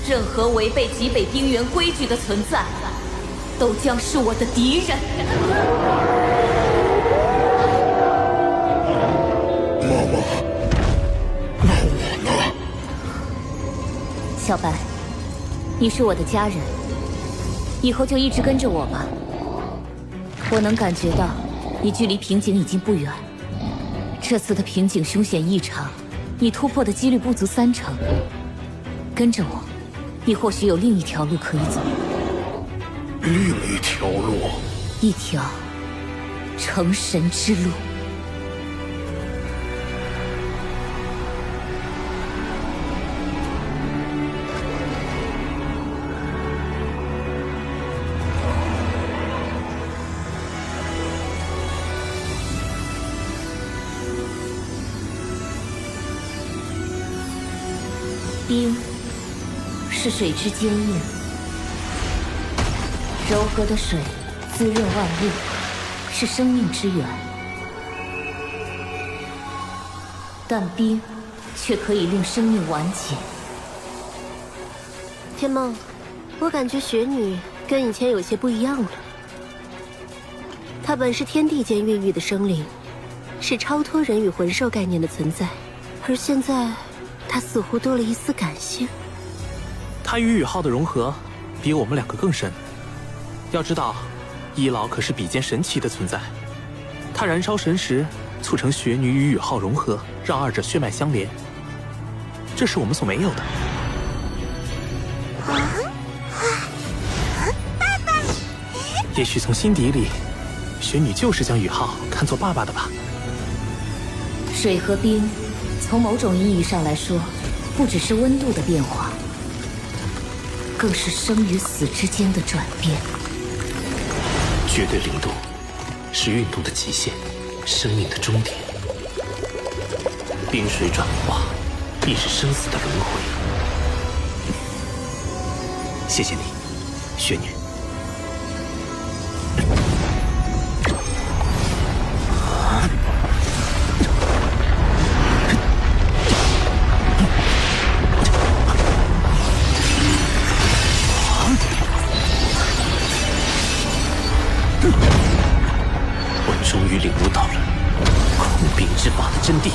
任何违背极北冰原规矩的存在，都将是我的敌人。妈妈，那我呢？小白，你是我的家人，以后就一直跟着我吧。我能感觉到，你距离瓶颈已经不远。这次的瓶颈凶险异常，你突破的几率不足30%。跟着我，你或许有另一条路可以走。另一条路，一条成神之路。冰是水之坚硬，柔和的水滋润万物，是生命之源。但冰却可以令生命完结。天梦，我感觉雪女跟以前有些不一样了。她本是天地间孕育的生灵，是超脱人与魂兽概念的存在，而现在她似乎多了一丝感性。他与宇浩的融合，比我们两个更深。要知道，伊老可是比肩神奇的存在。他燃烧神石，促成雪女与宇浩融合，让二者血脉相连。这是我们所没有的。爸爸，也许从心底里，雪女就是将宇浩看作爸爸的吧。水和冰，从某种意义上来说，不只是温度的变化，更是生与死之间的转变。绝对零度是运动的极限，生命的终点。冰水转化亦是生死的轮回。谢谢你，雪女。我终于领悟到了控冰之法的真谛。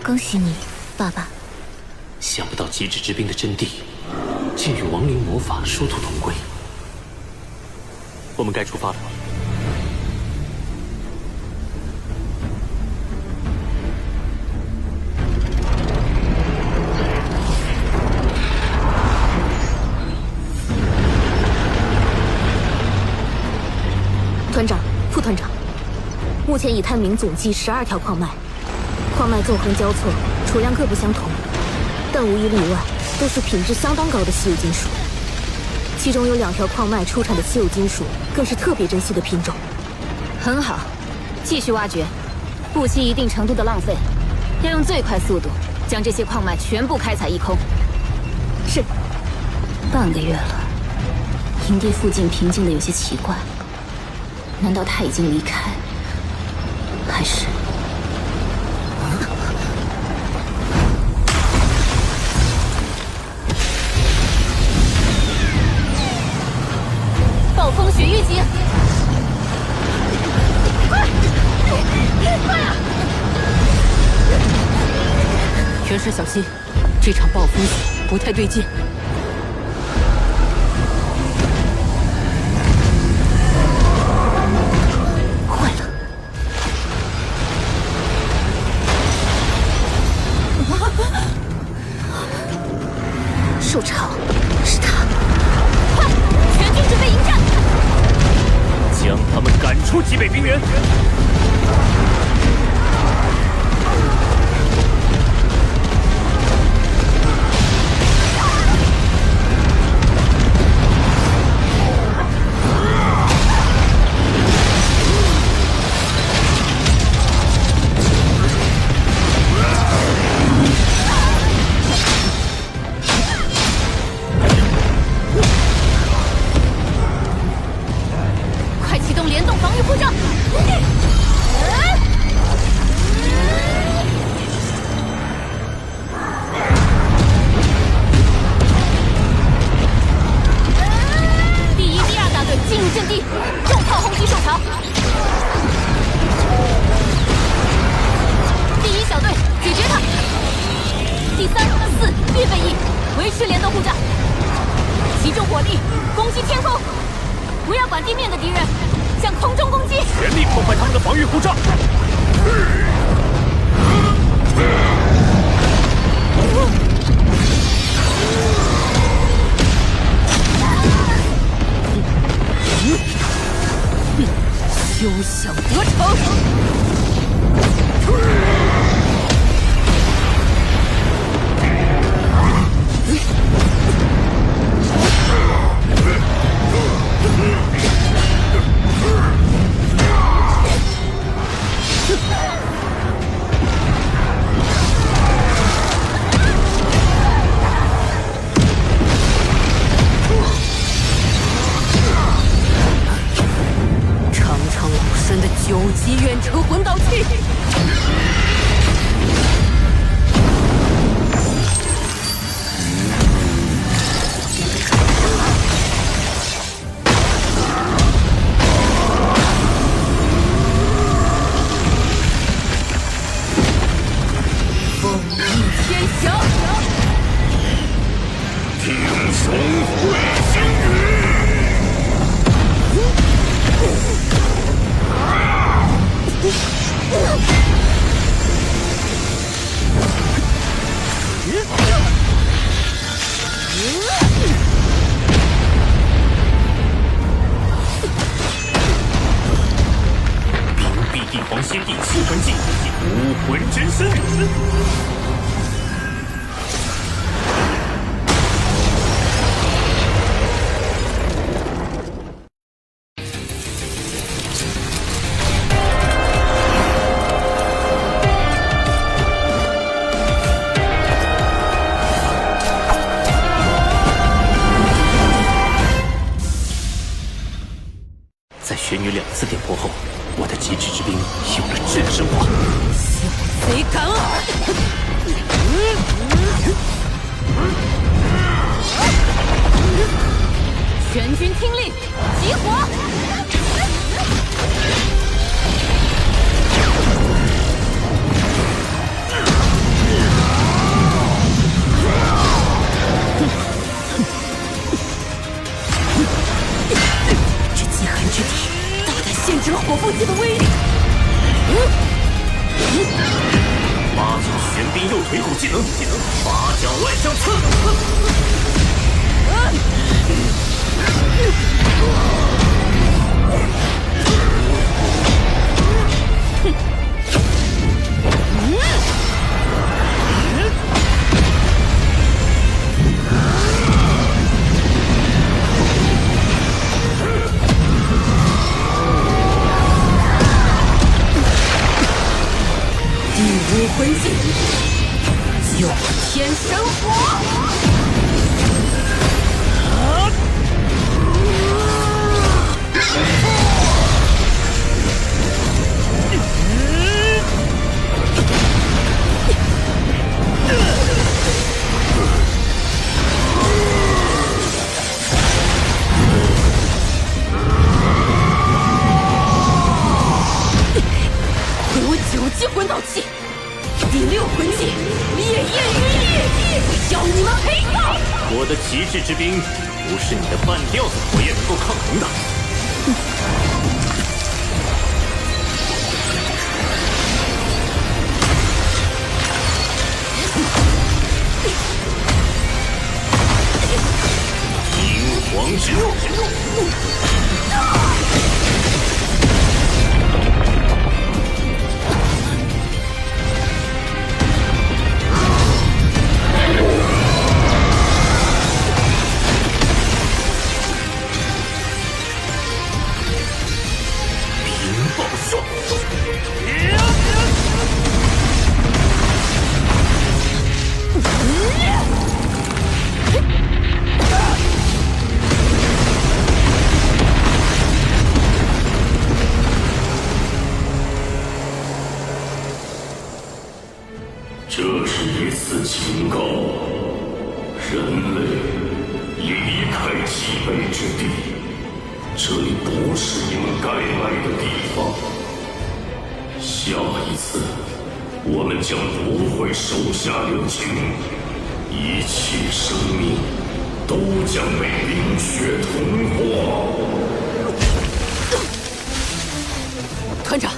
恭喜你，爸爸。想不到极致之冰的真谛，竟与亡灵魔法殊途同归。我们该出发了。团长、副团长，目前已探明总计12条矿脉，矿脉纵横交错，储量各不相同，但无一例外都是品质相当高的稀有金属。其中有2条矿脉出产的稀有金属更是特别珍惜的品种。很好，继续挖掘，不惜一定程度的浪费，要用最快速度将这些矿脉全部开采一空。是。半个月了，营地附近平静的有些奇怪。难道他已经离开？还是……暴风雪预警！快啊！全师小心，这场暴风雪不太对劲。受潮，是他！快，全军准备迎战！将他们赶出极北冰原！快启动联动防御护罩！攻击天空，不要管地面的敌人，向空中攻击，全力破坏他们的防御护罩。休想得逞！长长老山的9级远程魂导器。风翼天翔，听从彗星雨。冥币帝皇先帝七魂技，武魂真身。在玄女2次点破后，我的极致之兵有了质的升华。小贼敢尔！全军听令，集火！这极寒之地，大大限制了火凤姬的威力。8角玄冰右腿骨技能，8角万象刺。第5魂技，九天神火。回我9级魂导器，第6魂技烈焰羽翼，要你们赔上！我的极致之兵不是你的半吊子火焰能够抗衡的。阴皇之怒！这是一次警告，人类离开极北之地，这里不是你们该来的地方。下一次，我们将不会手下留情，一切生命都将被冰雪同化。团长，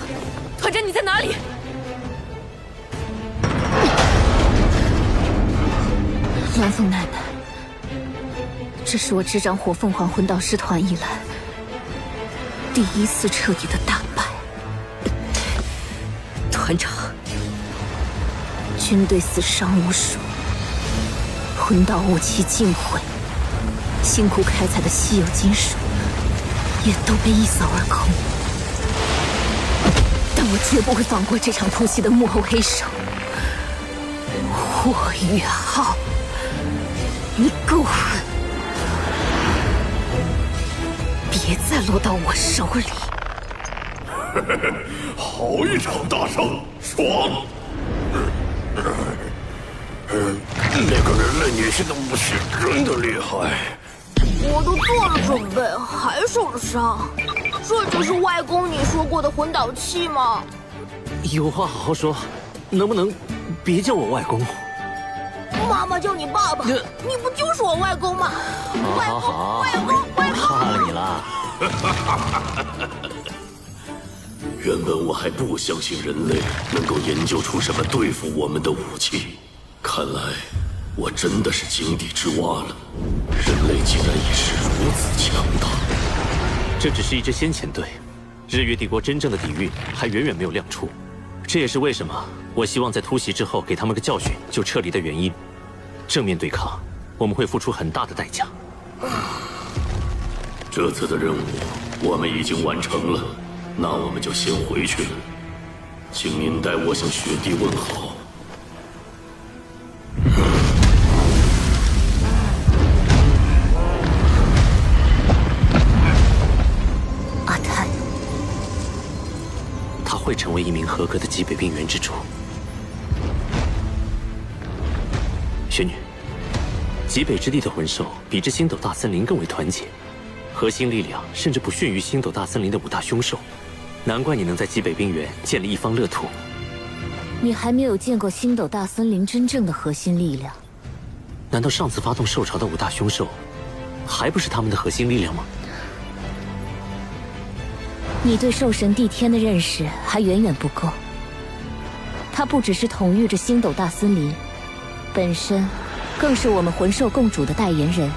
团长，你在哪里？蓝凤奶奶，这是我执掌火凤凰魂导师团以来第一次彻底的大败。团长，军队死伤无数，魂导武器尽毁，辛苦开采的稀有金属也都被一扫而空。但我绝不会放过这场突袭的幕后黑手霍雨浩。你够狠！别再落到我手里！好一场大胜，爽！那个人类女性的武器真的厉害。我都做了准备，还受了伤，这就是外公你说过的魂导器吗？有话好好说，能不能别叫我外公？妈妈叫你爸爸，你不就是我外公吗？外公，好，外公，外公！怕了你了。原本我还不相信人类能够研究出什么对付我们的武器，看来我真的是井底之蛙了。人类竟然已是如此强大。这只是一支先遣队，日月帝国真正的底蕴还远远没有亮出。这也是为什么我希望在突袭之后给他们个教训就撤离的原因。正面对抗，我们会付出很大的代价。这次的任务我们已经完成了，那我们就先回去了。请您代我向雪帝问好。阿泰，他会成为一名合格的极北冰原之主。雪女，极北之地的魂兽比之星斗大森林更为团结，核心力量甚至不逊于星斗大森林的5大凶兽，难怪你能在极北冰原建立一方乐土。你还没有见过星斗大森林真正的核心力量？难道上次发动兽潮的5大凶兽，还不是他们的核心力量吗？你对兽神帝天的认识还远远不够。他不只是统御着星斗大森林，本身更是我们魂兽共主的代言人。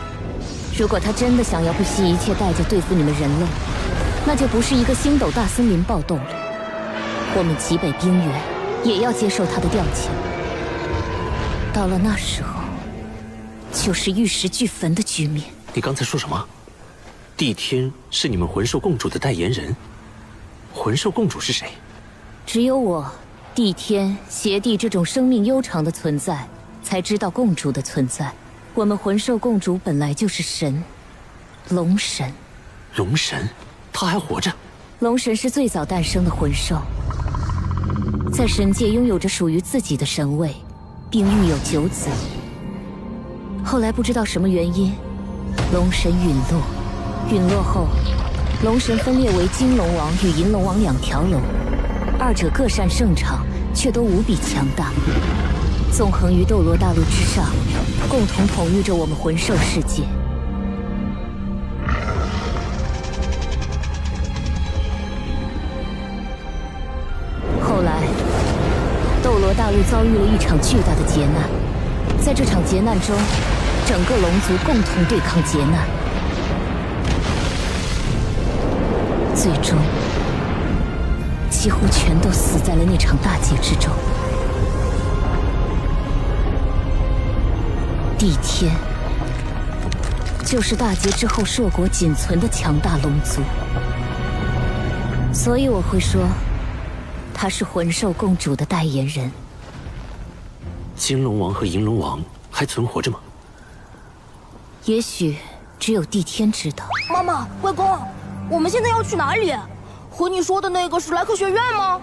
如果他真的想要不惜一切代价对付你们人类，那就不是一个星斗大森林暴动了，我们极北冰原也要接受他的调遣。到了那时候，就是玉石俱焚的局面。你刚才说什么？帝天是你们魂兽共主的代言人？魂兽共主是谁？只有我、帝天、邪帝这种生命悠长的存在，才知道共主的存在。我们魂兽共主本来就是神，龙神。龙神？他还活着？龙神是最早诞生的魂兽，在神界拥有着属于自己的神位，并育有9子。后来不知道什么原因，龙神陨落。陨落后，龙神分裂为金龙王与银龙王2条龙，二者各擅胜场，却都无比强大，纵横于斗罗大陆之上，共同统御着我们魂兽世界。后来，斗罗大陆遭遇了一场巨大的劫难，在这场劫难中，整个龙族共同对抗劫难，最终几乎全都死在了那场大劫之中。帝天就是大劫之后硕果仅存的强大龙族，所以我会说他是魂兽共主的代言人。金龙王和银龙王还存活着吗？也许只有帝天知道。妈妈，外公，我们现在要去哪里？和你说的那个史莱克学院吗？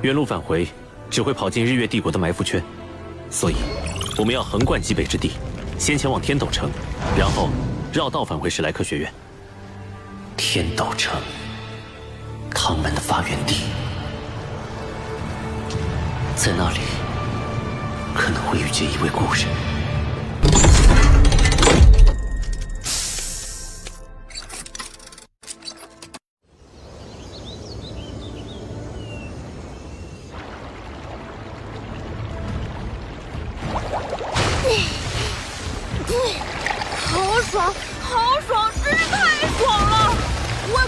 原路返回只会跑进日月帝国的埋伏圈，所以我们要横贯极北之地，先前往天斗城，然后绕道返回史莱克学院。天斗城，他们的发源地，在那里可能会遇见一位故人。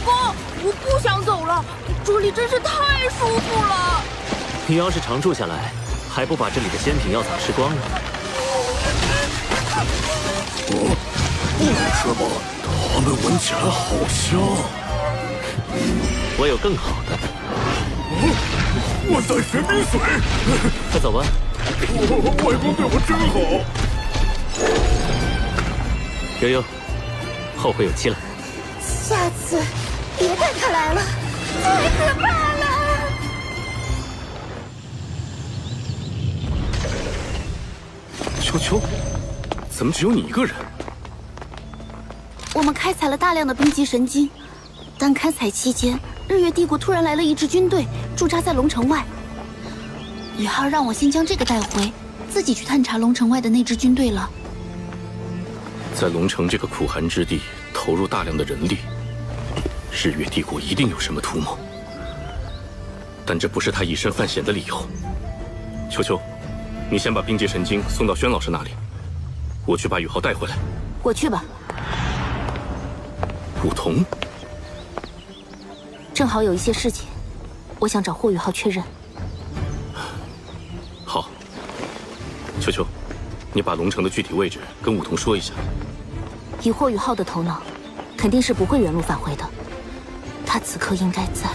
公，我不想走了，这里真是太舒服了。你要是常住下来，还不把这里的仙品药草吃光了？不是吧？它们闻起来好香。我有更好的。我在学冰水。快走吧。外公对我真好。悠悠，后会有期了。下次别带他来了，太可怕了。秋秋，怎么只有你一个人？我们开采了大量的冰级神晶，但开采期间，日月帝国突然来了一支军队，驻扎在龙城外。宇浩让我先将这个带回，自己去探查龙城外的那支军队了。在龙城这个苦寒之地投入大量的人力，日月帝国一定有什么图谋，但这不是他以身犯险的理由。秋秋，你先把冰结神经送到轩老师那里，我去把宇浩带回来。我去吧。梧桐，正好有一些事情，我想找霍宇浩确认。好，秋秋，你把龙城的具体位置跟梧桐说一下。以霍宇浩的头脑，肯定是不会原路返回的。他此刻应该在。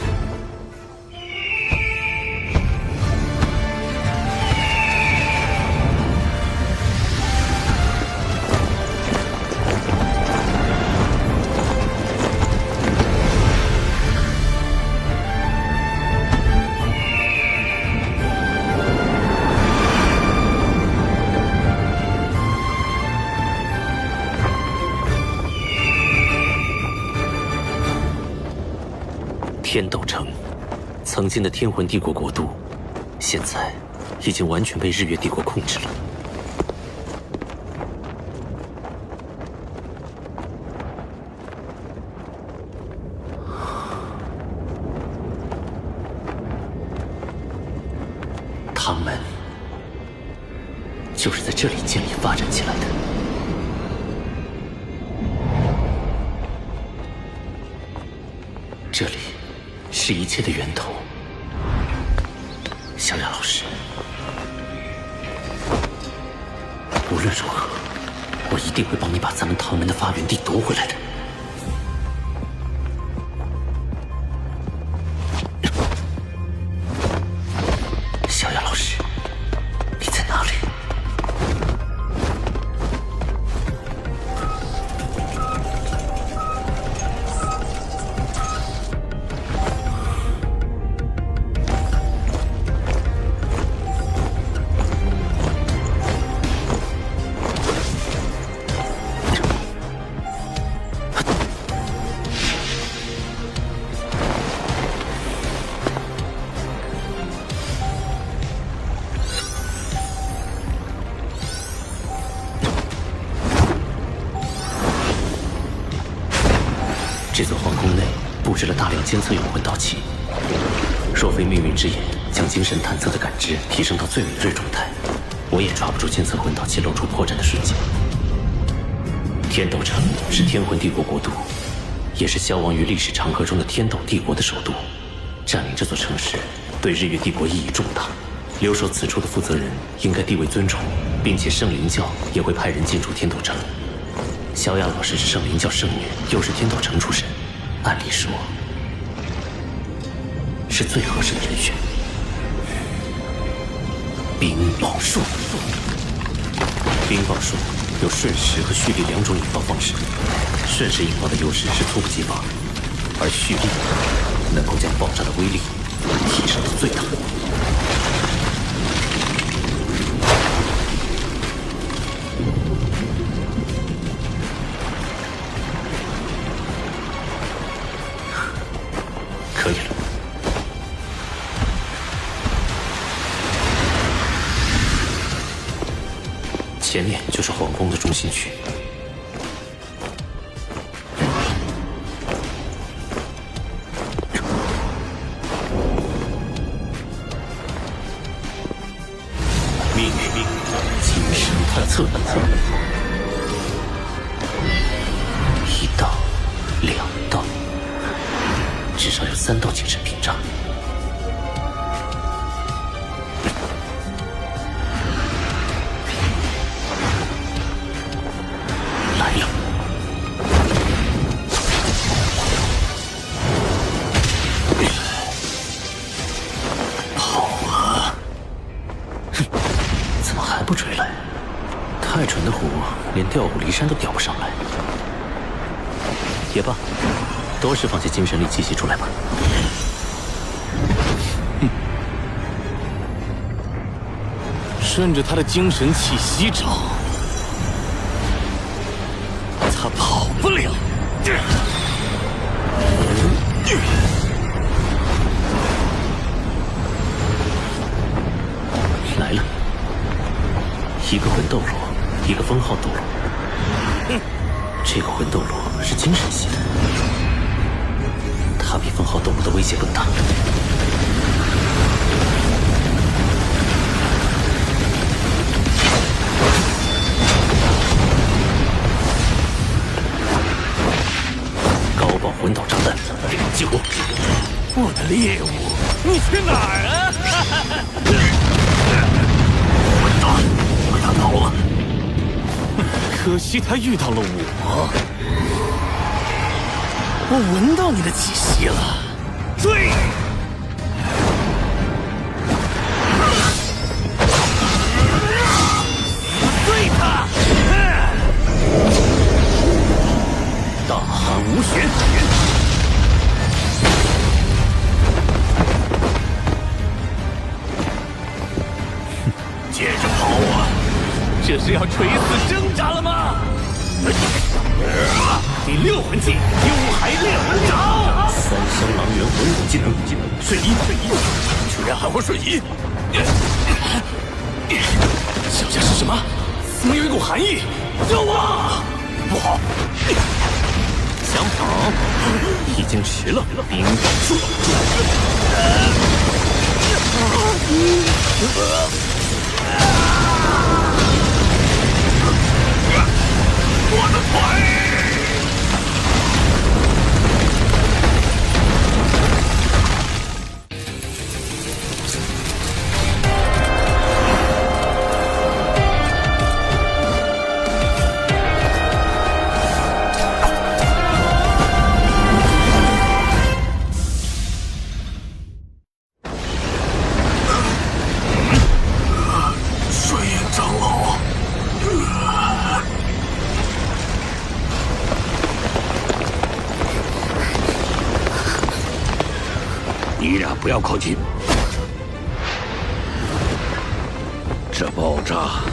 天斗城，曾经的天魂帝国国都，现在已经完全被日月帝国控制了。唐门就是在这里建立发展起来的。这里是一切的源头。小雅老师，无论如何，我一定会帮你把咱们唐门的发源地夺回来的。小雅老师，你在哪里？这座皇宫内布置了大量监测用魂导器，若非命运之眼将精神探测的感知提升到最敏锐状态，我也抓不住监测魂导器露出破绽的瞬间。天斗城是天魂帝国国都，也是消亡于历史长河中的天斗帝国的首都。占领这座城市对日月帝国意义重大，留守此处的负责人应该地位尊崇，并且圣灵教也会派人进驻天斗城。小雅老师是圣灵教圣女，又是天斗城出身，按理说是最合适的人选。冰雹术，冰雹术有瞬时和蓄力两种引爆方式。瞬时引爆的优势是猝不及防，而蓄力能够将爆炸的威力提升到最大。可以了。前面就是皇宫的中心区。命运，精神探测。一道，两道。至少有3道精神屏障。来了！好啊！哼，怎么还不追来？太纯的虎，连调虎离山都调不上来。也罢，多释放些精神力气息出来吧。顺着他的精神气息找，他跑不了。来了，一个魂斗罗，一个封号斗罗。这个魂斗罗是精神系的，他比封号斗罗的威胁更大。高爆魂导炸弹，激活！我的猎物，你去哪儿啊？混蛋，被他逃了。可惜他遇到了我闻到你的气息了，追！对他！大寒无旋，接着跑啊！这是要垂死挣扎了吗？第6魂技幽海猎魂掌3香狼猿魂骨技能，瞬移，居然还会瞬移！脚下是什么？怎么有一股寒意？救我！不好，想跑已经迟了。冰术，我的腿！水眼长老。你俩不要靠近！这爆炸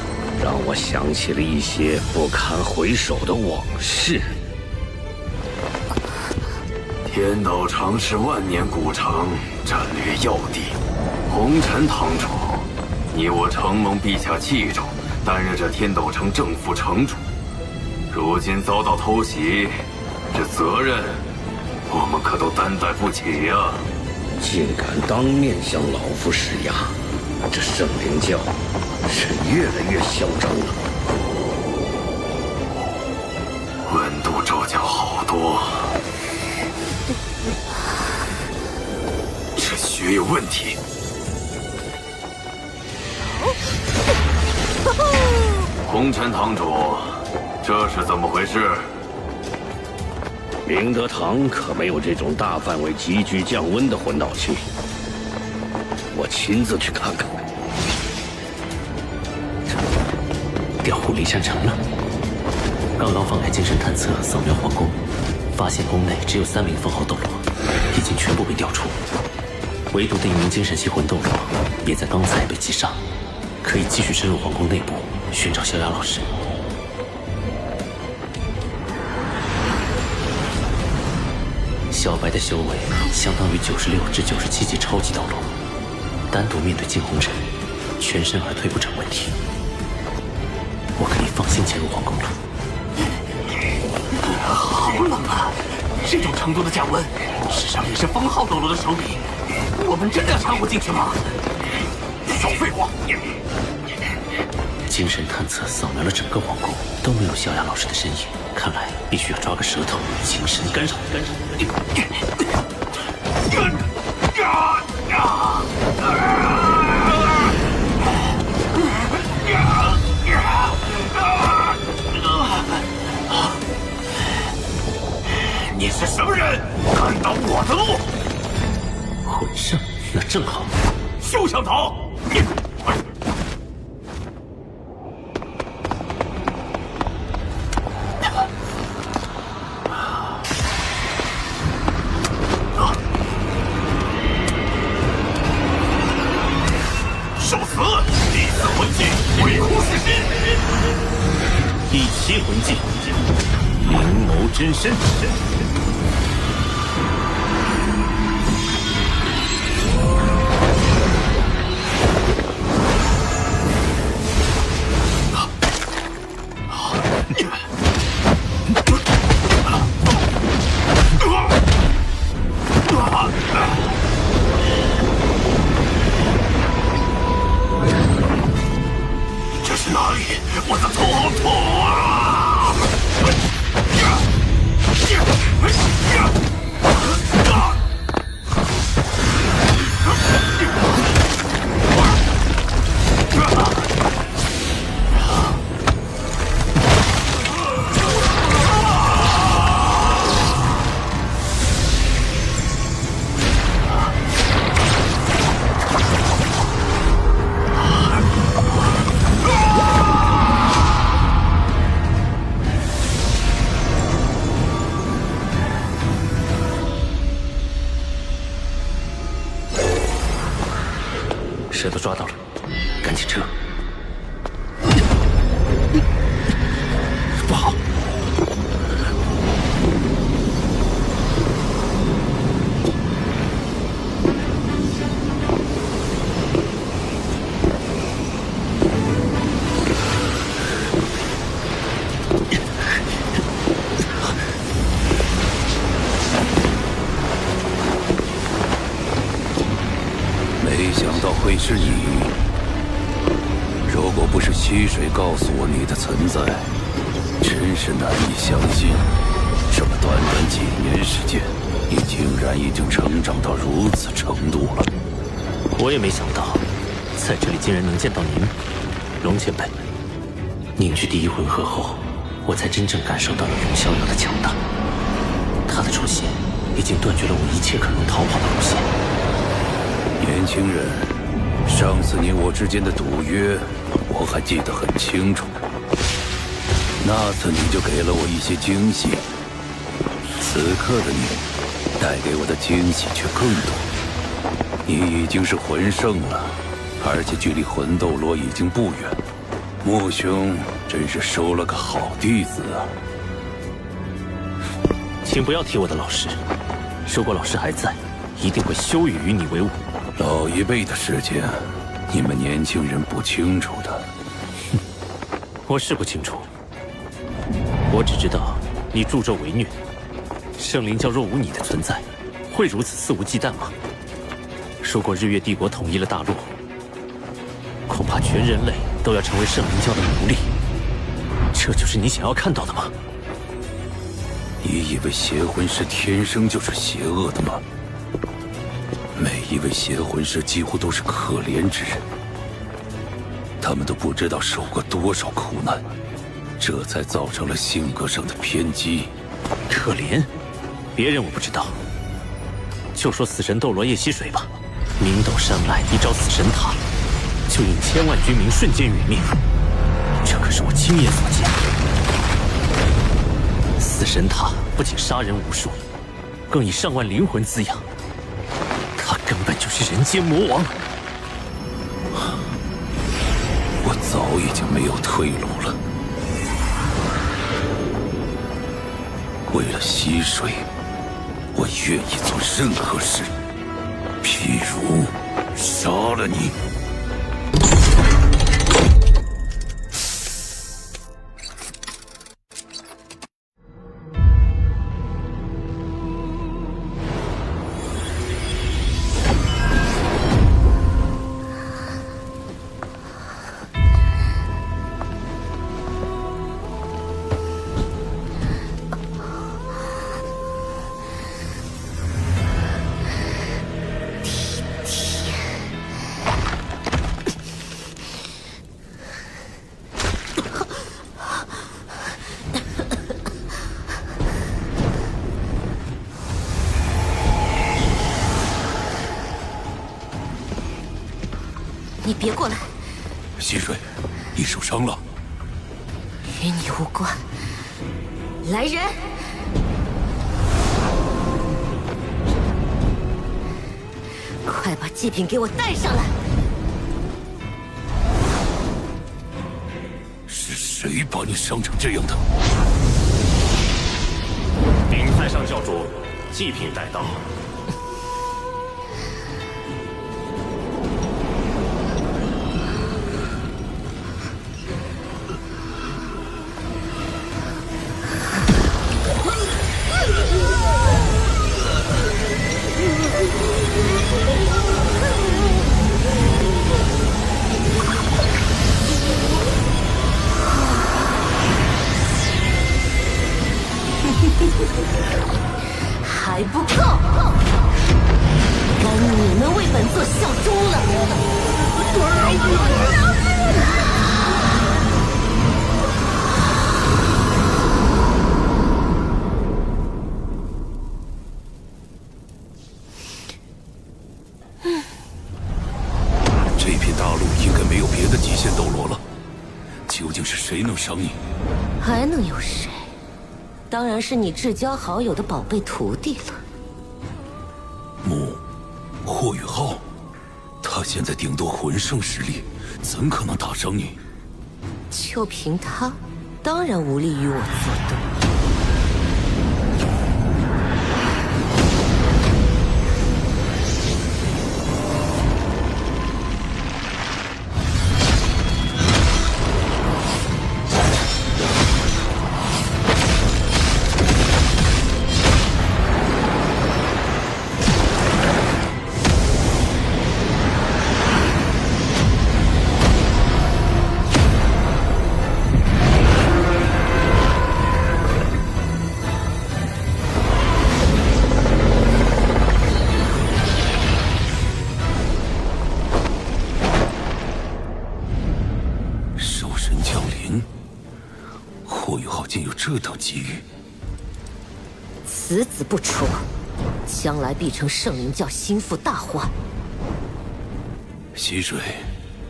让我想起了一些不堪回首的往事。天斗城是万年古城，战略要地。红尘堂主，你我承蒙陛下器重，担任着天斗城正副城主。如今遭到偷袭，这责任我们可都担待不起呀！竟敢当面向老夫施压，这圣灵教是越来越嚣张了。温度骤降好多，这血有问题。红尘堂主，这是怎么回事？明德堂可没有这种大范围急剧降温的魂导器，我亲自去看看。调虎离山成了。刚刚放开精神探测扫描皇宫，发现宫内只有3名封号斗罗，已经全部被调出，唯独的1名精神系魂斗罗也在刚才被击杀，可以继续深入皇宫内部寻找逍遥老师。小白的修为相当于96至97级超级斗罗，单独面对惊鸿阵，全身而退不成问题。我可以放心潜入皇宫了。好冷啊！这种程度的降温，至少也是封号斗罗的手笔。我们真的要掺和进去吗？少废话！精神探测扫描了整个皇宫，都没有萧雅老师的身影，看来必须要抓个舌头，精神干扰。你是什么人？敢挡我的路？魂圣，那正好。休想逃！你。受死！第四魂技鬼哭噬心，第七魂技灵眸真身。这是哪里？我的头好痛啊！蛇都抓到了，赶紧撤！不好！没想到会是你！如果不是溪水告诉我你的存在，真是难以相信。这么短短几年时间，你竟然已经成长到如此程度了。我也没想到，在这里竟然能见到您，龙前辈。凝聚第一魂核后，我才真正感受到了龙逍遥的强大。他的出现，已经断绝了我一切可能逃跑的路线。年轻人，上次你我之间的赌约，我还记得很清楚。那次你就给了我一些惊喜，此刻的你，带给我的惊喜却更多。你已经是魂圣了，而且距离魂斗罗已经不远。穆兄真是收了个好弟子啊！请不要提我的老师，如果老师还在，一定会羞于与你为伍。老一辈的事情，你们年轻人不清楚的。我是不清楚，我只知道你助纣为虐，圣灵教若无你的存在，会如此肆无忌惮吗？如果日月帝国统一了大陆，恐怕全人类都要成为圣灵教的奴隶。这就是你想要看到的吗？你以为邪魂师天生就是邪恶的吗？每一位邪魂师几乎都是可怜之人，他们都不知道受过多少苦难，这才造成了性格上的偏激。可怜？别人我不知道，就说死神斗罗叶溪水吧，明斗山脉一招死神塔，就引千万军民瞬间殒命，这可是我亲眼所见。死神塔不仅杀人无数，更以上万灵魂滋养，他根本就是人间魔王。我早已经没有退路了。为了溪水，我愿意做任何事，譬如杀了你。你别过来！溪水，你受伤了。与你无关。来人！快把祭品给我带上来！是谁把你伤成这样的？禀太上教主，祭品带到。还不够！该你们为本座效忠了。这片大陆应该没有别的极限斗罗了，究竟是谁能伤你？还能有谁？当然是你至交好友的宝贝徒弟了。霍雨浩，他现在顶多魂圣实力，怎可能打伤你？就凭他，当然无力与我作对。这等机遇，此子不除，将来必成圣灵教心腹大患。溪水，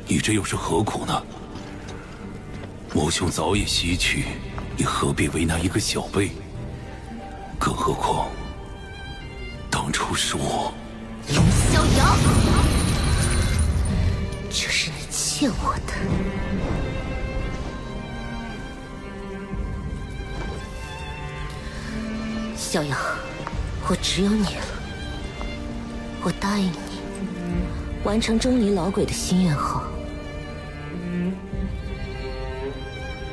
你这又是何苦呢？魔兄早已西去，你何必为难一个小辈？更何况，当初是我。龙逍遥，这是你欠我的。逍遥，我只有你了。我答应你，完成钟离老鬼的心愿后，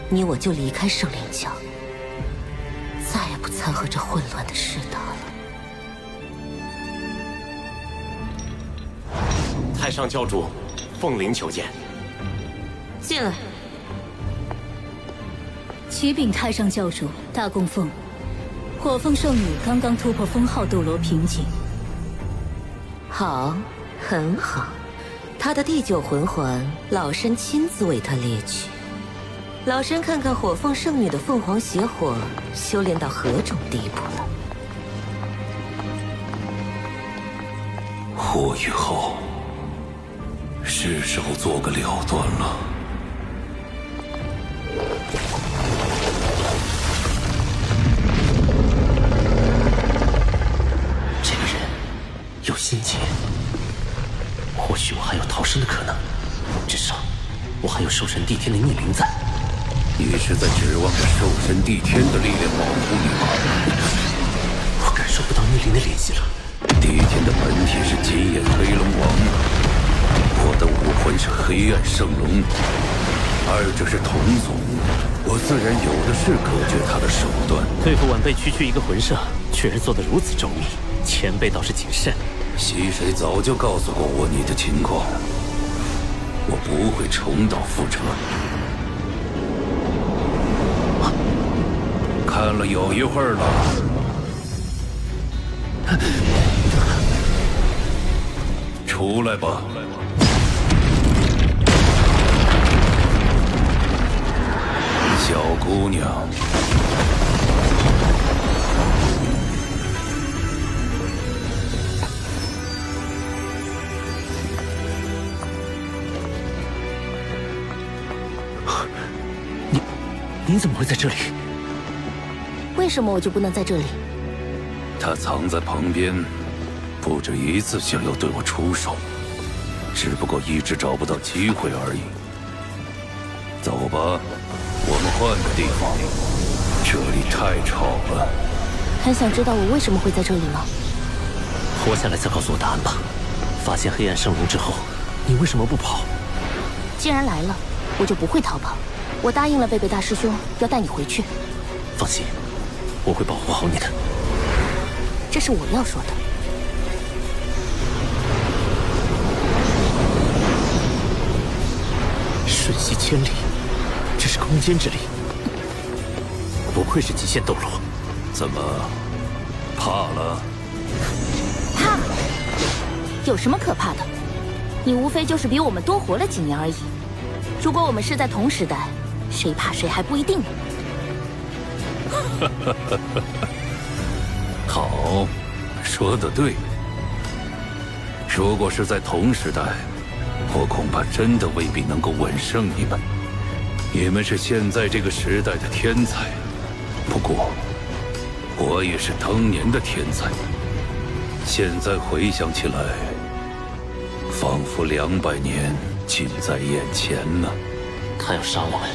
你我就离开圣灵教，再也不掺和这混乱的世道了。太上教主，凤灵求见。进来。启禀太上教主，大供奉。火凤圣女刚刚突破封号斗罗瓶颈。好，很好。她的第9魂环，老身亲自为她猎取。老身看看火凤圣女的凤凰邪火修炼到何种地步了。霍雨浩，是时候做个了断了。有心结，或许我还有逃生的可能，至少我还有兽神帝天的逆鳞在。你是在指望着兽神帝天的力量保护你吗？我感受不到逆鳞的联系了。帝天的本体是金眼黑龙王，我的武魂是黑暗圣龙，二者是同宗，我自然有的是隔绝他的手段。对付晚辈区区一个魂圣，却是做得如此周密，前辈倒是谨慎。溪水早就告诉过我你的情况，我不会重蹈覆辙。看了有一会儿了，出来吧。小姑娘。你怎么会在这里？为什么我就不能在这里？他藏在旁边，不止一次想要对我出手，只不过一直找不到机会而已。走吧，我们换个地方，这里太吵了。很想知道我为什么会在这里吗？活下来再告诉我答案吧。发现黑暗圣龙之后，你为什么不跑？既然来了，我就不会逃跑。我答应了贝贝大师兄，要带你回去。放心，我会保护好你的。这是我要说的。瞬息千里，这是空间之力，不愧是极限斗罗。怎么，怕了？怕？有什么可怕的？你无非就是比我们多活了几年而已。如果我们是在同时代，谁怕谁还不一定呢。好，说得对。如果是在同时代，我恐怕真的未必能够稳胜你们。你们是现在这个时代的天才，不过我也是当年的天才。现在回想起来，仿佛200年近在眼前呢。他要杀我们，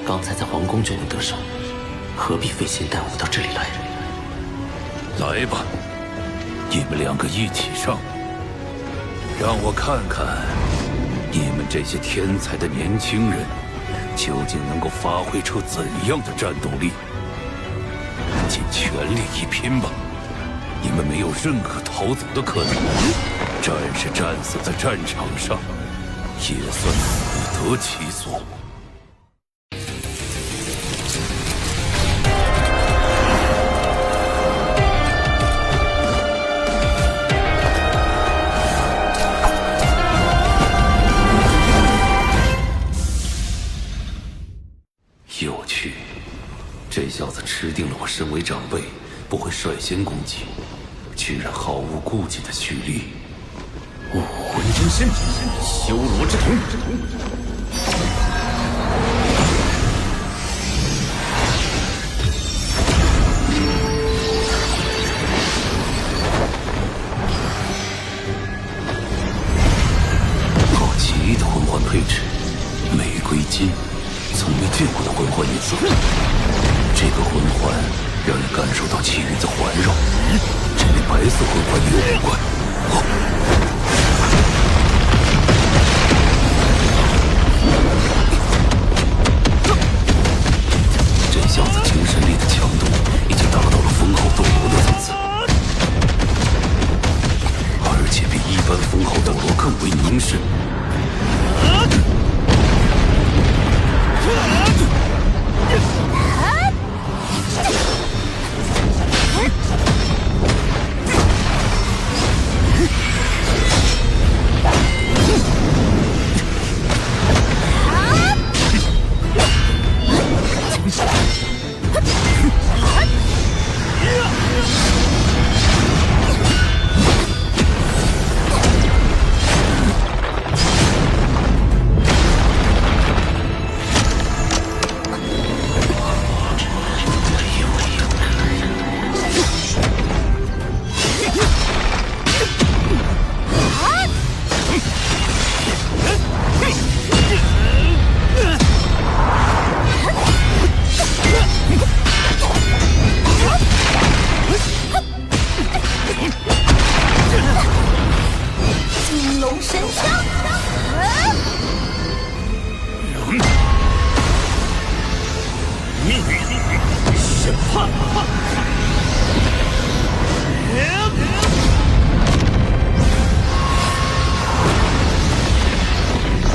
刚才在皇宫就能得手，何必费心带我们到这里来？来吧，你们2个一起上，让我看看你们这些天才的年轻人究竟能够发挥出怎样的战斗力。尽全力一拼吧，你们没有任何逃走的可能。战士战死在战场上，也算死得其所。有趣，这小子吃定了我身为长辈不会率先攻击，居然毫无顾忌的蓄力。武魂真身，修罗之瞳。好奇异的魂环配置，玫瑰金，从未见过的魂环颜色。这个魂环让人感受到气运的环绕，这与白色魂环也有关。这小子精神力的强度已经达到了封号斗罗的层次，而且比一般封号斗罗更为凝视。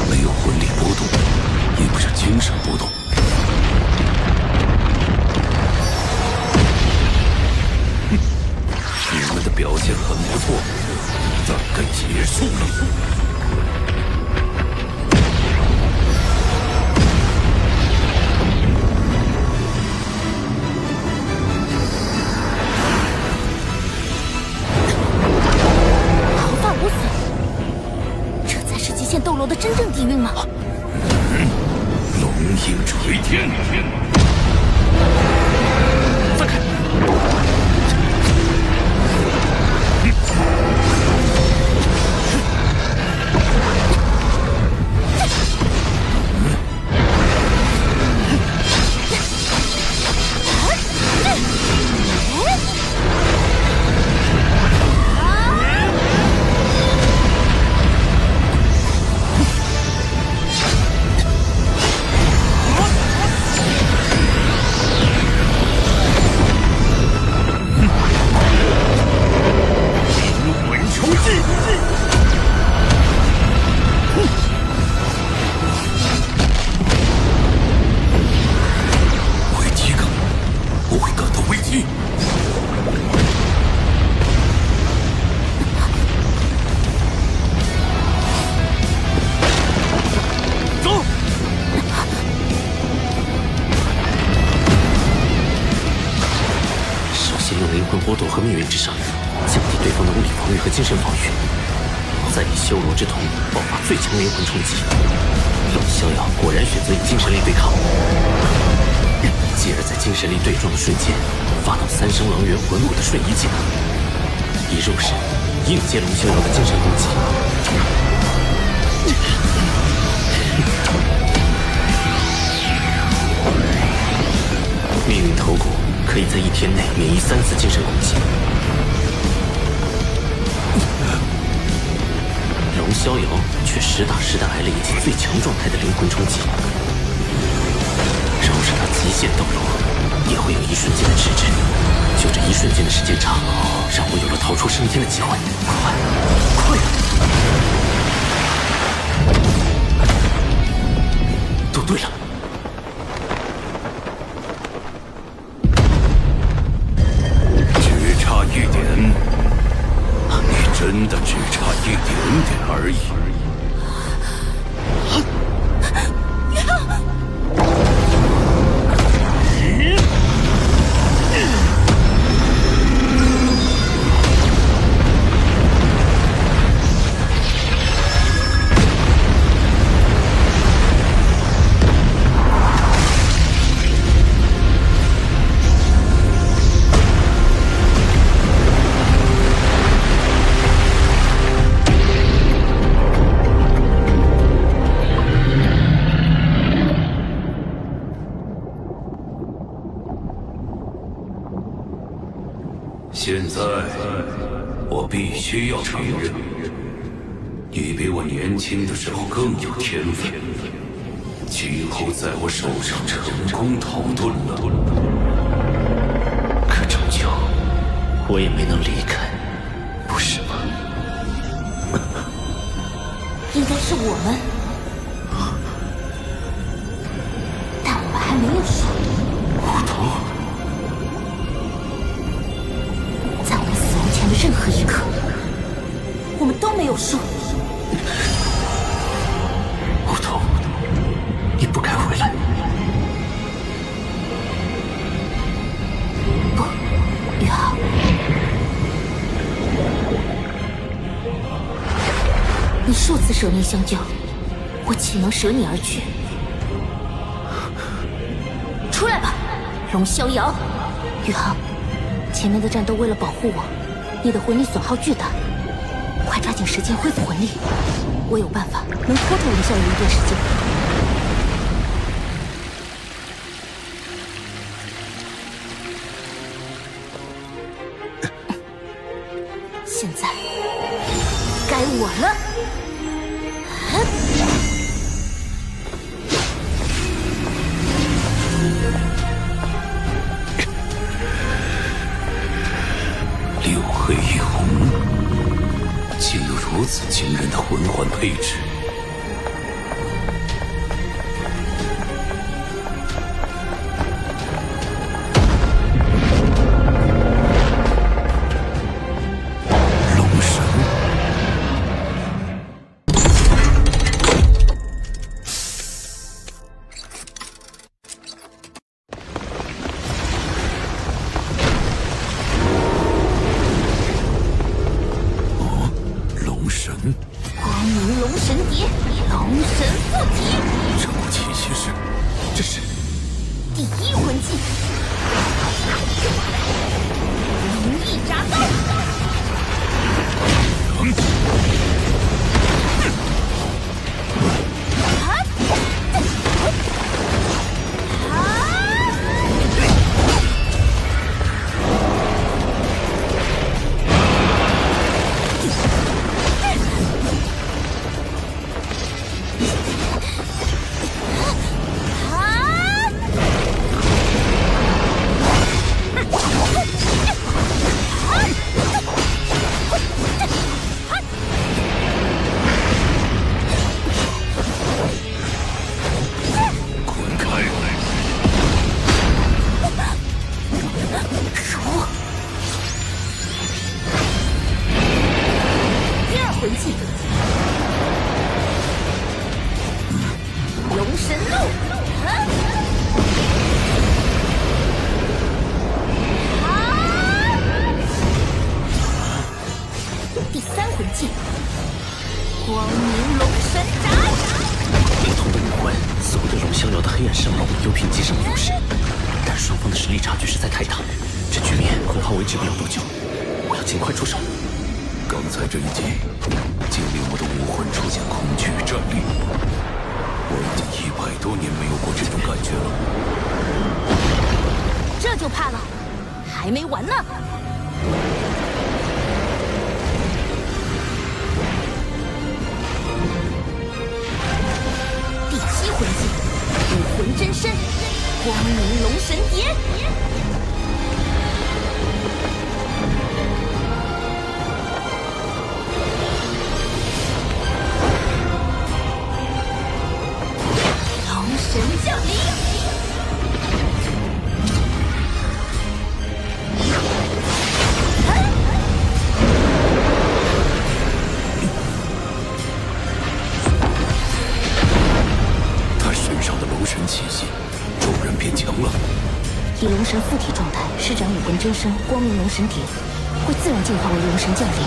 没有魂力波动，也不是精神波动。你们的表现很不错，咱该结束了。斗罗的真正底蕴吗？龙影垂天。波动和命运之上，降低对方的物理防御和精神防御，再以修罗之瞳爆发最强灵魂冲击。龙逍遥果然选择以精神力对抗，继而在精神力对撞的瞬间，发动三生狼元魂舞的瞬移技能，以肉身应接龙逍遥的精神攻击。命运头骨可以在1天内免疫3次精神攻击。龙逍遥却实打实的挨了一记最强状态的灵魂冲击，饶是他极限斗罗，也会有一瞬间的迟滞。就这一瞬间的时间差，让我有了逃出升天的机会。快！都对了。一点，你真的只差一点点而已。现在，我必须要承认，你比我年轻的时候更有天分，几乎在我手上成功逃遁了。可终究，我也没能离开，不是吗？应该是我们，但我们还没有输。梧桐。任何一刻，我们都没有输。梧桐，你不该回来。不，宇浩，你数次舍命相救，我岂能舍你而去？出来吧，龙逍遥。宇浩，前面的战斗为了保护我。你的魂力损耗巨大，快抓紧时间恢复魂力。我有办法能拖住龙逍遥一段时间。现在该我了。六黑一红，竟有如此惊人的魂环配置。龙神，光明龙神蝶，龙神附体。这股气息这是第1魂技。第三魂技——光明龙神斩。不同的武魂，所有的龙逍遥的黑暗圣龙有品击胜勇士，但双方的实力差距实在太大，这局面恐怕维持不了多久。我要尽快出手。刚才这一击，竟令我的武魂出现恐惧战栗。我已经100多年没有过这种感觉了。这就怕了？还没完呢！第七魂技，武魂真身，光明龙神蝶。龙神降临。气息，骤然变强了。以龙神附体状态施展武魂真身光明龙神蝶，会自然进化为龙神降临。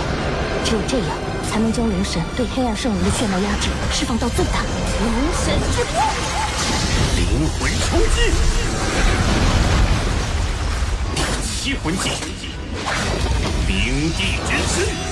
只有这样，才能将龙神对黑暗圣龙的血脉压制释放到最大。龙神之波，灵魂冲击，第七魂技，冰帝之身。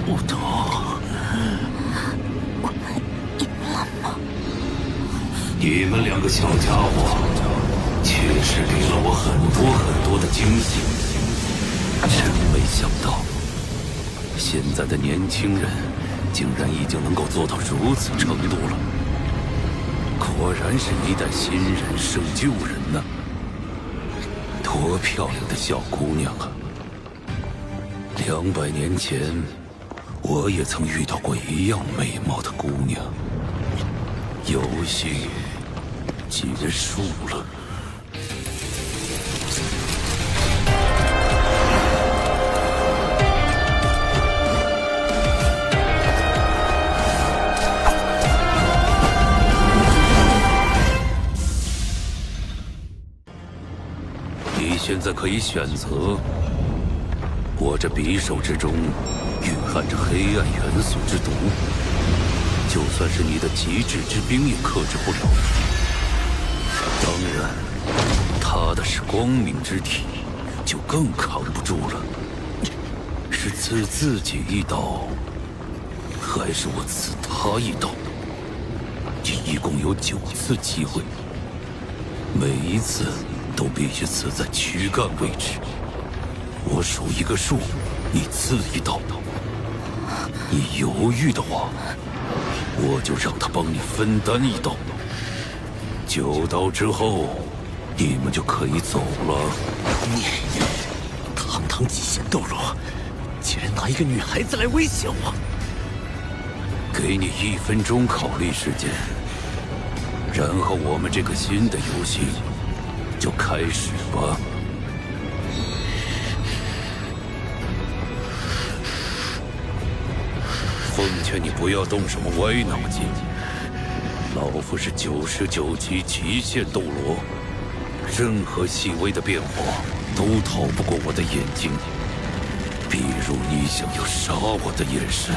不懂，我们赢了吗？你们两个小家伙确实给了我很多的惊喜，真没想到，现在的年轻人竟然已经能够做到如此程度了。果然是一代新人胜旧人呢。多漂亮的小姑娘啊！200年前，我也曾遇到过一样美貌的姑娘。游戏结束了。你现在可以选择。我这匕首之中蕴含着黑暗元素之毒，就算是你的极致之冰也克制不了。当然，他的是光明之体，就更扛不住了。是刺自己一刀，还是我刺他一刀？这一共有9次机会，每一次都必须刺在躯干位置。我数一个数，你刺一刀。你犹豫的话，我就让他帮你分担一刀。9刀之后，你们就可以走了。你堂堂极限斗罗，竟然拿一个女孩子来威胁我！给你1分钟考虑时间，然后我们这个新的游戏就开始吧。奉劝你不要动什么歪脑筋。老夫是99级极限斗罗，任何细微的变化都逃不过我的眼睛。比如你想要杀我的眼神。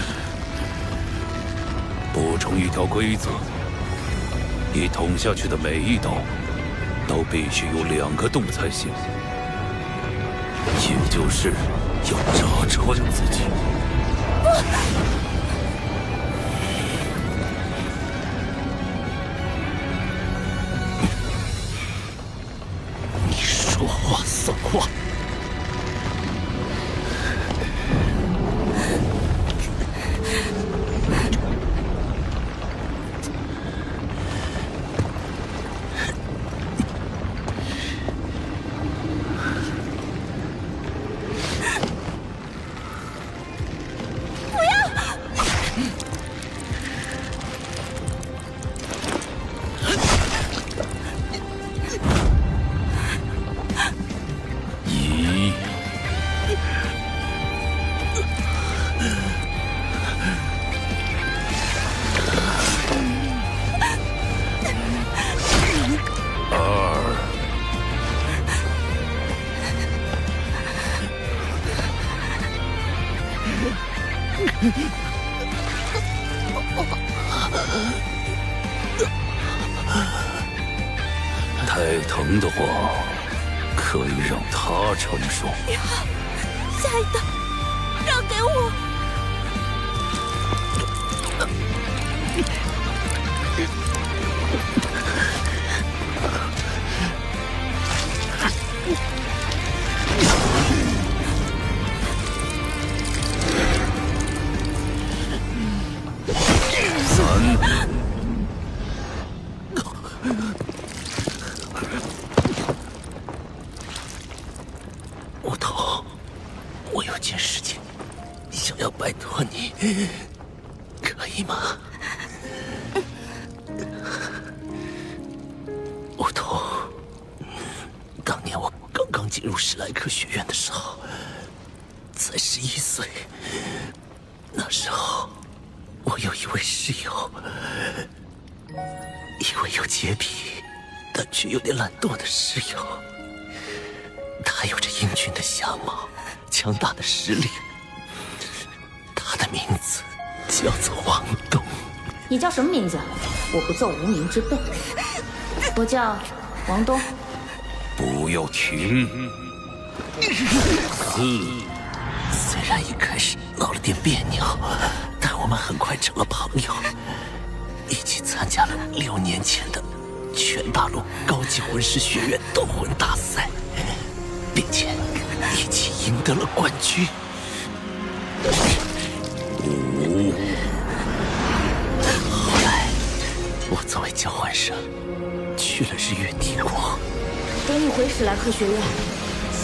补充一条规则：你捅下去的每一刀，都必须有2个洞才行，也就是要扎穿自己。你说话算话。太疼的话，可以让他承受。下一刀，让给我。无头，我有件事情想要拜托你，可以吗？无头，当年我刚刚进入史莱克学院的时候，才11岁。那时候，我有一位室友，一位有洁癖但却有点懒惰的室友。他有着英俊的相貌，强大的实力。他的名字叫做王东。你叫什么名字？我不奏无名之辈。我叫王东。不要停！虽然一开始闹了点别扭，但我们很快成了朋友，一起参加了6年前的全大陆高级魂师学院斗魂大赛，并且一起赢得了冠军。后来，我作为交换生去了日月帝国。等你回史莱克学院，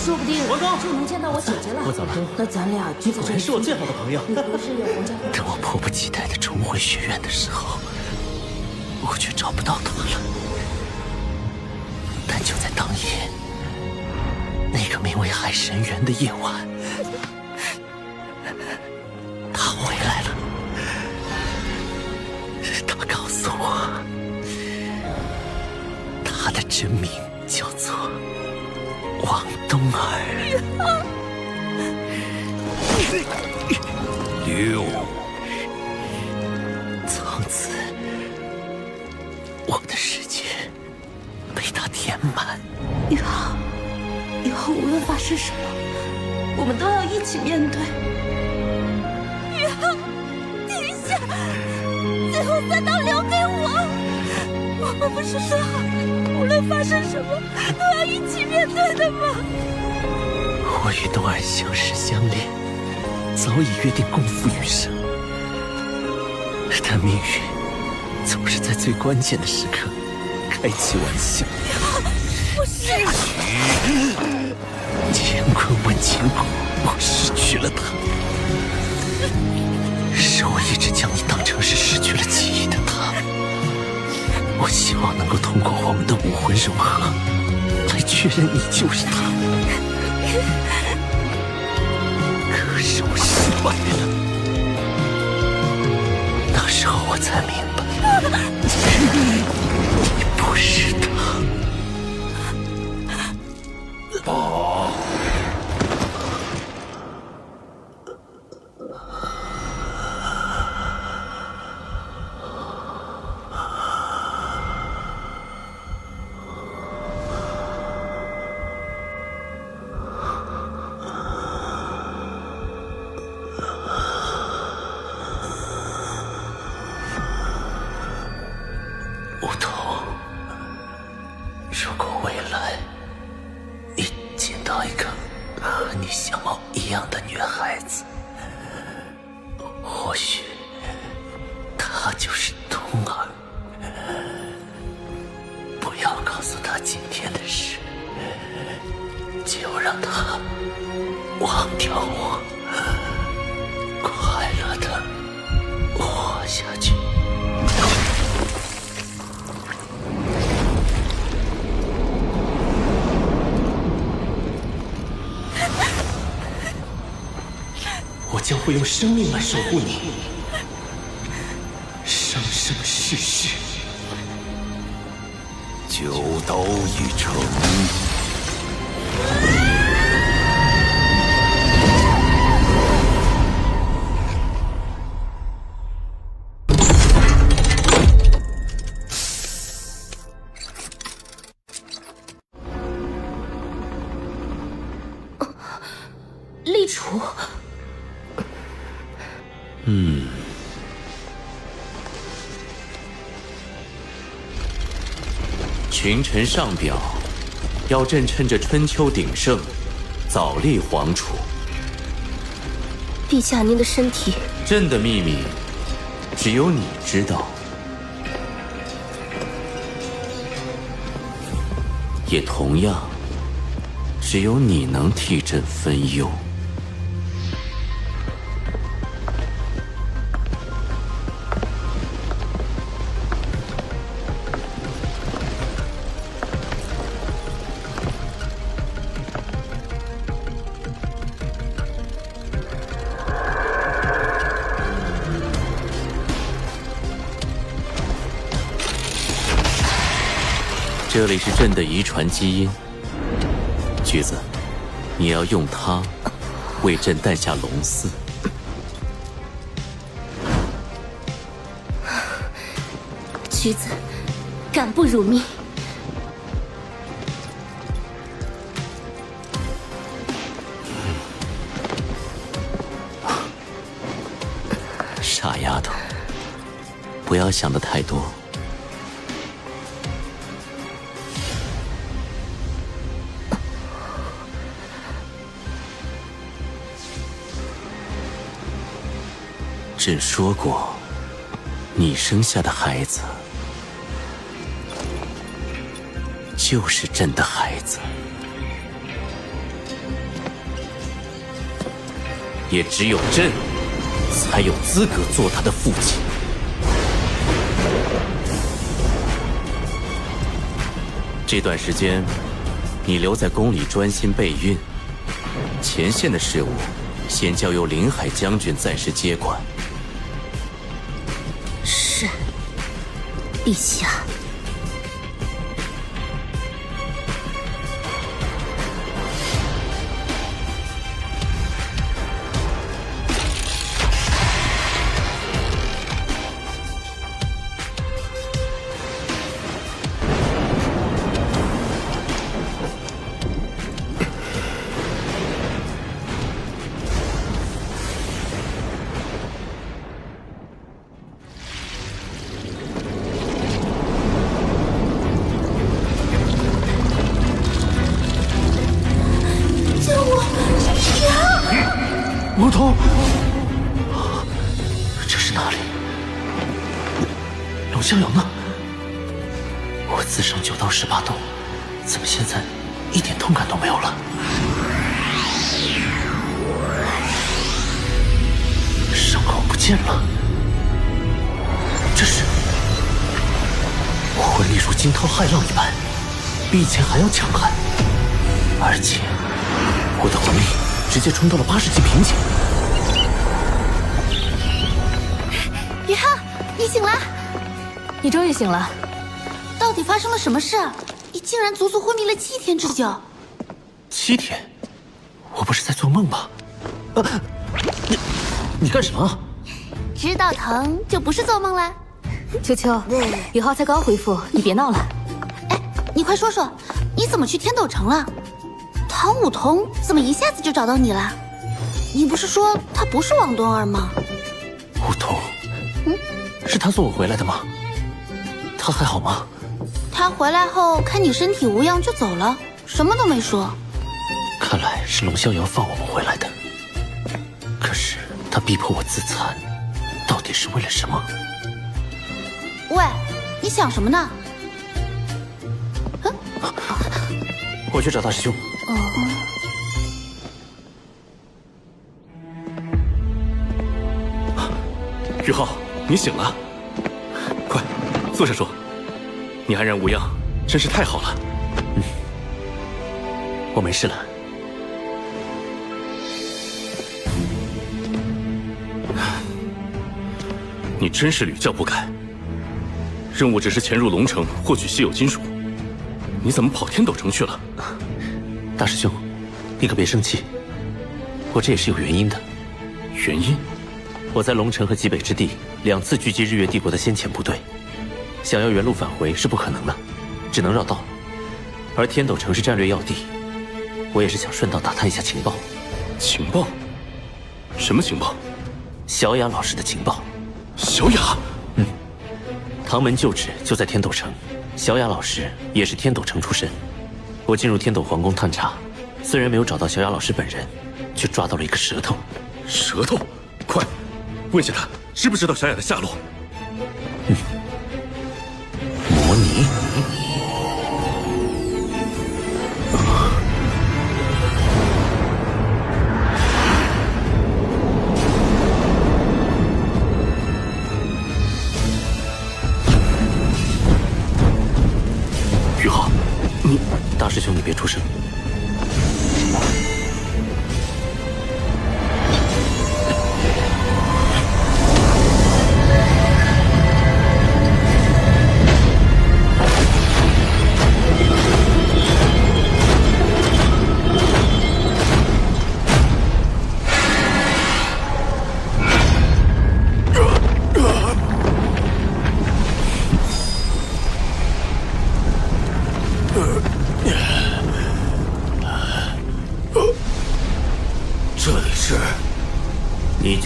说不定就能见到我姐姐了。我走了。那咱俩就在这里。是我最好的朋友。你不是有皇家？等我迫不及待地重回学院的时候，我却找不到他了。但就在当夜，那个名为海神园的夜晚，他回来了。他告诉我，他的真名叫做王东儿。6。从此，我的世界被他填满。以后无论发生什么，我们都要一起面对。雨浩，停下！最后3道留给我。我们不是说好，无论发生什么，都要一起面对的吗？我与东儿相识相恋，早已约定共赴余生，但命运总是在最关键的时刻开起玩笑。不是，乾坤问乾坤，我失去了他，是我一直将你当成是失去了记忆的他。我希望能够通过我们的武魂融合，来确认你就是他。可是我失败了。那时候我才明白，你不是他。梧桐，如果未来你见到一个和你相貌一样的女孩子，或许她就是冬儿。不要告诉她今天的事，就让她忘掉我，快乐的活下去。我将会用生命来守护你，生生世世。9刀一成。立储。群臣上表，要朕趁着春秋鼎盛，早立皇储。陛下，您的身体……朕的秘密，只有你知道，也同样，只有你能替朕分忧。这里是朕的遗传基因，橘子，你要用它为朕诞下龙嗣。举子，敢不辱命？傻丫头，不要想得太多。朕说过，你生下的孩子就是朕的孩子，也只有朕才有资格做他的父亲。这段时间，你留在宫里专心备孕，前线的事务先交由临海将军暂时接管。是，陛下。梧桐，这是哪里？龙逍遥呢？我自伤9道18洞，怎么现在一点痛感都没有了？伤口不见了，这是我魂力如惊涛骇浪一般，比以前还要强悍，而且我的魂力直接冲到了80级瓶颈。雨浩，你醒了！你终于醒了，到底发生了什么事？你竟然足足昏迷了7天之久。7天？我不是在做梦吧？你干什么？知道疼就不是做梦啦。秋秋，宇浩才刚恢复，你别闹了。哎，你快说说，你怎么去天斗城了？唐舞桐怎么一下子就找到你了？你不是说他不是王敦儿吗？梧桐，是他送我回来的吗？他还好吗？他回来后看你身体无恙就走了，什么都没说。看来是龙逍遥放我们回来的。可是他逼迫我自残，到底是为了什么？喂，你想什么呢？我去找大师兄。宇浩，你醒了，快坐下说。你安然无恙，真是太好了。我没事了。你真是屡教不改。任务只是潜入龙城获取稀有金属，你怎么跑天斗城去了？大师兄，你可别生气，我这也是有原因的。原因？我在龙城和极北之地2次狙击日月帝国的先遣部队，想要原路返回是不可能的，只能绕道。而天斗城是战略要地，我也是想顺道打探一下情报。情报？什么情报？小雅老师的情报。小雅？唐门旧址就在天斗城，小雅老师也是天斗城出身。我进入天斗皇宫探查，虽然没有找到小雅老师本人，却抓到了一个舌头。舌头？快问下他知不知道小雅的下落。魔尼。宇浩，你大师兄，你别出声。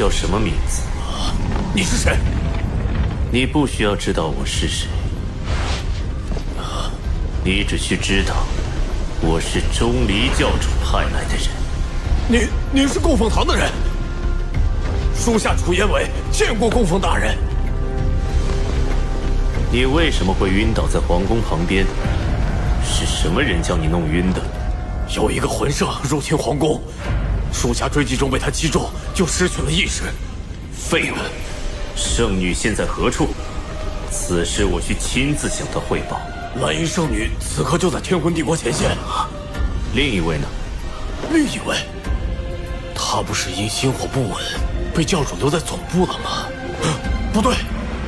叫什么名字？你是谁？你不需要知道我是谁，你只需知道我是钟离教主派来的人。您是供奉堂的人？属下楚延伟见过供奉大人。你为什么会晕倒在皇宫旁边？是什么人将你弄晕的？有一个魂圣入侵皇宫，属下追击中被他击中，就失去了意识。废物！圣女现在何处？此事我需亲自向她汇报。蓝衣圣女此刻就在天魂帝国前线。另一位呢？另一位，他不是因心火不稳被教主留在总部了吗？不对，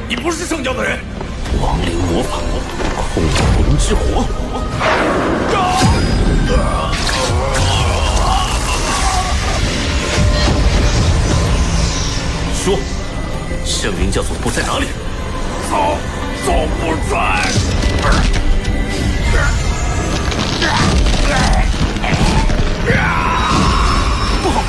你不是圣教的人。亡灵魔法，控魂之火。说，圣灵教总部在哪里？总部在。不好！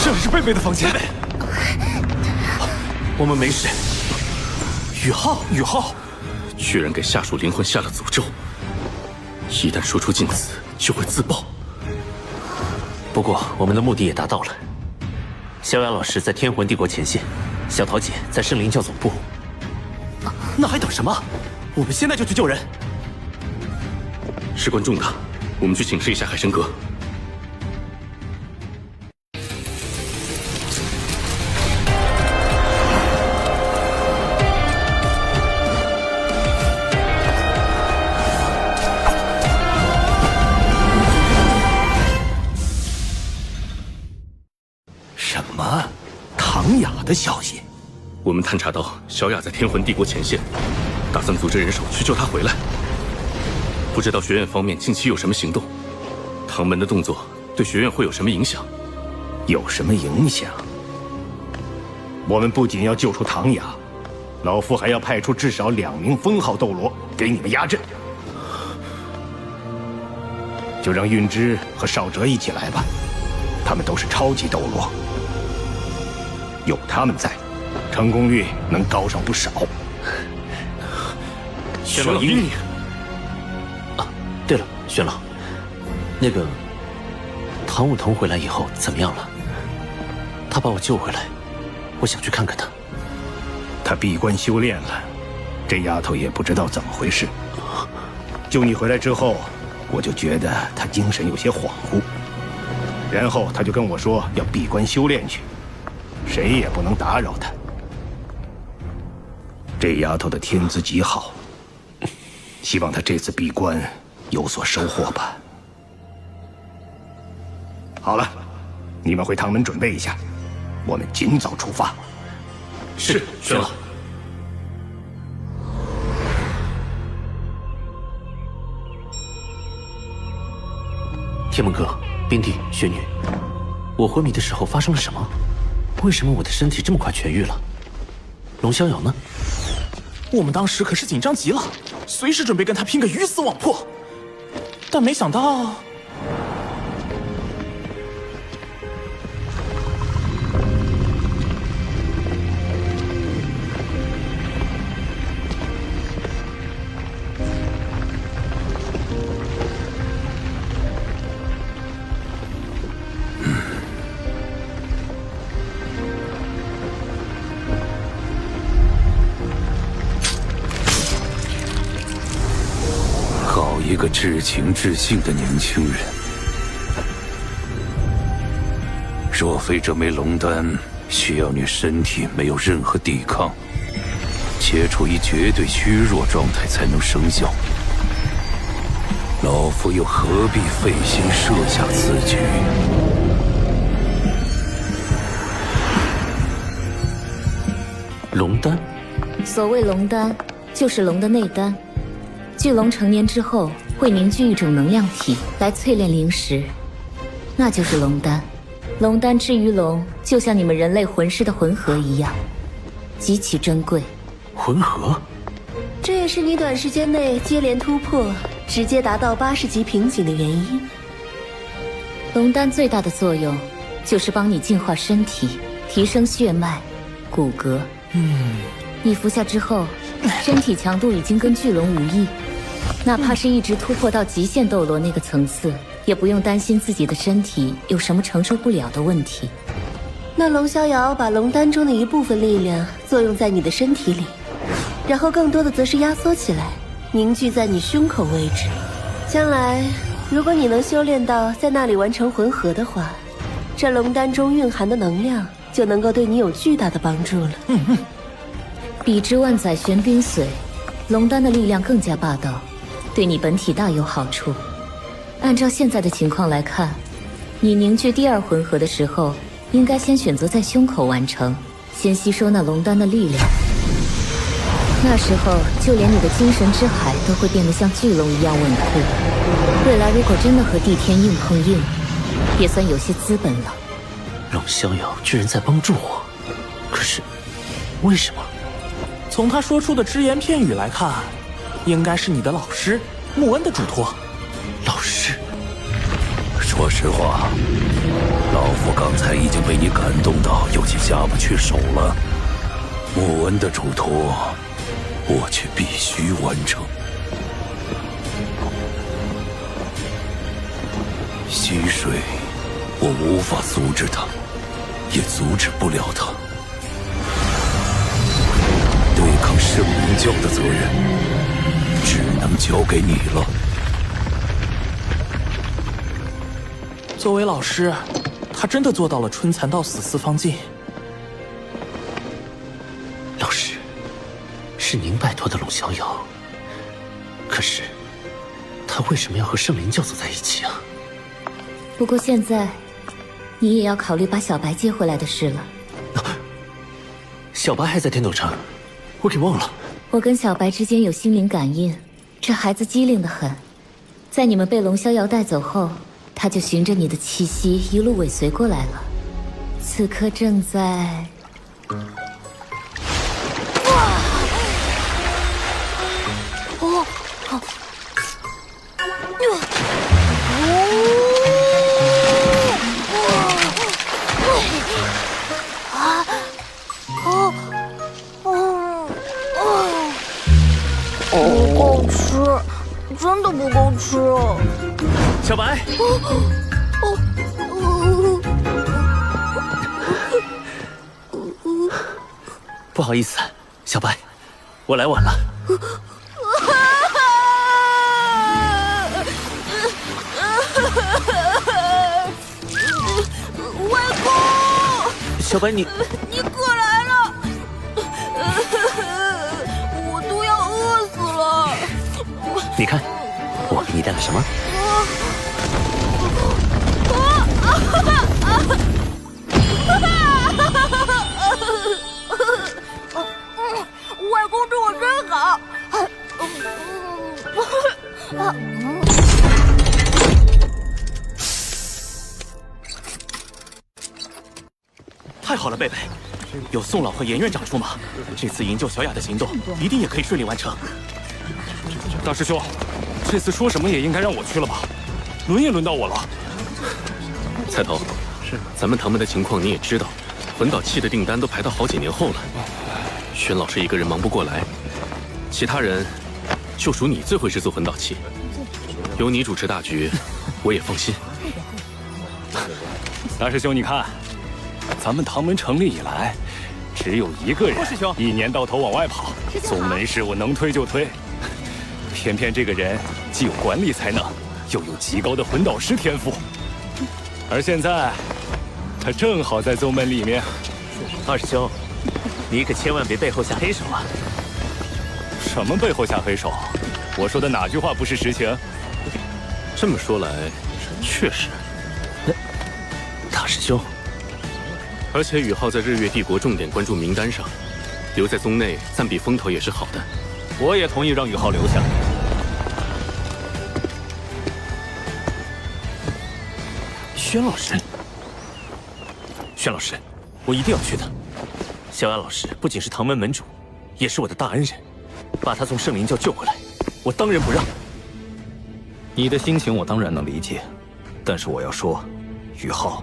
这里是贝贝的房间。我们没事。宇浩，巨人给下属灵魂下了诅咒，一旦说出禁词，就会自爆。不过我们的目的也达到了。萧雅老师在天魂帝国前线，小桃姐在圣灵教总部。那还等什么？我们现在就去救人。事关重大，我们去请示一下海参阁。什么？唐雅的消息？我们探查到小雅在天魂帝国前线，打算组织人手去救她回来。不知道学院方面近期有什么行动？唐门的动作对学院会有什么影响？有什么影响？我们不仅要救出唐雅，老夫还要派出至少2名封号斗罗给你们压阵。就让韵之和少哲一起来吧，他们都是超级斗罗，有他们在，成功率能高上不少。玄老英明。对了，玄老，那个唐舞桐回来以后怎么样了？他把我救回来，我想去看看他。他闭关修炼了，这丫头也不知道怎么回事。救你回来之后，我就觉得他精神有些恍惚，然后他就跟我说要闭关修炼去，谁也不能打扰他。这丫头的天资极好，希望她这次闭关有所收获吧。好了，你们回唐门准备一下，我们尽早出发。是，玄老。天门哥、冰帝、雪女，我昏迷的时候发生了什么？为什么我的身体这么快痊愈了？龙逍遥呢？我们当时可是紧张极了，随时准备跟他拼个鱼死网破，但没想到。一个至情至性的年轻人，若非这枚龙丹需要你身体没有任何抵抗，且处于绝对虚弱状态才能生效，老夫又何必费心设下此局？龙丹？所谓龙丹，就是龙的内丹。巨龙成年之后会凝聚一种能量体来淬炼灵石，那就是龙丹。龙丹之于龙，就像你们人类魂师的魂核一样，极其珍贵。魂核？这也是你短时间内接连突破，直接达到80级瓶颈的原因。龙丹最大的作用，就是帮你净化身体，提升血脉、骨骼。你服下之后，身体强度已经跟巨龙无异，哪怕是一直突破到极限斗罗那个层次，也不用担心自己的身体有什么承受不了的问题。那龙逍遥把龙丹中的一部分力量作用在你的身体里，然后更多的则是压缩起来，凝聚在你胸口位置。将来如果你能修炼到在那里完成魂核的话，这龙丹中蕴含的能量就能够对你有巨大的帮助了。比之万载玄冰髓，龙丹的力量更加霸道，对你本体大有好处。按照现在的情况来看，你凝聚第2魂核的时候，应该先选择在胸口完成，先吸收那龙丹的力量。那时候，就连你的精神之海都会变得像巨龙一样稳固。未来如果真的和帝天硬碰硬，也算有些资本了。龙逍遥居然在帮助我，可是为什么？从他说出的只言片语来看，应该是你的老师穆恩的嘱托。老师，说实话，老夫刚才已经被你感动到有些下不去手了。穆恩的嘱托，我却必须完成。溪水，我无法阻止它，也阻止不了它。对抗圣灵教的责任，只能交给你了。作为老师，他真的做到了春蚕到死丝方尽。老师，是您拜托的龙逍遥，可是他为什么要和圣灵教走在一起啊？不过现在，你也要考虑把小白接回来的事了。小白还在天斗城，我给忘了。我跟小白之间有心灵感应，这孩子机灵得很。在你们被龙逍遥带走后，他就循着你的气息一路尾随过来了。此刻正在……不够吃，真的不够吃。小白，不好意思，小白，我来晚了。外公，小白，你过来了，我都要饿死了。你看，我给你带了什么？外公对我真好。太好了，贝贝，有宋老和严院长出马，这次营救小雅的行动一定也可以顺利完成。大师兄，这次说什么也应该让我去了吧？轮也轮到我了。菜头，咱们唐门的情况你也知道，魂导器的订单都排到好几年后了。玄老师一个人忙不过来，其他人就属你最会制作魂导器，有你主持大局，我也放心。大师兄，你看，咱们唐门成立以来，只有一个人一年到头往外跑，宗门事务能推就推。偏偏这个人既有管理才能，又有极高的魂导师天赋，而现在他正好在宗门里面。二师兄，你可千万别背后下黑手啊！什么背后下黑手？我说的哪句话不是实情？这么说来，确实。大师兄，而且宇浩在日月帝国重点关注名单上，留在宗内暂避风头也是好的。我也同意让宇浩留下。轩老师，轩老师，我一定要去的。小雅老师不仅是唐门门主，也是我的大恩人，把他从圣灵教救回来，我当仁不让。你的心情我当然能理解，但是我要说，宇浩，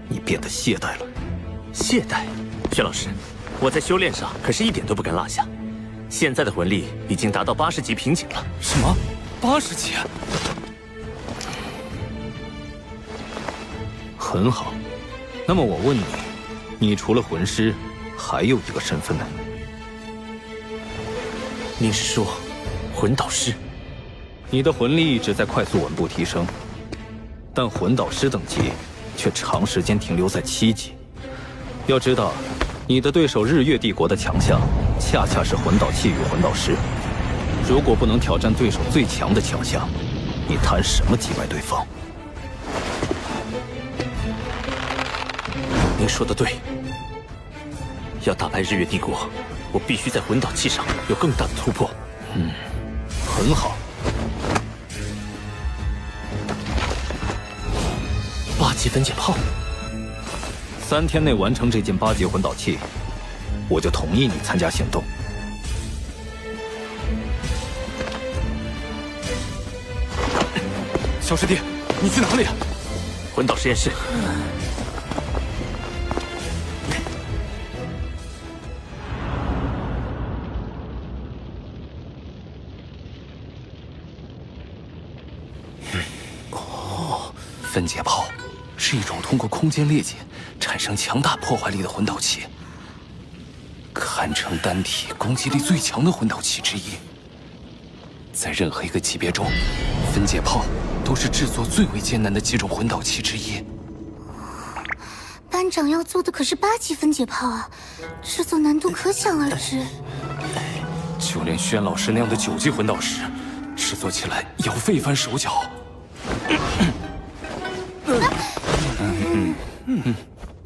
你变得懈怠了。懈怠？轩老师，我在修炼上可是一点都不敢落下。现在的魂力已经达到80级瓶颈了。什么？80级？很好。那么我问你，你除了魂师，还有一个身份呢？您是说，魂导师？你的魂力一直在快速稳步提升，但魂导师等级却长时间停留在7级。要知道，你的对手日月帝国的强项，恰恰是魂导器与魂导师。如果不能挑战对手最强的强项，你谈什么击败对方？您说的对，要打败日月帝国，我必须在魂导器上有更大的突破。很好。8级分解炮，3天内完成这件8级魂导器，我就同意你参加行动。小师弟，你去哪里？魂导实验室。分解炮是一种通过空间裂解产生强大破坏力的魂导器，堪称单体攻击力最强的魂导器之一。在任何一个级别中，分解炮都是制作最为艰难的几种魂导器之一。班长要做的可是8级分解炮啊，制作难度可想而知。就连轩老师那样的9级魂导师，制作起来也要费一番手脚。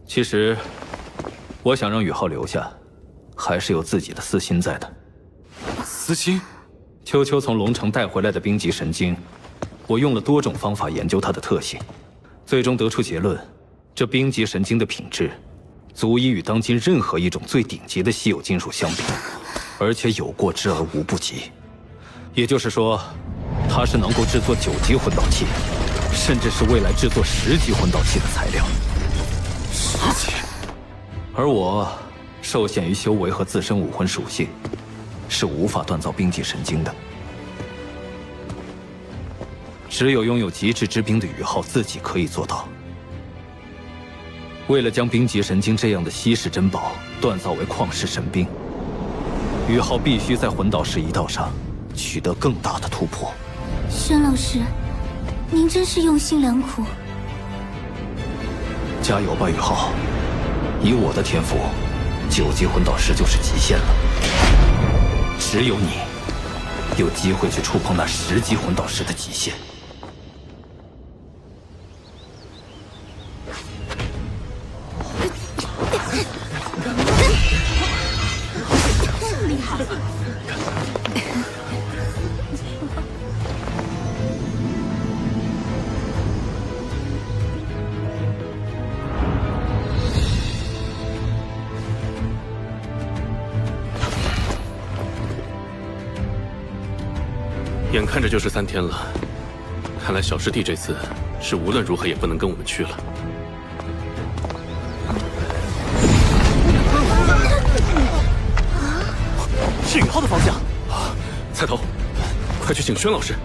其实，我想让宇浩留下，还是有自己的私心在的。私心？秋秋从龙城带回来的冰级神经，我用了多种方法研究它的特性，最终得出结论：这冰级神经的品质，足以与当今任何一种最顶级的稀有金属相比，而且有过之而无不及。也就是说，它是能够制作9级魂导器，甚至是未来制作10级魂导器的材料。10级？而我受限于修为和自身武魂属性，是无法锻造冰级神经的。只有拥有极致之冰的宇浩自己可以做到。为了将冰级神经这样的稀世珍宝锻造为旷世神兵，宇浩必须在魂导师一道上取得更大的突破。轩老师，您真是用心良苦。加油吧，宇浩！以我的天赋，9级魂导师就是极限了。只有你有机会去触碰那10级魂导师的极限。厉害！眼看着就是3天了，看来小师弟这次是无论如何也不能跟我们去了。是宇浩的方向。菜头，快去请轩老师。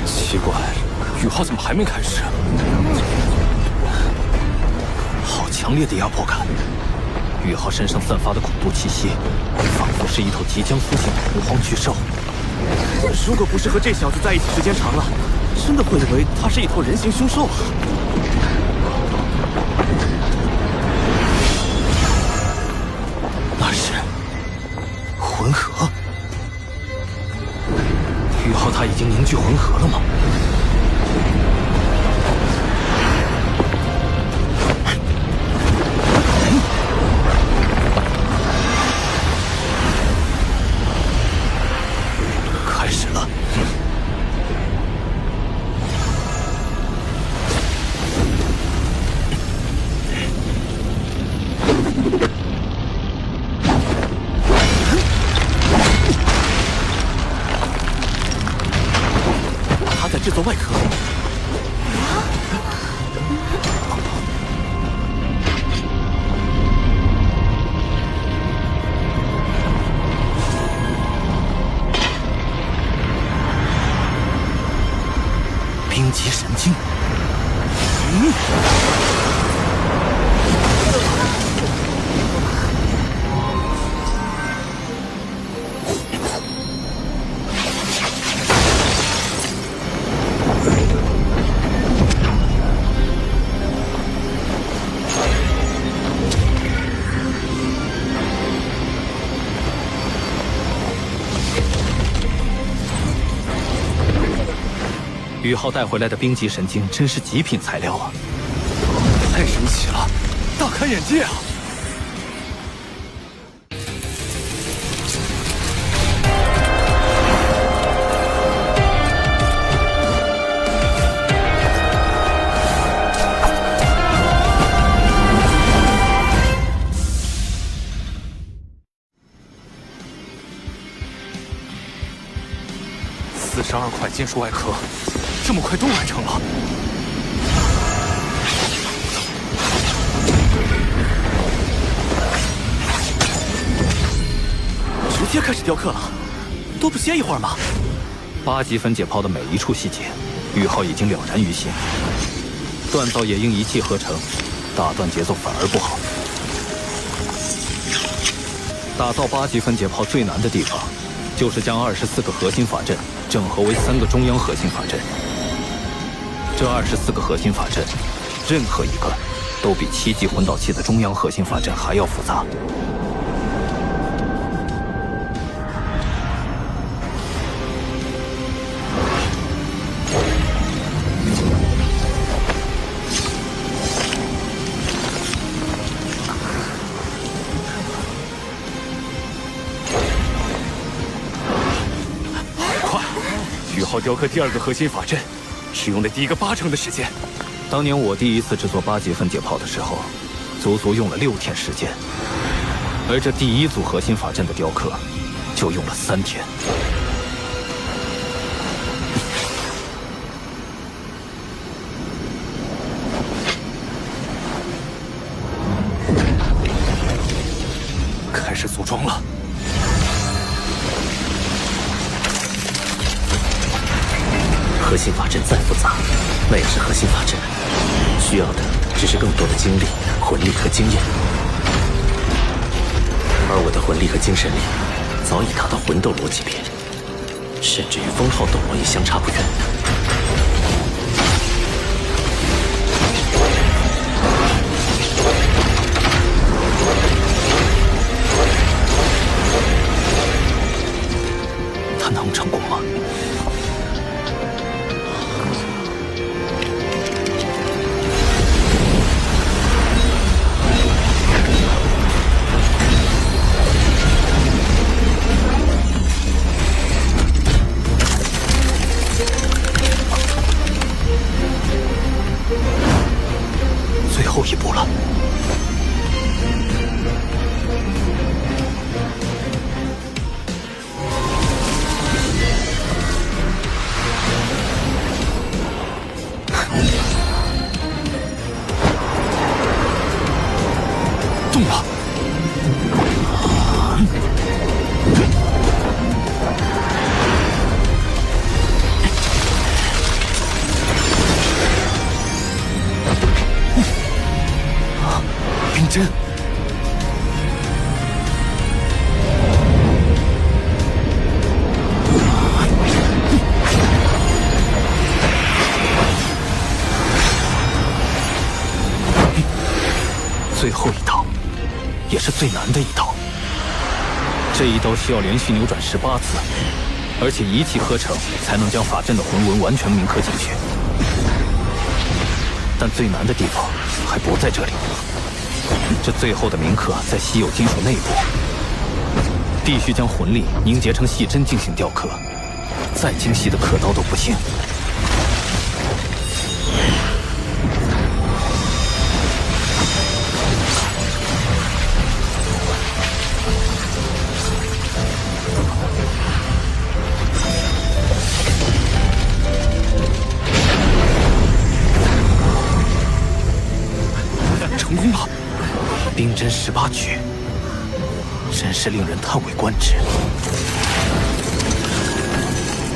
奇怪，宇浩怎么还没开始？好强烈的压迫感！宇浩身上散发的恐怖气息，仿佛是一头即将苏醒的洪荒巨兽。如果不是和这小子在一起时间长了，真的会以为他是一头人形凶兽啊！那是魂核。宇浩他已经凝聚魂核了吗？开始了。宇浩带回来的冰级神经真是极品材料啊！太神奇了，大开眼界啊！42块金属外壳，这么快都完成了。直接开始雕刻了，都不歇一会儿吗？8级分解炮的每一处细节，宇浩已经了然于心。锻造也应一气呵成，打断节奏反而不好。打造8级分解炮最难的地方，就是将24个核心法阵整合为3个中央核心法阵。这24个核心法阵，任何一个都比7级魂导器的中央核心法阵还要复杂。宇浩雕刻第2个核心法阵，只用了第1个80%的时间。当年我第一次制作8级分解炮的时候，足足用了6天时间，而这第1组核心法阵的雕刻，就用了3天。开始组装了。核心法阵再复杂，那也是核心法阵，需要的只是更多的精力、魂力和经验。而我的魂力和精神力早已达到魂斗罗级别，甚至与封号斗罗也相差不远。他能成功吗？最后一步了。中了！冰针。最后一刀，也是最难的一刀。这一刀需要连续扭转18次，而且一气呵成，才能将法阵的魂纹完全铭刻进去。但最难的地方还不在这里，这最后的铭刻在稀有金属内部，必须将魂力凝结成细针进行雕刻，再精细的刻刀都不行。成功了！冰针18举，真是令人叹为观止。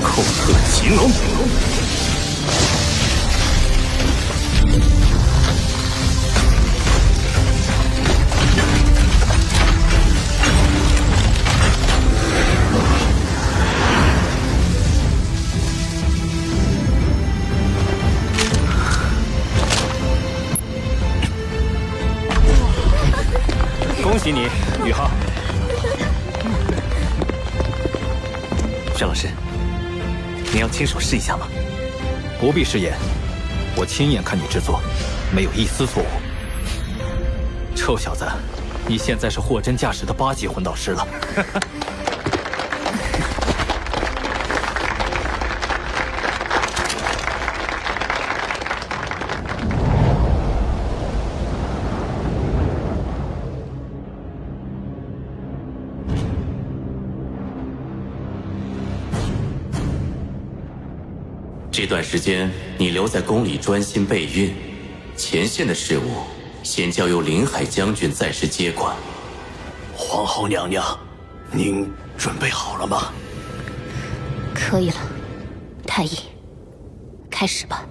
寇特奇能。恭喜你，宇浩。轩老师，您要亲手试一下吗？不必食言，我亲眼看你制作，没有一丝错误。臭小子，你现在是货真价实的8级魂导师了。这段时间你留在宫里专心备孕，前线的事务先交由林海将军暂时接管。皇后娘娘，您准备好了吗？可以了，太医，开始吧。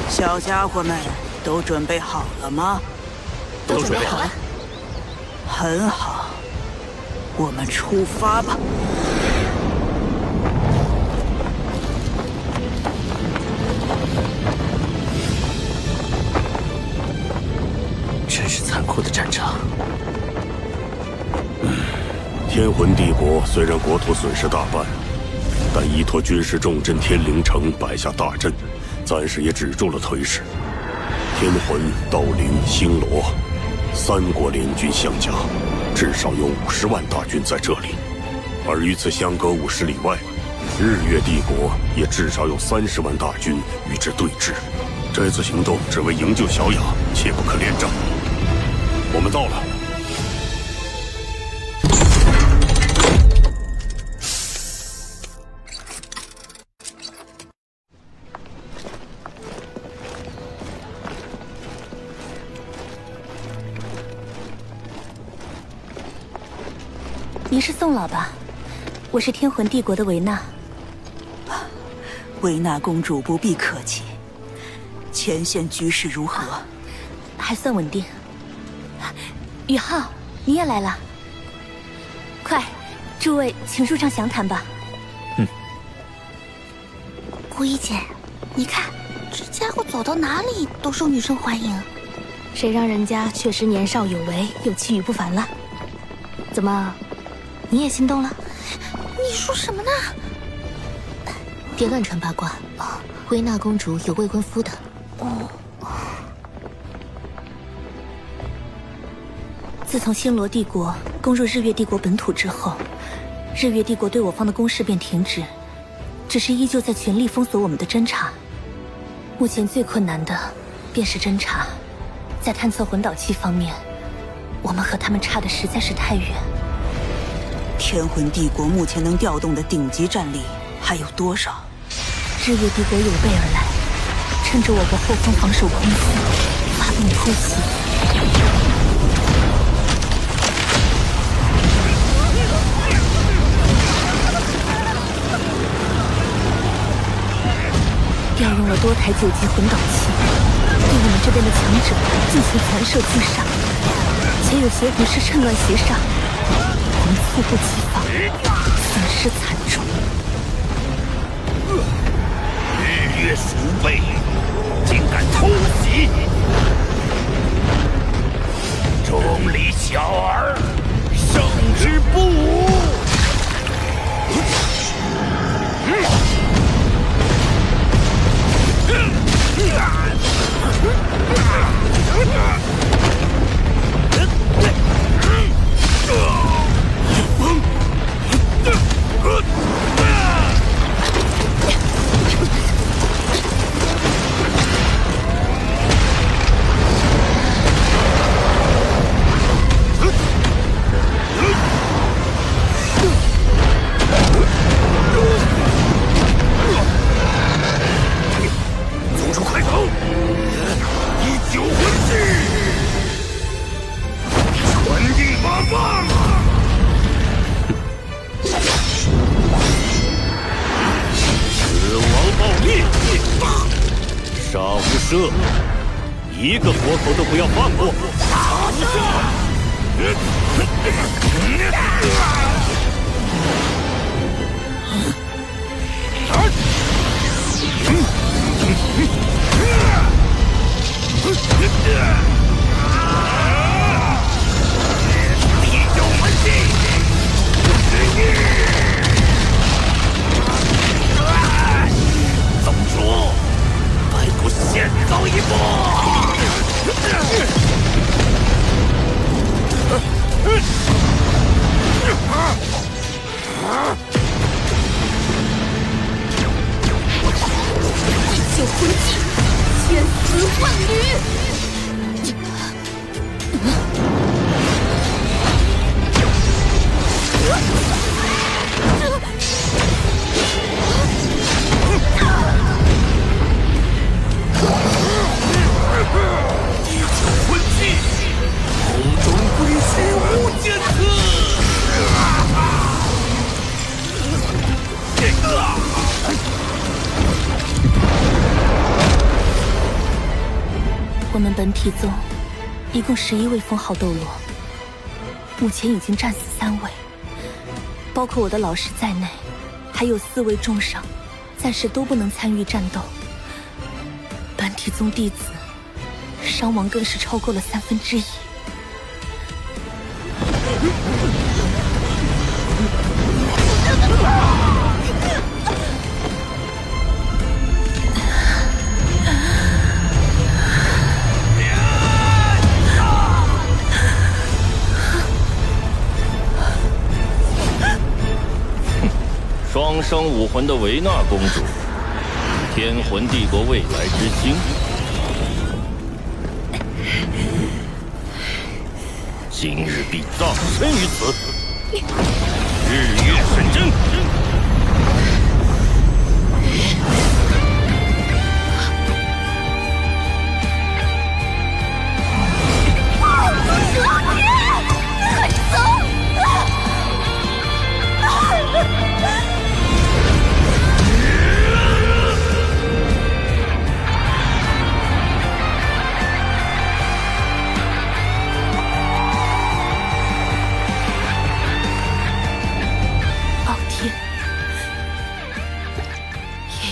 小家伙们都准备好了吗？都准备好了。很好，我们出发吧。真是残酷的战场。天魂帝国虽然国土损失大半，但依托军事重镇天灵城摆下大阵，暂时也止住了颓势。天魂、道灵、星罗3国联军相加，至少有50万大军在这里。而与此相隔50里外，日月帝国也至少有30万大军与之对峙。这次行动只为营救小雅，切不可恋战。我们到了。您是宋老吧？我是天魂帝国的维娜。维娜公主不必客气。前线局势如何？还算稳定。宇浩，你也来了。快，诸位请入帐详谈吧。顾一姐，你看这家伙走到哪里都受女生欢迎，谁让人家确实年少有为又气宇不凡了？怎么，你也心动了？你说什么呢？别乱传八卦。维娜公主有未婚夫的。自从星罗帝国攻入日月帝国本土之后，日月帝国对我方的攻势便停止，只是依旧在全力封锁我们的侦察。目前最困难的便是侦察，在探测魂导器方面，我们和他们差的实在是太远。天魂帝国目前能调动的顶级战力还有多少？日月帝国有备而来，趁着我国后方防守空虚，发动突袭。调用了多台9级魂导器，对我们这边的强者进行残射击杀，且有邪魂师趁乱袭杀，我们猝不及防，损失惨重。日月鼠辈，竟敢突袭！钟离小儿，胜之不武！宗主快走！以九魂技，传定八方。死亡暴力，杀无赦，一个活口都不要放过！以九魂技，宗主，白骨先走一步。九魂技，千丝万缕。以九魂技，空中归虚无间刺。我们本体宗一共11位封号斗罗，目前已经战死3位，包括我的老师在内，还有4位重伤，暂时都不能参与战斗。本体宗弟子伤亡更是超过了1/3。双生武魂的维纳公主，天魂帝国未来之星，今日必葬身于此。日月神针。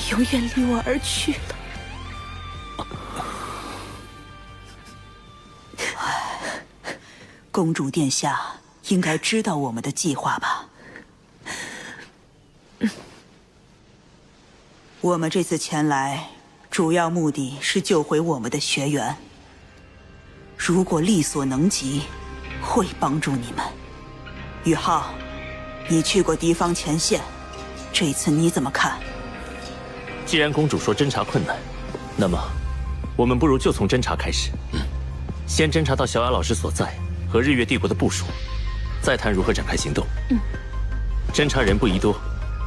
永远离我而去了。公主殿下应该知道我们的计划吧？我们这次前来，主要目的是救回我们的学员。如果力所能及，会帮助你们。宇浩，你去过敌方前线，这次你怎么看？既然公主说侦查困难，那么我们不如就从侦查开始。先侦查到小雅老师所在和日月帝国的部署，再谈如何展开行动。侦查人不宜多，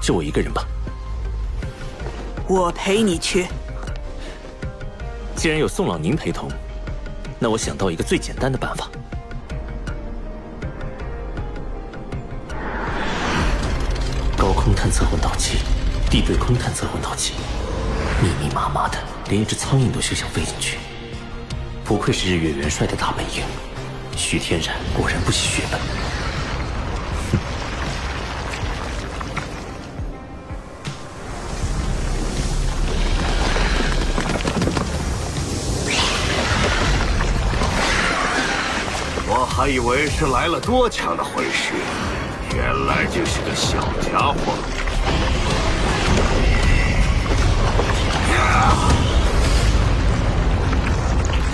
就我一个人吧。我陪你去。既然有宋老您陪同，那我想到一个最简单的办法。高空探测混导器，地对空探测混导器，密密麻麻的，连一只苍蝇都休想飞进去。不愧是日月元帅的大本营，徐天然果然不惜血本。我还以为是来了多强的魂师，原来就是个小家伙。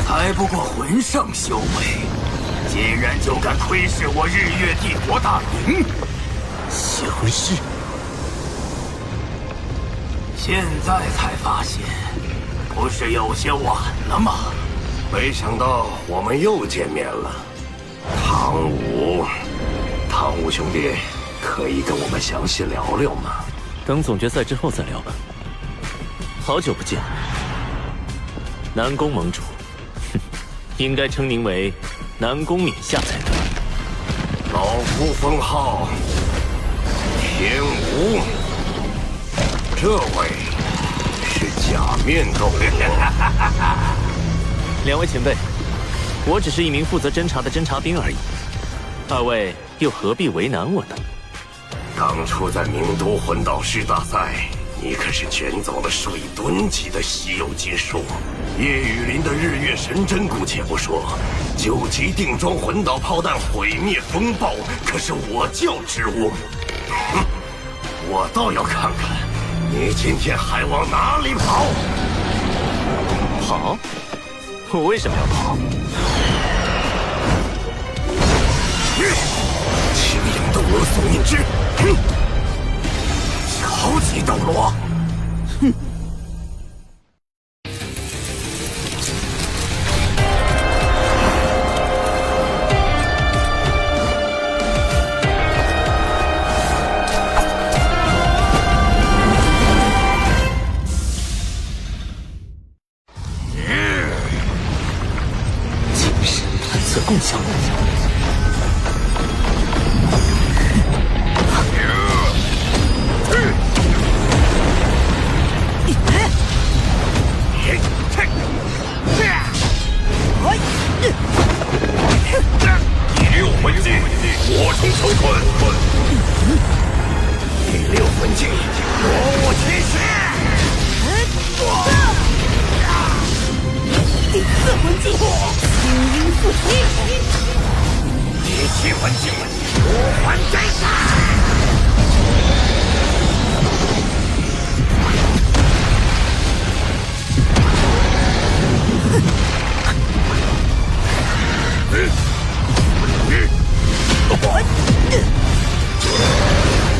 才不过魂圣修为，竟然就敢窥视我日月帝国大营！邪魂师，现在才发现，不是有些晚了吗？没想到我们又见面了，汤武兄弟，可以跟我们详细聊聊吗？等总决赛之后再聊吧。好久不见，南宫盟主，应该称您为南宫冕下才对。老夫封号天武，这位是假面斗罗。两位前辈，我只是一名负责侦查的侦察兵而已，二位又何必为难我呢？当初在名都魂导师大赛，你可是卷走了数以吨级的稀有金属。叶雨林的日月神针姑且不说，9级定装魂导炮弹毁灭风暴可是我教之物。哼，我倒要看看你今天还往哪里跑！跑？我为什么要跑？青影斗罗宋印之，超级斗罗，哼！今日探测共享。第六魂技，火中抽困。第六魂技，魔物侵蚀。第四魂技，青鹰附体。第七魂技，五环斩杀。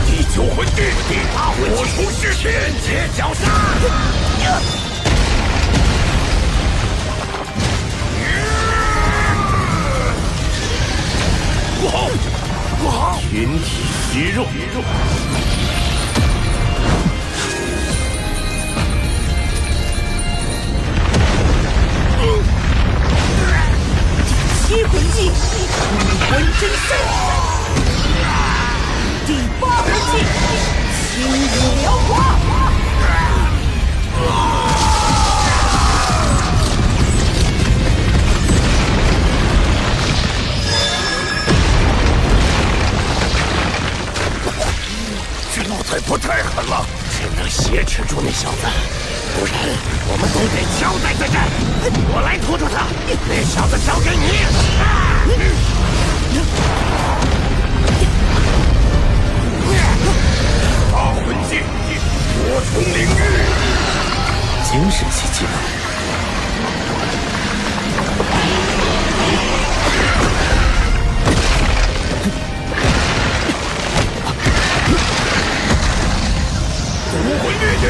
第九魂技，第八魂技，火出世天劫绞杀。不好，不好！群体虚弱。七魂技，五魂真身。第八魂技，青羽燎华。这老太婆太狠了，只能挟持住那小子，不然我们都得交代在这儿。我来拖住他，那小子交给你。大魂技，火冲领域。精神系技能。武魂月影，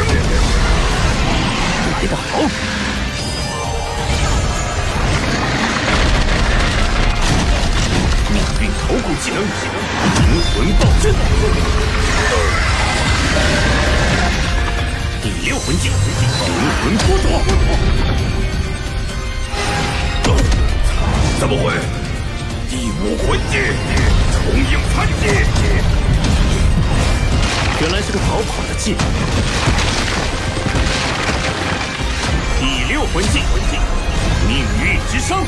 来得好！命运头骨技能，灵魂暴震。第六魂技，灵魂剥夺。怎么会？第五魂技，重影残击。原来是个逃跑的技能。第六魂技，命运之伤。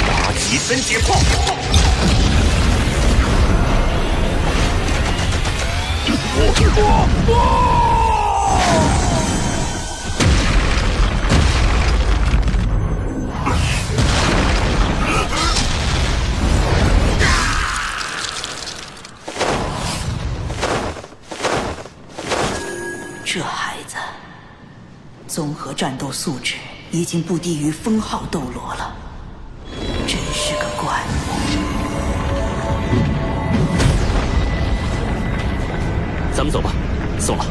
八级分解炮。这孩子，综合战斗素质已经不低于封号斗罗了，真是个怪物。咱们走吧，送了。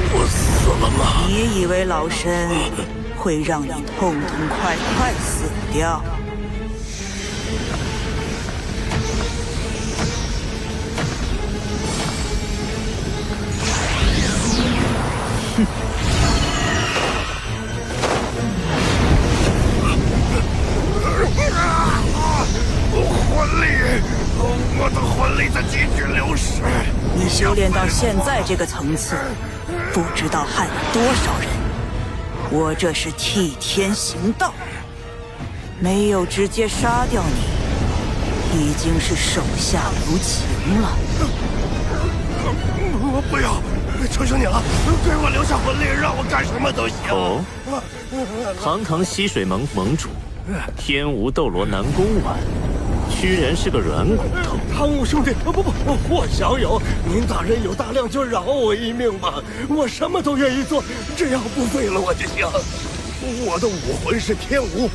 我死了吗？你以为老身会让你痛痛快快死掉？我的魂力在急剧流失。你修炼到现在这个层次，不知道害了多少人。我这是替天行道，没有直接杀掉你，已经是手下留情了。不要，求求你了，给我留下魂力，让我干什么都行。哦，堂堂西水盟盟主，天无斗罗南宫丸，居然是个软骨头。汤武兄弟，不，霍小友，您大人有大量，就饶我一命吧，我什么都愿意做，只要不废了我就行。我的武魂是天无，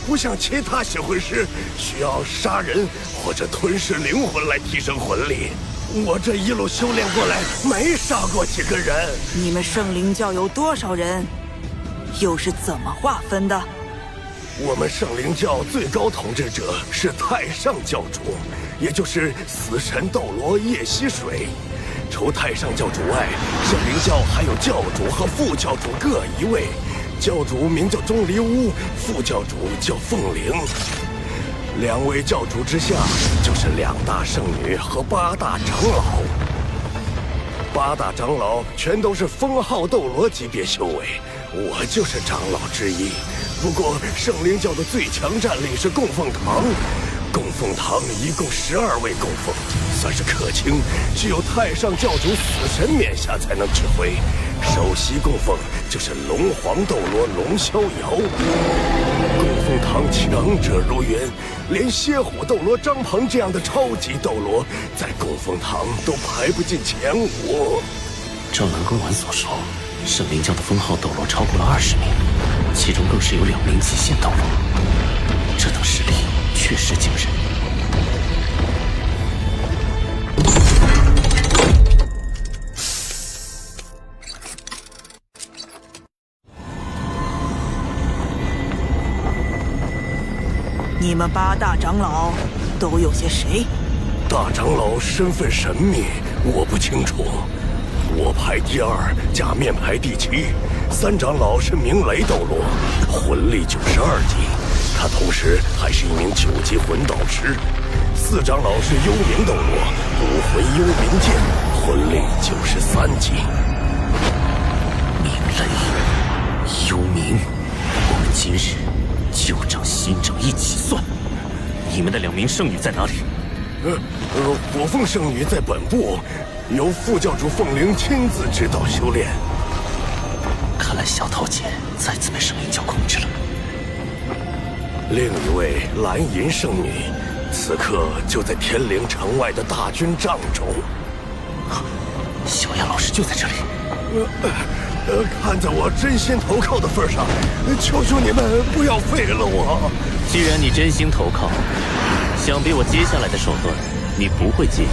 不像其他血魂师需要杀人或者吞噬灵魂来提升魂力。我这一路修炼过来，没杀过几个人。你们圣灵教有多少人？又是怎么划分的？我们圣灵教最高统治者是太上教主，也就是死神斗罗叶溪水。除太上教主外，圣灵教还有教主和副教主各一位。教主名叫钟离乌，副教主叫凤灵。2位教主之下，就是2大圣女和8大长老。8大长老全都是封号斗罗级别修为，我就是长老之一。不过圣灵教的最强战力是供奉堂，供奉堂一共12位供奉，算是客卿，只有太上教主死神冕下才能指挥。首席供奉就是龙皇斗罗龙逍遥。供奉堂强者如云，连蝎虎斗罗张鹏这样的超级斗罗，在供奉堂都排不进前5。照南宫丸所说，圣灵教的封号斗罗超过了20名，其中更是有2名极限斗罗，这等实力确实惊人。你们8大长老都有些谁？大长老身份神秘，我不清楚。我排第2，假面排第7。3长老是明雷斗罗，魂力92级，他同时还是一名9级魂导师。4长老是幽冥斗罗，武魂幽冥剑，魂力93级。明雷，幽冥，我们今日旧账新账一起算。你们的2名圣女在哪里？火凤圣女在本部，由副教主凤灵亲自指导修炼。看来小桃姐再次被圣灵教控制了。另一位蓝银圣女，此刻就在天灵城外的大军帐中。小雅老师就在这里。看在我真心投靠的份上，求求你们不要废了我。既然你真心投靠，想必我接下来的手段你不会介意。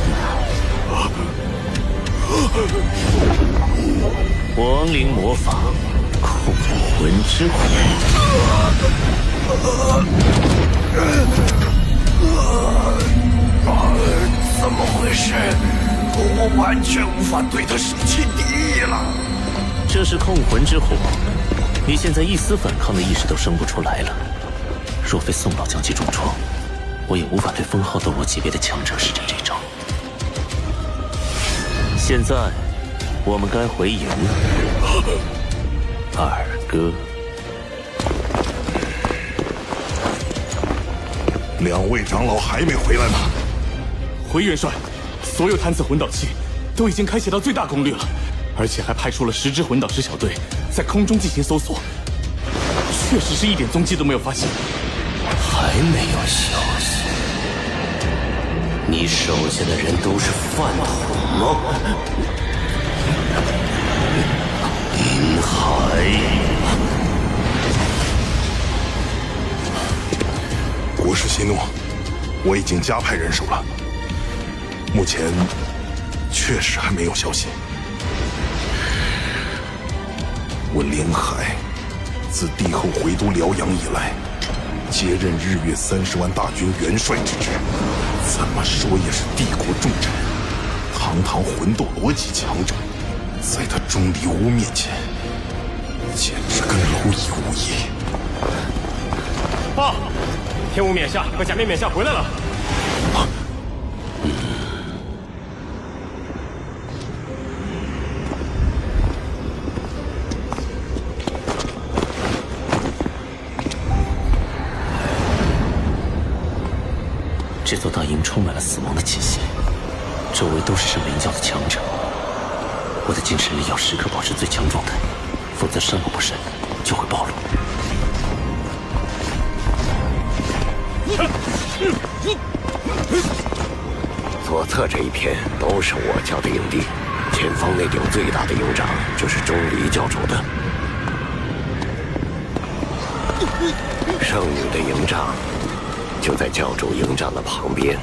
亡灵魔法，控魂之火。怎么回事？我完全无法对他生起敌意了。这是控魂之火，你现在一丝反抗的意识都生不出来了。若非宋老将其重创，我也无法对封号斗罗级别的强者施展这招。现在我们该回营了，二哥。 2位长老还没回来吗？回元帅，所有探测魂导器都已经开启到最大功率了，而且还派出了10支魂导师小队在空中进行搜索，确实是一点踪迹都没有发现。还没有消息？你手下的人都是饭桶吗？林海。国师息怒，我已经加派人手了，目前确实还没有消息。我林海自帝后回都辽阳以来，接任日月30万大军元帅之职，怎么说也是帝国重臣，堂堂魂斗罗级强者，在他钟离巫面前，简直跟蝼蚁无异。报，天武冕下和假面冕下回来了。这座大营充满了死亡的气息，周围都是圣灵教的强者。我的精神力要时刻保持最强状态，否则稍不慎就会暴露。左侧这一片都是我教的营地，前方那顶最大的营帐就是钟离教主的。圣女的营帐就在教主营帐的旁边。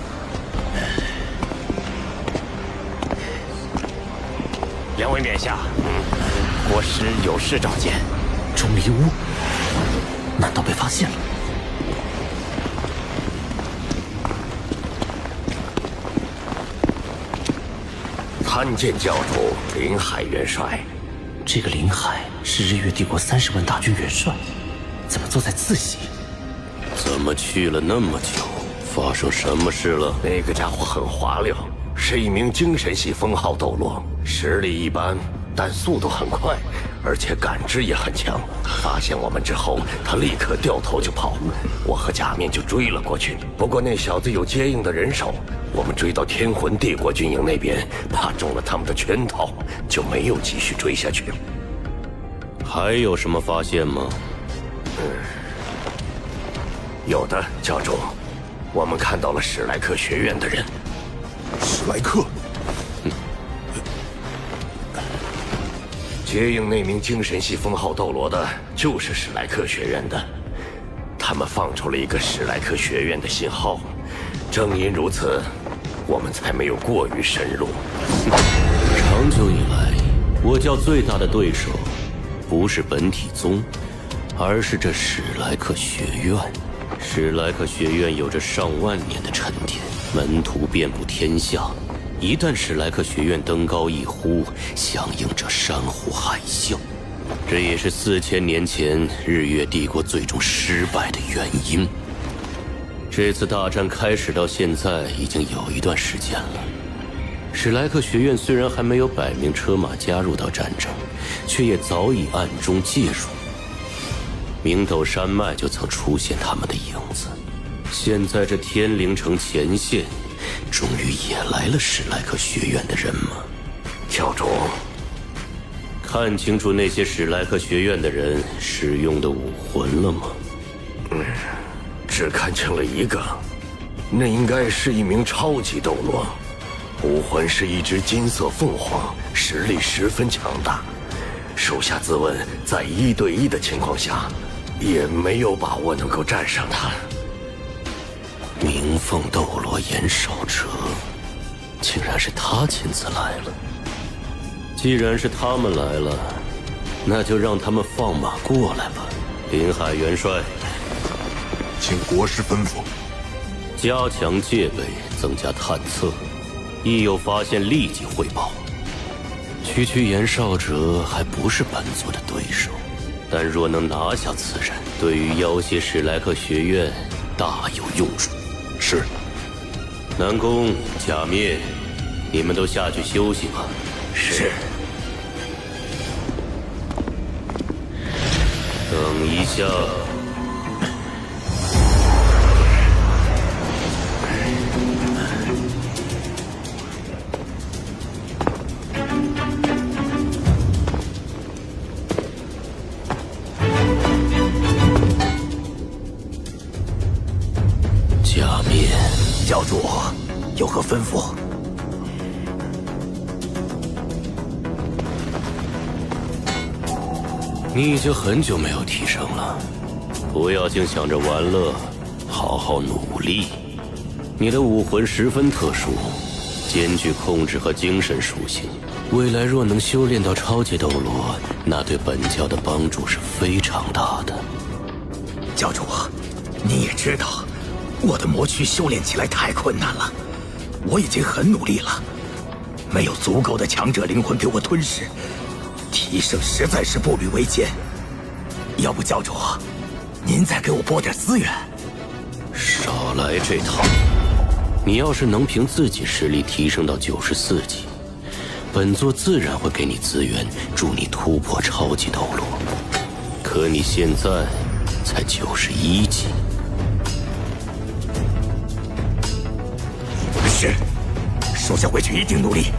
两位冕下，国师有事召见。钟离屋，难道被发现了？参见教主林海元帅。这个林海是日月帝国30万大军元帅，怎么坐在自席？怎么去了那么久？发生什么事了？那个家伙很滑溜，是一名精神系封号斗罗，实力一般，但速度很快，而且感知也很强。发现我们之后，他立刻掉头就跑，我和假面就追了过去。不过那小子有接应的人手，我们追到天魂帝国军营那边，怕中了他们的圈套，就没有继续追下去。还有什么发现吗？有的，教主，我们看到了史莱克学院的人。史莱克？接应那名精神系封号斗罗的就是史莱克学院的，他们放出了一个史莱克学院的信号。正因如此，我们才没有过于深入。长久以来，我教最大的对手不是本体宗，而是这史莱克学院。史莱克学院有着上万年的沉淀，门徒遍布天下。一旦史莱克学院登高一呼，响应着山呼海啸。这也是4000年前日月帝国最终失败的原因。这次大战开始到现在已经有一段时间了。史莱克学院虽然还没有摆明车马加入到战争，却也早已暗中介入。明斗山脉就曾出现他们的影子。现在这天灵城前线，终于也来了史莱克学院的人吗？教主，看清楚那些史莱克学院的人使用的武魂了吗？只看清了一个，那应该是一名超级斗罗，武魂是一只金色凤凰，实力十分强大。手下自问，在1对1的情况下，也没有把握能够战胜他。鸣凤斗罗严少哲，竟然是他亲自来了。既然是他们来了，那就让他们放马过来吧。林海元帅，请国师吩咐。加强戒备，增加探测，一有发现立即汇报。区严少哲还不是本座的对手，但若能拿下此人，对于要挟史莱克学院大有用处。是。南宫、假面，你们都下去休息吧。是。等一下。你已经很久没有提升了，不要净想着玩乐，好好努力。你的武魂十分特殊，兼具控制和精神属性。未来若能修炼到超级斗罗，那对本教的帮助是非常大的。教主，你也知道，我的魔躯修炼起来太困难了，我已经很努力了，没有足够的强者灵魂给我吞噬，提升实在是步履维艰。要不教主，您再给我拨点资源。少来这套！你要是能凭自己实力提升到94级，本座自然会给你资源，助你突破超级斗罗。可你现在才91级。是，属下回去一定努力。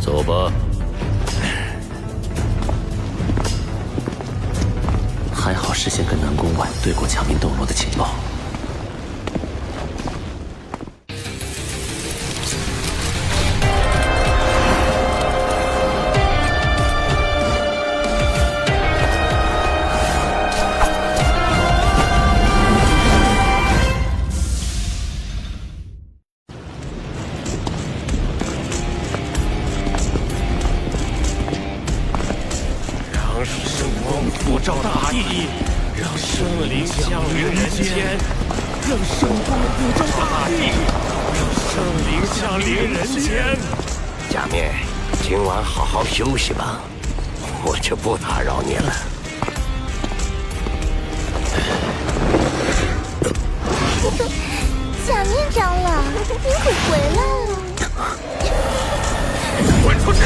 走吧。还好事先跟南宫婉对过强名斗罗的情报。普照大地，让圣灵降临人间，让圣光普照大地，让圣灵降临人间。假面，今晚好好休息吧，我就不打扰你了。假面长老，您可回来了！滚出去！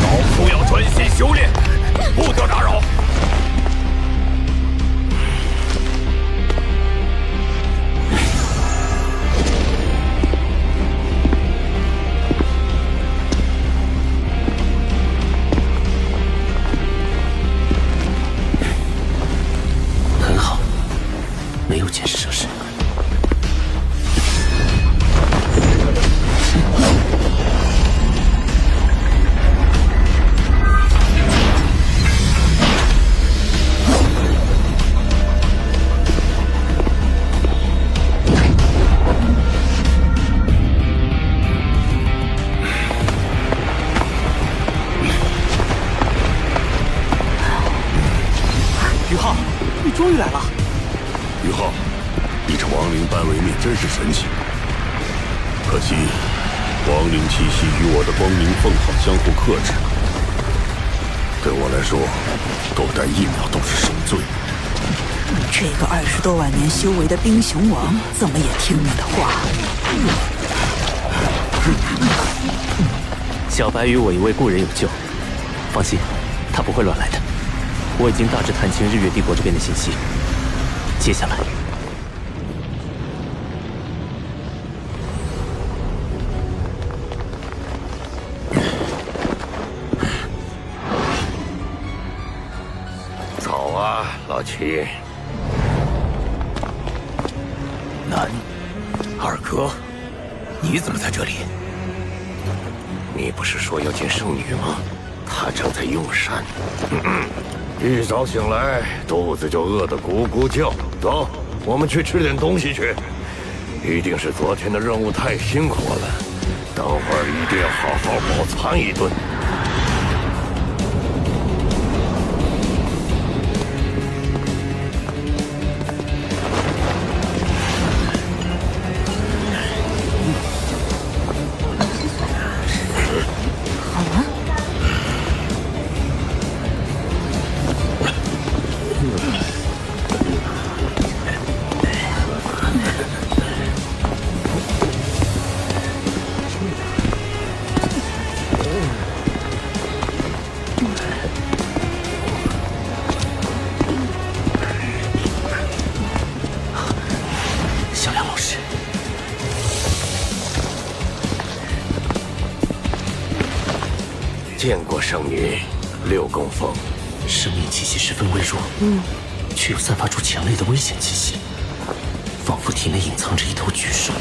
老夫要专心修炼，不得打扰。很好，没有建设施。于浩，你终于来了。于浩，你这亡灵般为面真是神奇。可惜，亡灵气息与我的光明凤凰相互克制，对我来说，多待1秒都是受罪。这个20多万年修为的冰熊王，怎么也听你的话？小白与我一位故人有救，放心，他不会乱来的。我已经大致探清日月帝国这边的信息，接下来早啊，老七。南，二哥，你怎么在这里？你不是说要见圣女吗？她正在用膳。一早醒来，肚子就饿得咕咕叫。走，我们去吃点东西去。一定是昨天的任务太辛苦了，等会儿一定要好好饱餐一顿。小梁老师，见过圣女，6供奉。生命气息十分微弱，却又散发出强烈的危险气息，仿佛体内隐藏着一头巨兽。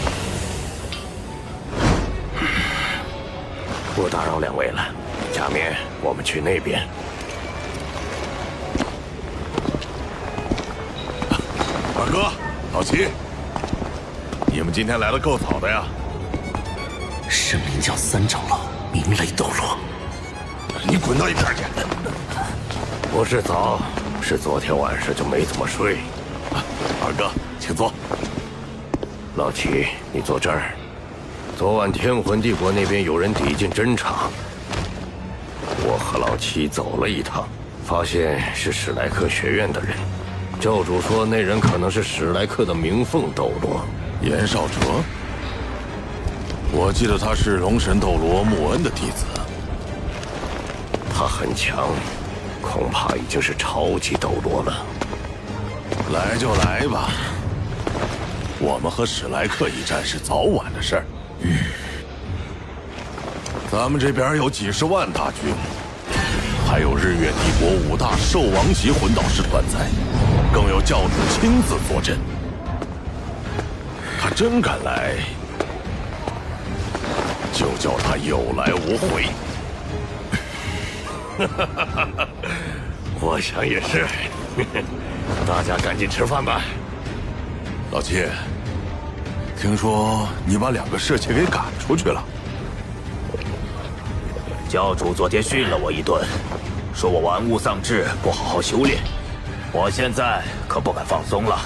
不打扰两位了，假面，我们去那边。二哥，老齐，你们今天来的够早的呀！圣灵教3长老鸣雷斗罗，你滚到一边去！不是早，是昨天晚上就没怎么睡。二哥，请坐。老齐，你坐这儿。昨晚天魂帝国那边有人抵近侦查，我和老七走了一趟，发现是史莱克学院的人。教主说那人可能是史莱克的鸣凤斗罗严少哲。我记得他是龙神斗罗穆恩的弟子。他很强，恐怕已经是超级斗罗了。来就来吧，我们和史莱克一战是早晚的事儿。咱们这边有几十万大军，还有日月帝国5大兽王级魂导师团在，更有教主亲自坐镇。他真敢来，就叫他有来无回。我想也是。大家赶紧吃饭吧。老七，听说你把2个侍妾给赶出去了。教主昨天训了我一顿，说我玩物丧志，不好好修炼。我现在可不敢放松了。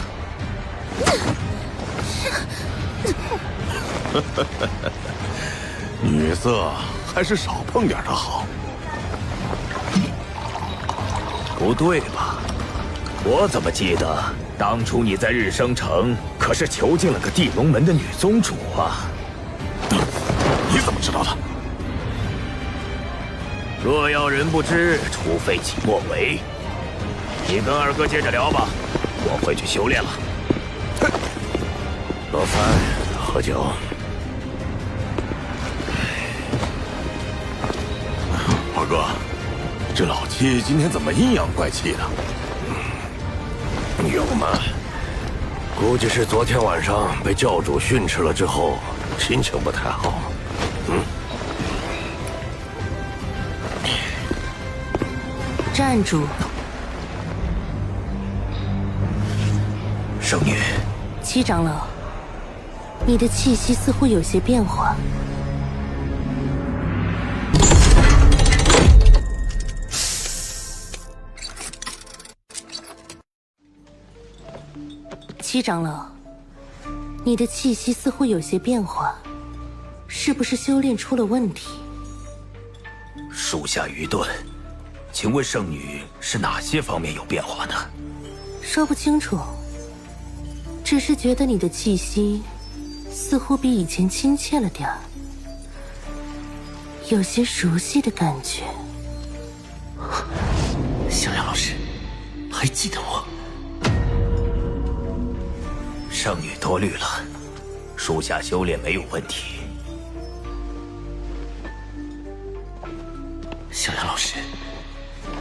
女色还是少碰点的好。不对吧？我怎么记得当初你在日升城可是囚禁了个地龙门的女宗主啊？你怎么知道的？若要人不知，除非己莫为。你跟二哥接着聊吧，我回去修炼了。老三，喝酒。二哥，这老七今天怎么阴阳怪气的？有吗？估计是昨天晚上被教主训斥了之后，心情不太好。站住！圣女，七长老，你的气息似乎有些变化。七长老，你的气息似乎有些变化，是不是修炼出了问题？属下愚钝，请问圣女是哪些方面有变化呢？说不清楚，只是觉得你的气息似乎比以前亲切了点儿，有些熟悉的感觉。小雅老师，还记得我？圣女多虑了，属下修炼没有问题。小雅老师，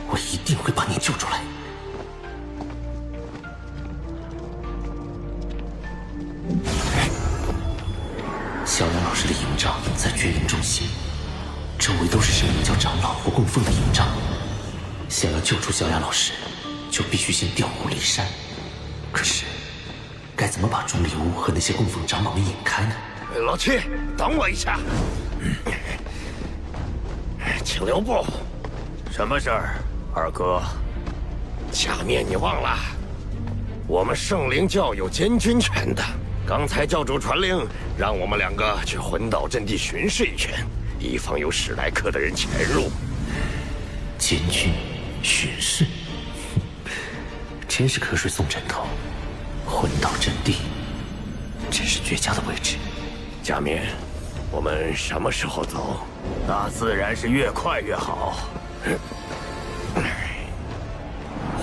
我一定会把你救出来。小雅老师的营帐在绝云中心，周围都是圣灵教长老或供奉的营帐。想要救出小雅老师，就必须先调虎离山。可是，该怎么把钟离屋和那些供奉长老们引开呢？老七，等我一下。请留步。什么事儿，二哥？假面，你忘了，我们圣灵教有监军权的。刚才教主传令，让我们2个去魂岛阵地巡视一圈，以防有史莱克的人潜入。监军巡视，真是瞌睡送枕头。魂岛阵地，真是绝佳的位置。假面，我们什么时候走？那自然是越快越好。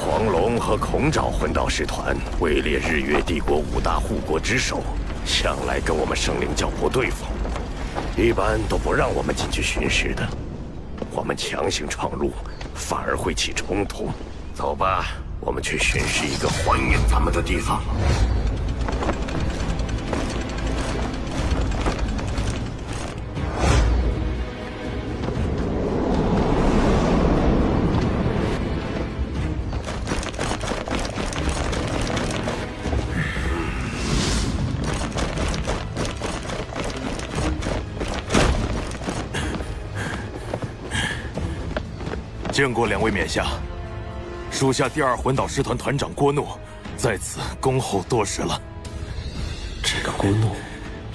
黄龙和孔爪魂导师团位列日月帝国5大护国之首，向来跟我们圣灵教不对付，一般都不让我们进去巡视的。我们强行闯入，反而会起冲突。走吧，我们去巡视一个欢迎咱们的地方。见过2位冕下，属下第2魂导师团团长郭怒，在此恭候多时了。这个郭怒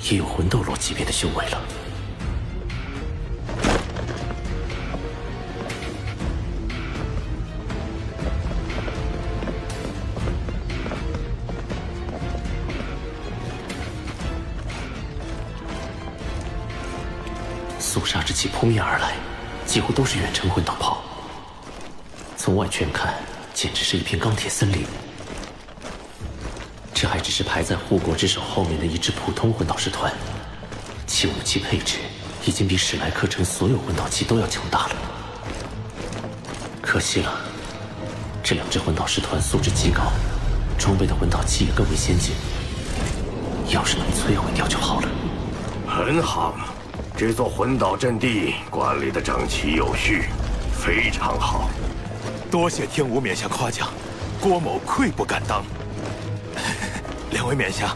也有魂斗罗级别的修为了。肃杀之气扑面而来，几乎都是远程魂导炮。从外圈看，简直是一片钢铁森林。这还只是排在护国之手后面的一支普通魂导师团，其武器配置已经比史莱克城所有魂导器都要强大了。可惜了，这2支魂导师团素质极高，装备的魂导器也更为先进。要是能摧毁掉就好了。很好。这座魂岛阵地管理的整齐有序，非常好。多谢天武冕下夸奖，郭某愧不敢当。2位冕下，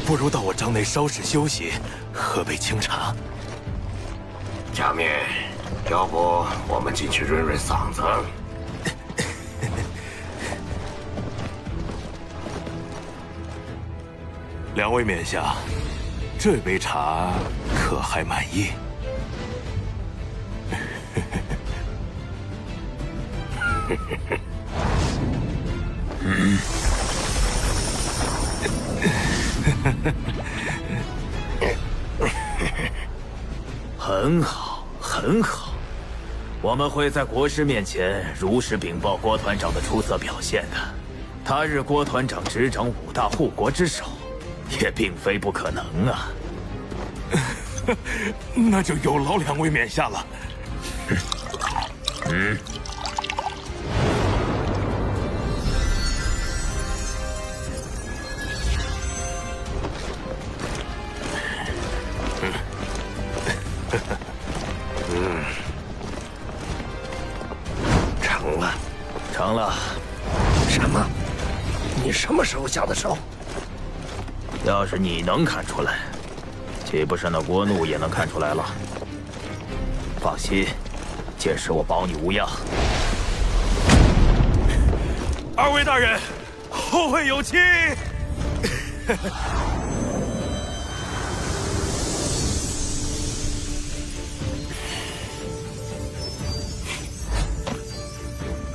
不如到我帐内稍事休息，喝杯清茶。下面，要不我们进去润润嗓子？2位冕下，这杯茶可还满意？很好，很好。我们会在国师面前如实禀报郭团长的出色表现的。他日郭团长执掌5大护国之首，也并非不可能啊。那就有劳2位冕下了。成了，成了。什么？你什么时候下的手？要是你能看出来，岂不是那郭怒也能看出来了？放心，届时我保你无恙。2位大人，后会有期。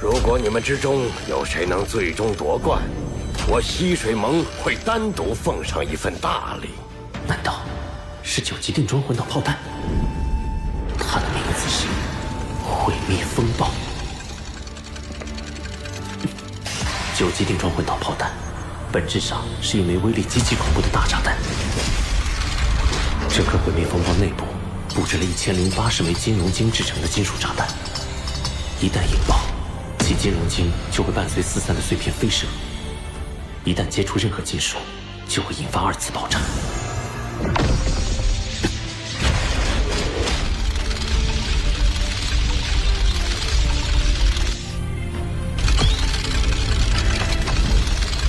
如果你们之中有谁能最终夺冠，我溪水盟会单独奉上一份大礼。难道是9级定装魂导炮弹？它的名字是毁灭风暴。9级定装魂导炮弹，本质上是一枚威力极其恐怖的大炸弹。这颗毁灭风暴内部布置了1080枚金融晶制成的金属炸弹，一旦引爆，其金融晶就会伴随四散的碎片飞射，一旦接触任何金属，就会引发2次爆炸。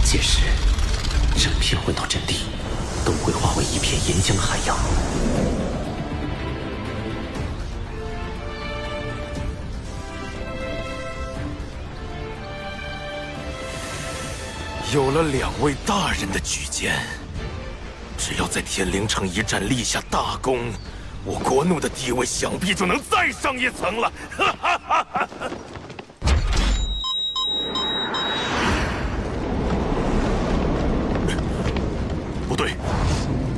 届时，整片魂导阵地都会化为一片岩浆海洋。有了2位大人的举荐，只要在天灵城一战立下大功，我国怒的地位想必就能再上一层了。不对，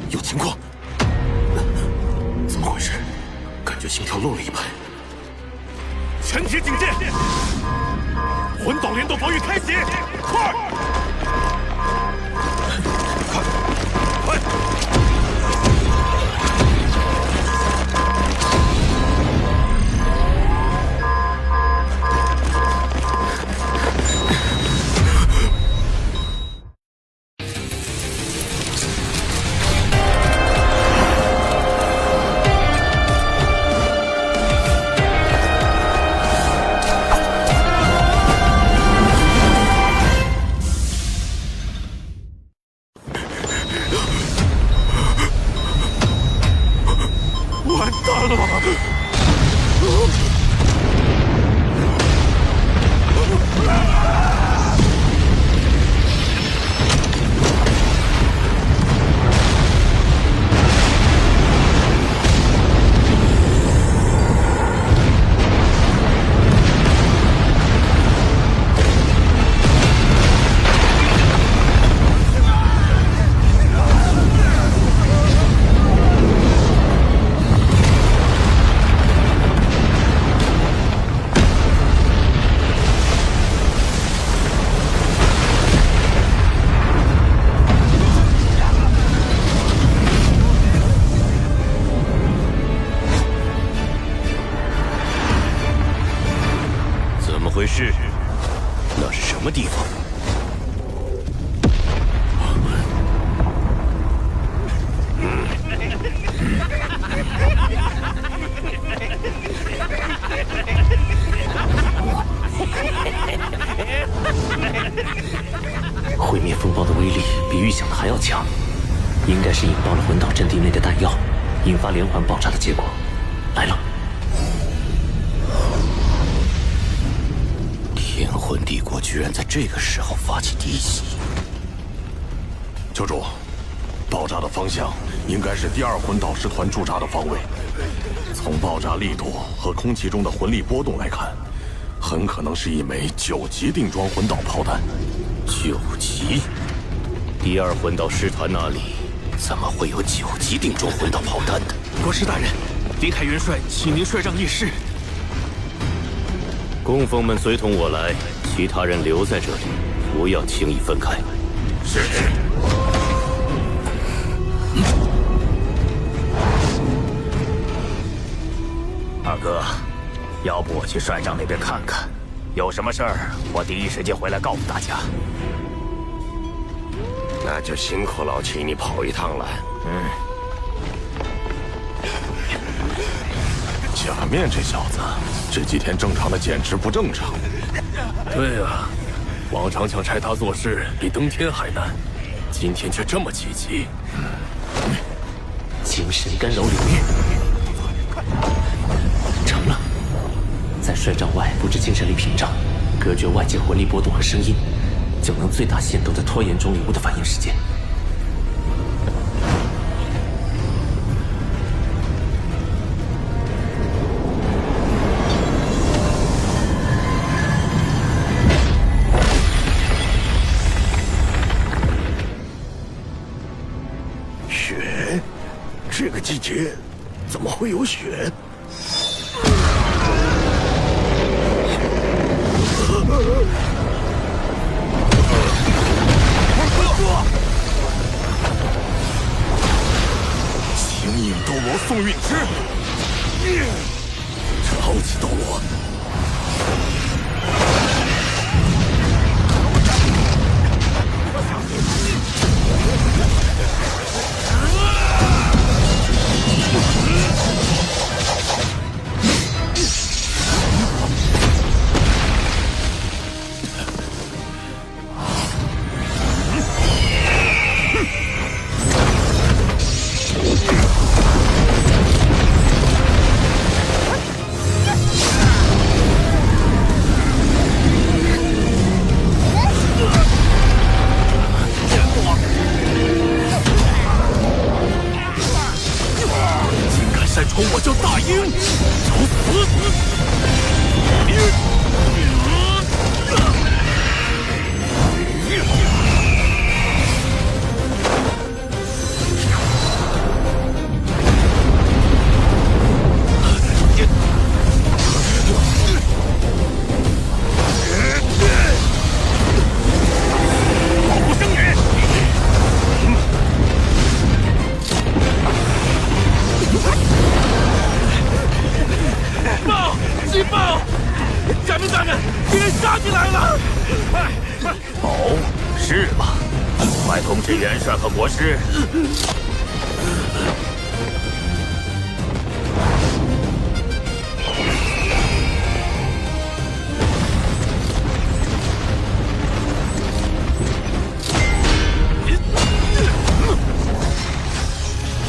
有情况！怎么回事？感觉心跳漏了一拍。全体警戒！魂导联动防御开启，快！快！完蛋了！士，那是什么地方？毁灭风暴的威力比预想的还要强，应该是引爆了魂岛阵地内的弹药，引发连环爆炸的结果。来了！天魂帝国居然在这个时候发起敌袭！教主，爆炸的方向应该是第二魂导师团驻扎的方位。从爆炸力度和空气中的魂力波动来看，很可能是一枚9级定装魂导炮弹。9级？第二魂导师团那里怎么会有9级定装魂导炮弹的？国师大人，李凯元帅请您率帐议事。供奉们随同我来，其他人留在这里，不要轻易分开。是。二哥，要不我去帅帐那边看看，有什么事儿我第一时间回来告诉大家。那就辛苦老七你跑一趟了。假面这小子，这几天正常的简直不正常。对啊，往常想差他做事比登天还难，今天却这么积极。精神干扰领域成了，在帅帐外布置精神力屏障，隔绝外界魂力波动和声音，就能最大限度地拖延中礼物的反应时间。雪？这个季节怎么会有雪？形影斗罗宋运之，超级斗罗。我叫大鹰，找死！保护圣女！报！急报！假面大人，敌人杀进来了！哦，是吗？快通知元帅和国师。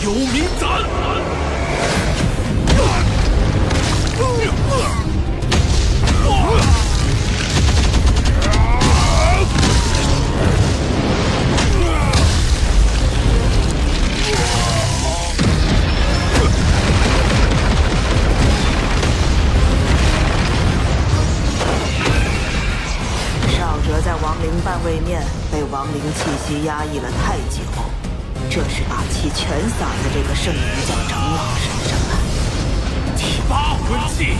幽冥斩！少哲在亡灵半位面被亡灵气息压抑了太久，这是把气全撒在这个圣女教长老身上了。第8魂器，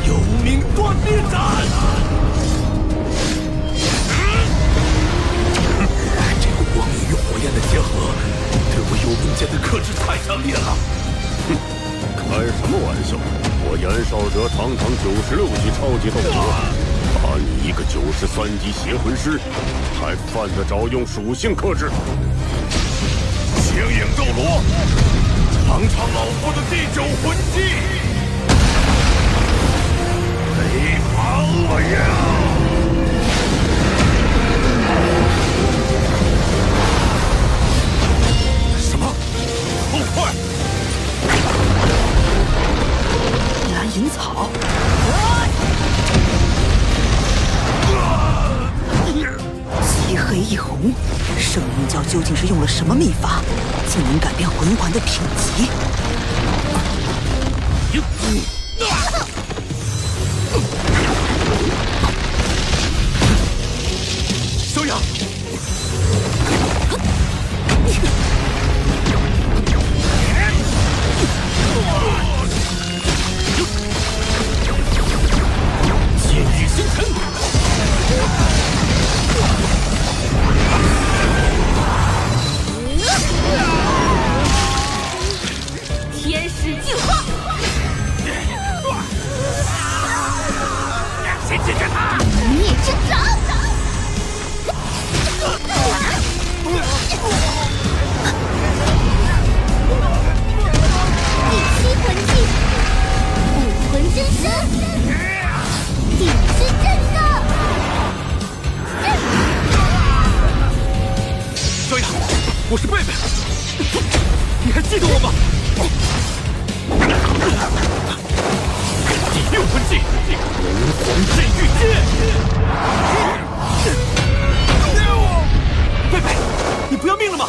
幽冥断灭斩！这股光明与火焰的结合，对我幽冥剑的克制太强烈了。开什么玩笑！我袁绍哲堂堂96级超级斗罗，把你一个93级邪魂师，还犯得着用属性克制？形影斗罗，尝尝老夫的第9魂技！飞航我要！什么？后快！蓝银草。漆黑一红，圣灵教究竟是用了什么秘法，竟能改变魂环的品级？小雅，剑雨星辰。天使进化，先解决他！灭之掌，第7魂技，武魂真身，地之震动。小雅，我是贝贝，你还记得我吗？第6魂技，龙皇镇狱剑。贝贝，你不要命了吗？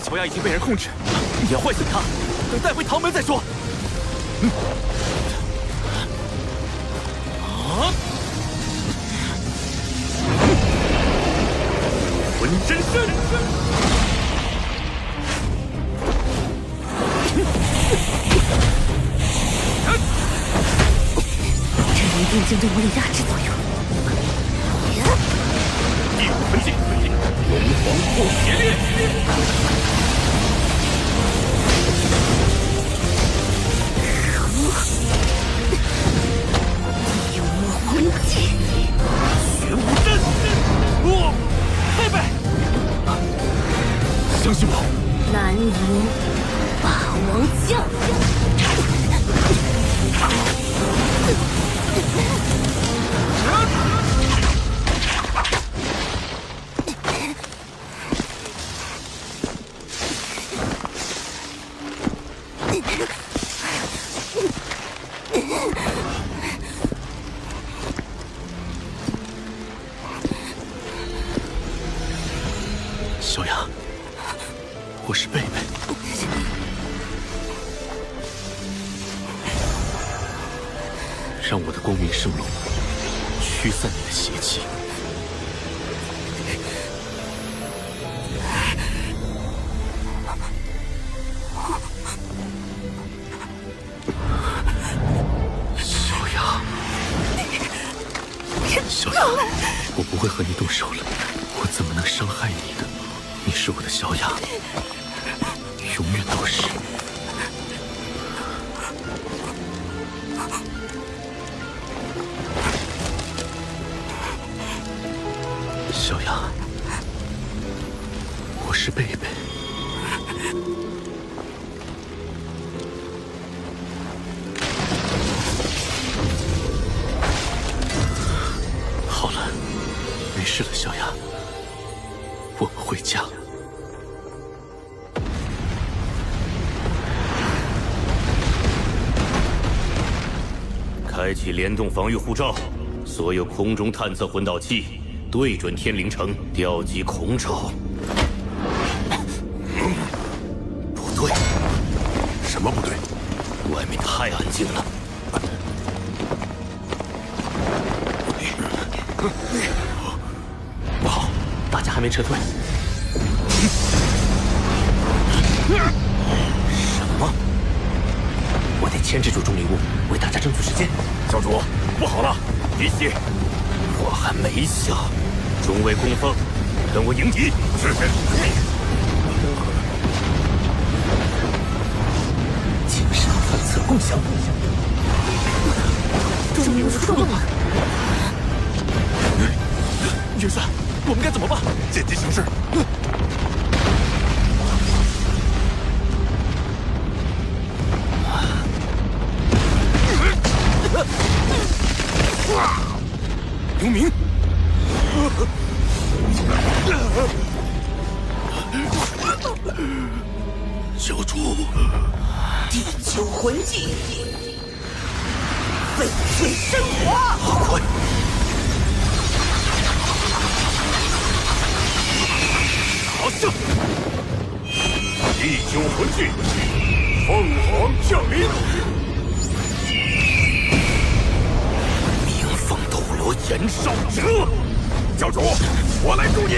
小雅已经被人控制，你要唤醒她，等带回唐门再说。魂真身，这一定将对我有压制作用。第5魂技，龙皇破邪猎。第5魂技，玄武阵。贝贝，相信我。蓝银霸王将。小雅，我是贝贝。让我的光明圣龙驱散你的邪气。小雅，小雅，我不会和你动手了，我怎么能伤害你呢？你是我的小雅，永远都是。小雅，我是贝贝。好了，没事了，小雅，我们回家。开启联动防御护罩，所有空中探测魂导器对准天灵城，调集空爪。不对，什么不对？外面太安静了。不好，大家还没撤退。什么？我得牵制住钟离物，为大家争取时间。教主，不好了，敌袭！我还没下，中卫供奉，跟我迎敌。是。共享。终于有出动了。元帅，我们该怎么办？见机行事。刘明，教主，第九魂技，翡翠升华。好快！好胜！第九魂技，凤凰降临。鸣凤斗罗延寿者，教主，我来助你！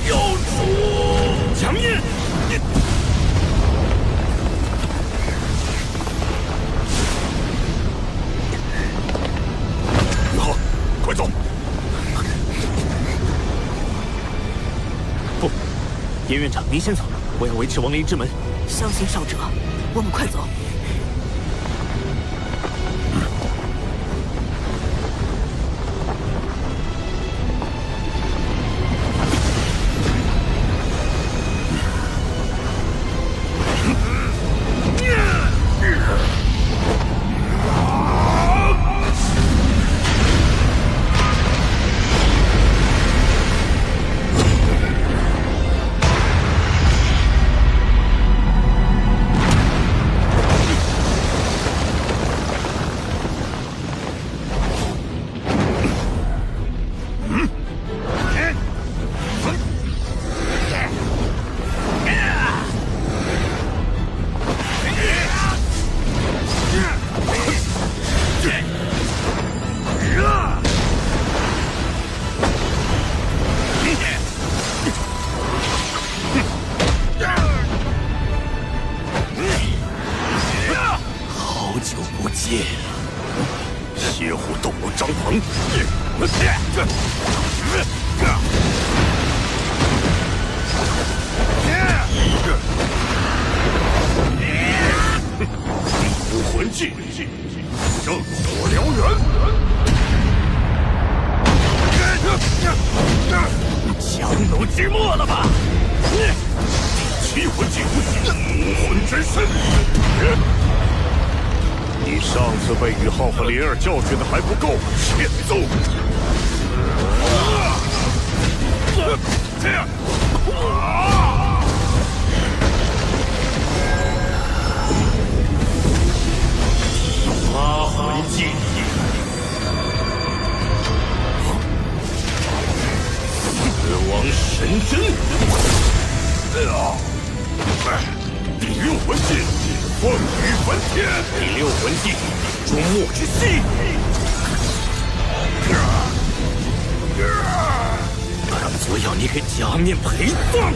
教主，强硬！宇浩，快走！不，严院长，您先走，我要维持亡灵之门。小心少者，我们快走。邪乎斗罗张鹏，第五魂技，圣火燎原。强弩之末了吧？第七魂技，武魂真身。你上次被宇浩和灵儿教训的还不够，欠揍！第八魂技，死亡神针。第六魂技，凤羽梵天。第六魂技，终末之息。本族要你给假面陪葬。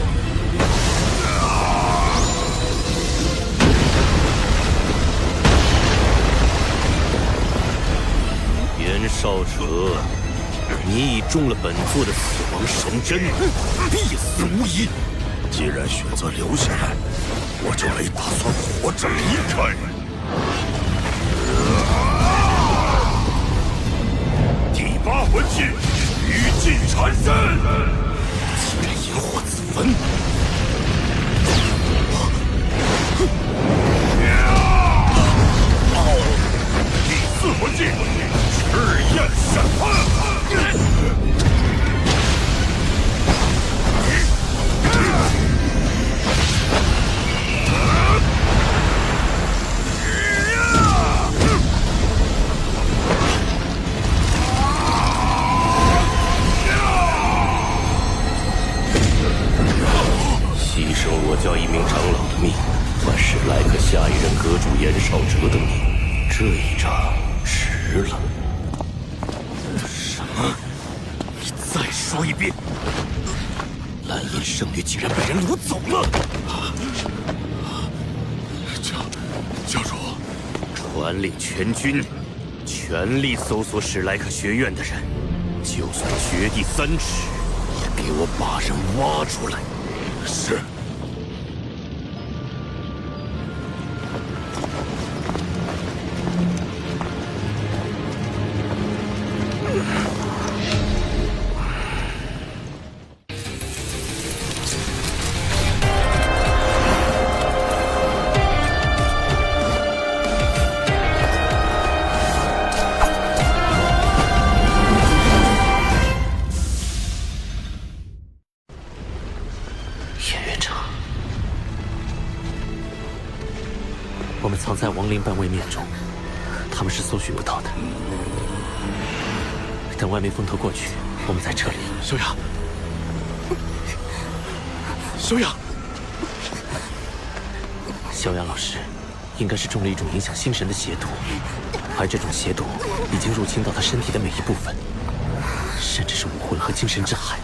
袁绍哲，你已中了本座的死亡神针，必死无疑。既然选择留下来，我就没打算活着离开。第八魂技，雨尽缠身。既然引火自焚，第四魂技，赤焰审判。牺牲我教一名长老的命，换史莱克下一任阁主严少哲的命，这一仗值了。什么？你再说一遍！蓝银圣女竟然被人掳走了！教主，传令全军，全力搜索史莱克学院的人，就算掘地3尺，也给我把人挖出来。是。我们藏在亡灵半位面中，他们是搜寻不到的。等外面风头过去，我们再撤离。小雅，小雅，小雅老师应该是中了一种影响心神的邪毒，而这种邪毒已经入侵到他身体的每一部分，甚至是武魂和精神之海。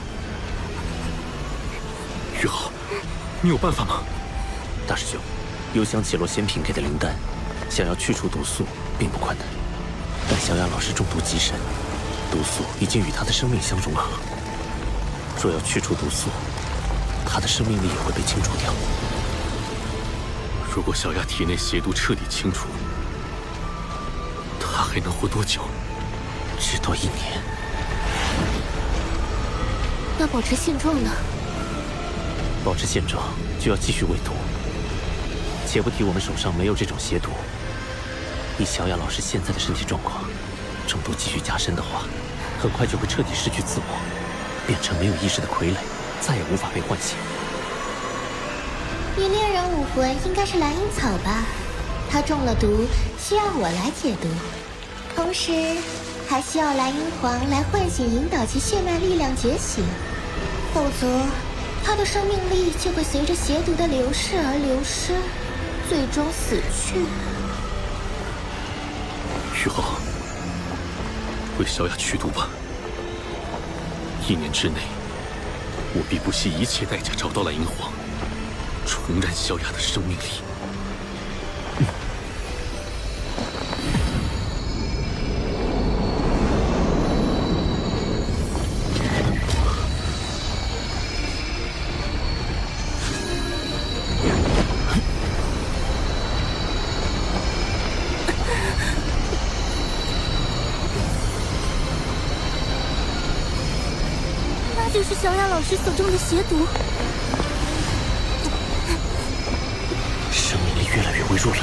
玉浩，你有办法吗？大师兄，幽香绮罗仙品给的灵丹，想要去除毒素并不困难，但小雅老师中毒极深，毒素已经与他的生命相融合。若要去除毒素，他的生命力也会被清除掉。如果小雅体内邪毒彻底清除，她还能活多久？至多1年。那保持现状呢？保持现状就要继续围毒。且不提我们手上没有这种邪毒，以小雅老师现在的身体状况，中毒继续加深的话，很快就会彻底失去自我，变成没有意识的傀儡，再也无法被唤醒。你猎人武魂应该是蓝银草吧？他中了毒，需要我来解毒，同时还需要蓝银皇来唤醒、引导其血脉力量觉醒，否则他的生命力就会随着邪毒的流逝而流失，最终死去。玉浩，为小雅去毒吧。1年之内，我必不惜一切代价找到蓝银皇，重燃小雅的生命力。就是小雅老师所中的邪毒，生命力越来越微弱了。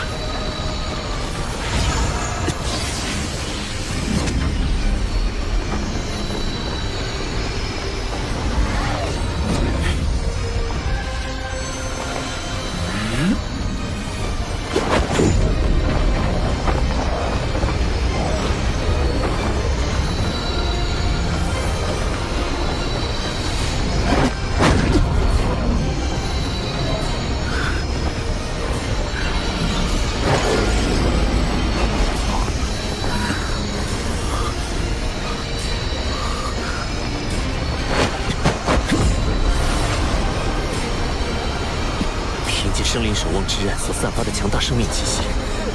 生灵守望之刃所散发的强大生命气息，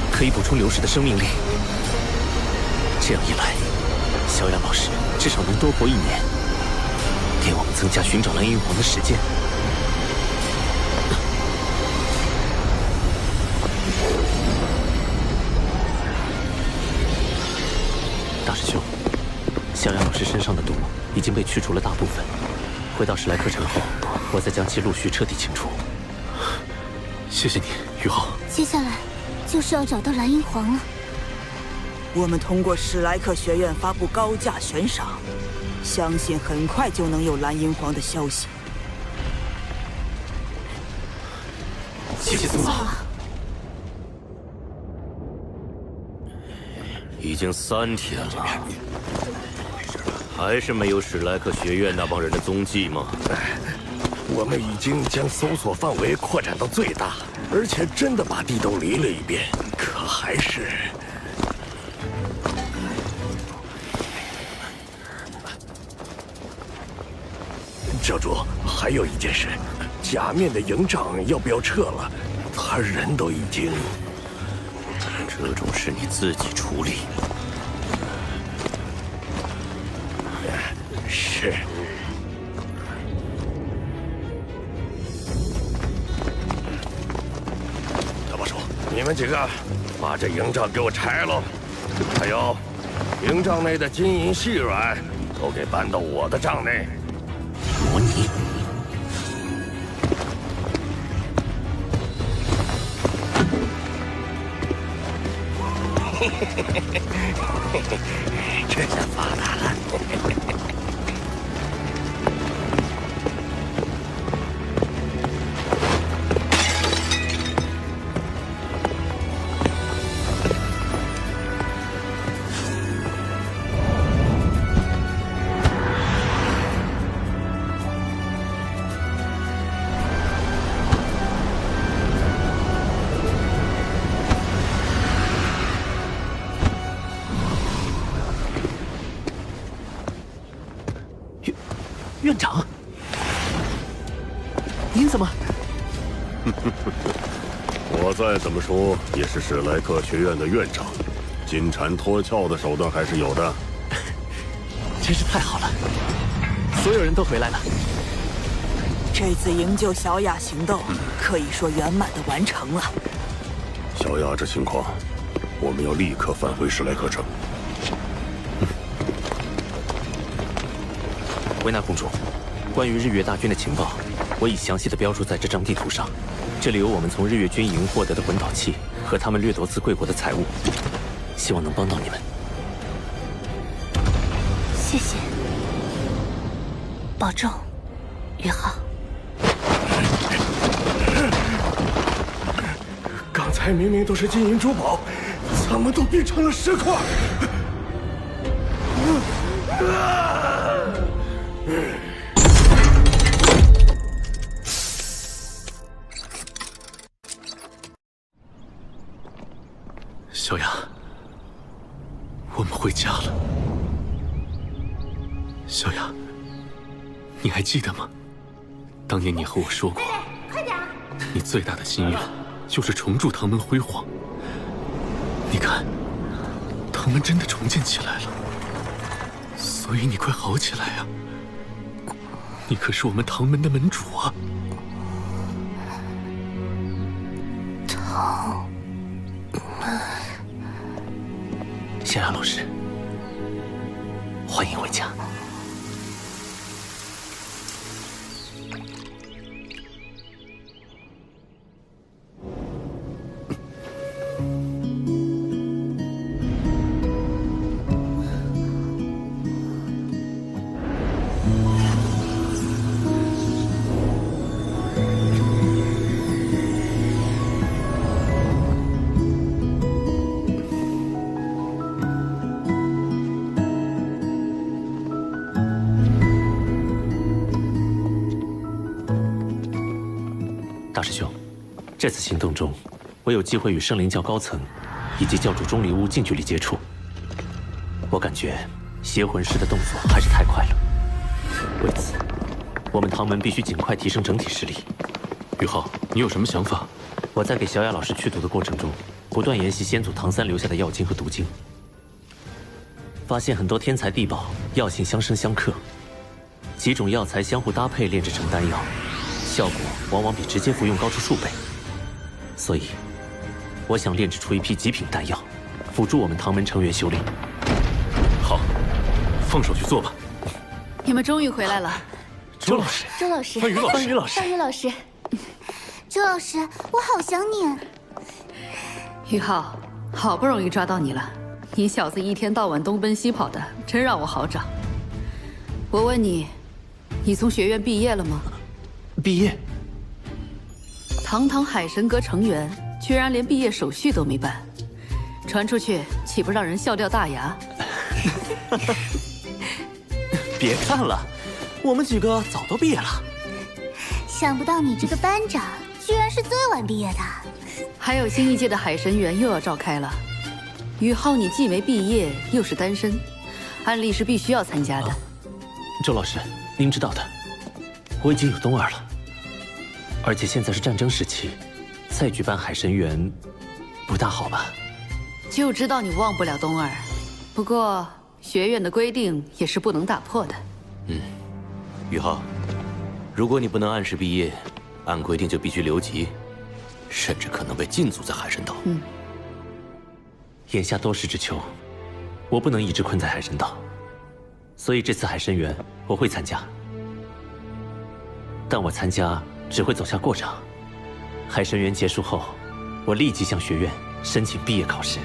可以补充流逝的生命力。这样一来，小雅老师至少能多活1年，给我们增加寻找蓝银皇的时间。大师兄，小雅老师身上的毒已经被去除了大部分，回到史莱克城后，我再将其陆续彻底清除。谢谢你，玉浩。接下来就是要找到蓝银皇了。我们通过史莱克学院发布高价悬赏，相信很快就能有蓝银皇的消息。谢谢宗老。已经3天了，还是没有史莱克学院那帮人的踪迹吗？我们已经将搜索范围扩展到最大，而且真的把地都离了一遍，可还是……教主，还有一件事，假面的营长要不要撤了？他人都已经……这种事你自己处理。是。大把手，你们几个把这营帐给我拆了，还有营帐内的金银细软都给搬到我的帐内。罗尼，这下发达了。院长，您怎么？我再怎么说也是史莱克学院的院长，金蝉脱壳的手段还是有的。真是太好了，所有人都回来了。这次营救小雅行动可以说圆满的完成了。小雅这情况，我们要立刻返回史莱克城。维娜公主，关于日月大军的情报，我已详细的标注在这张地图上。这里有我们从日月军营获得的魂导器和他们掠夺自贵国的财物，希望能帮到你们。谢谢，保重，于浩。刚才明明都是金银珠宝，怎么都变成了石块？小雅，我们回家了。小雅，你还记得吗？当年你和我说过，快点！你最大的心愿就是重铸唐门辉煌。你看，唐门真的重建起来了。所以你快好起来呀！你可是我们唐门的门主啊！唐门，小雅老师，欢迎回家。大师兄，这次行动中，我有机会与圣灵教高层以及教主钟离巫近距离接触。我感觉邪魂师的动作还是太快了。为此，我们唐门必须尽快提升整体实力。宇浩，你有什么想法？我在给小雅老师去毒的过程中，不断研习先祖唐三留下的药经和毒经，发现很多天材地宝药性相生相克，几种药材相互搭配炼制成丹药，效果往往比直接服用高出数倍。所以，我想炼制出一批极品丹药，辅助我们唐门成员修炼。好，放手去做吧。你们终于回来了，周老师，周老师，范宇老师，范宇老师，范宇老师，周老师，我好想你。宇浩，好不容易抓到你了，你小子一天到晚东奔西跑的，真让我好找。我问你，你从学院毕业了吗？毕业？堂堂海神阁成员，居然连毕业手续都没办，传出去岂不让人笑掉大牙？别看了，我们几个早都毕业了。想不到你这个班长居然是最晚毕业的。还有新一届的海神园又要召开了，宇浩，你既没毕业又是单身，按例是必须要参加的。周老师，您知道的，我已经有冬儿了，而且现在是战争时期，再举办海神园不大好吧？就知道你忘不了冬儿，不过学院的规定也是不能打破的。宇浩，如果你不能按时毕业，按规定就必须留级，甚至可能被禁足在海神岛。眼下多事之秋，我不能一直困在海神岛，所以这次海神园我会参加，但我参加只会走下过场。海神园结束后，我立即向学院申请毕业考试。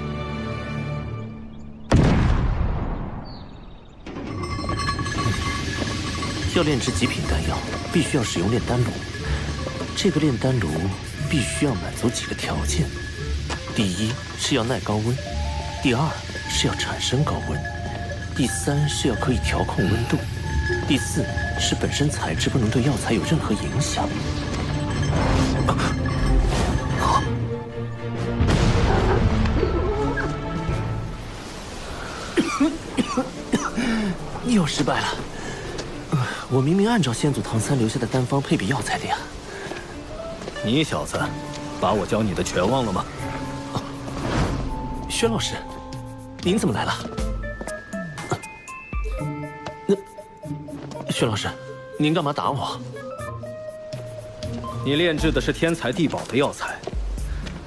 要炼制极品丹药，必须要使用炼丹炉。这个炼丹炉必须要满足几个条件：第一是要耐高温，第二是要产生高温，第三是要可以调控温度，第四是本身材质不能对药材有任何影响。又失败了。我明明按照先祖唐三留下的丹方配比药材的呀。你小子，把我教你的全忘了吗？薛老师，您怎么来了？薛老师，您干嘛打我？你炼制的是天材地宝的药材，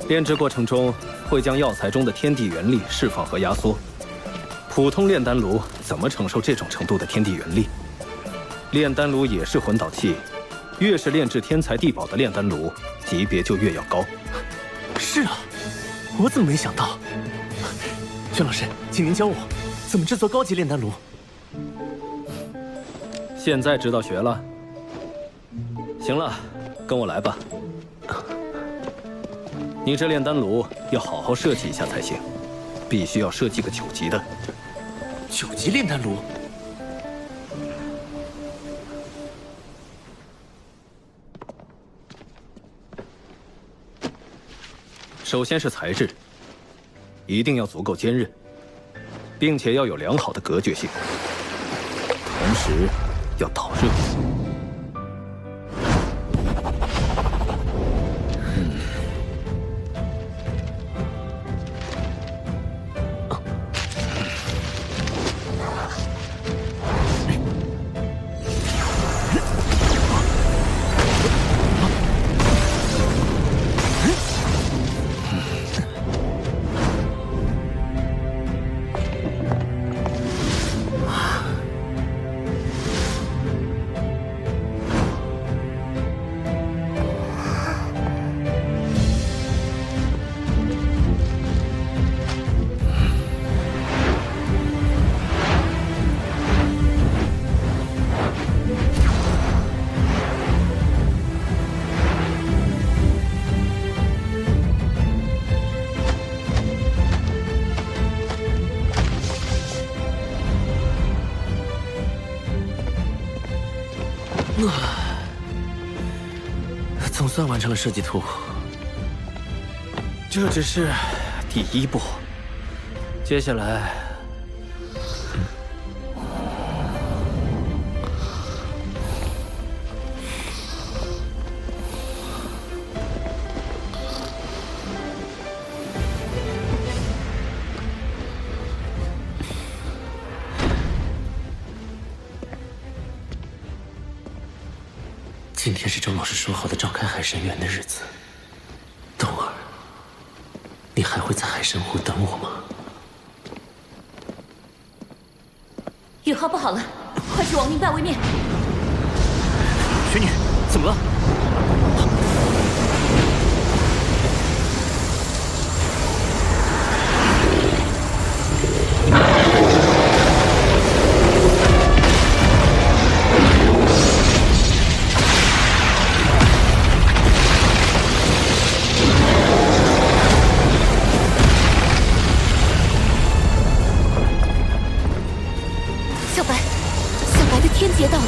炼制过程中会将药材中的天地元力释放和压缩。普通炼丹炉怎么承受这种程度的天地元力？炼丹炉也是魂导器，越是炼制天材地宝的炼丹炉，级别就越要高。是啊，我怎么没想到？薛老师，请您教我怎么制作高级炼丹炉。现在知道学了？行了，跟我来吧。你这炼丹炉要好好设计一下才行，必须要设计个9级的。9级炼丹炉？首先是材质，一定要足够坚韧，并且要有良好的隔绝性，同时要导热。总算完成了设计图，这只是第一步，接下来，今天是周老师说好的召开海神园的日子，冬儿，你还会在海神湖等我吗？宇浩不好了，快去亡命拜位面！雪女，怎么了？天劫到了。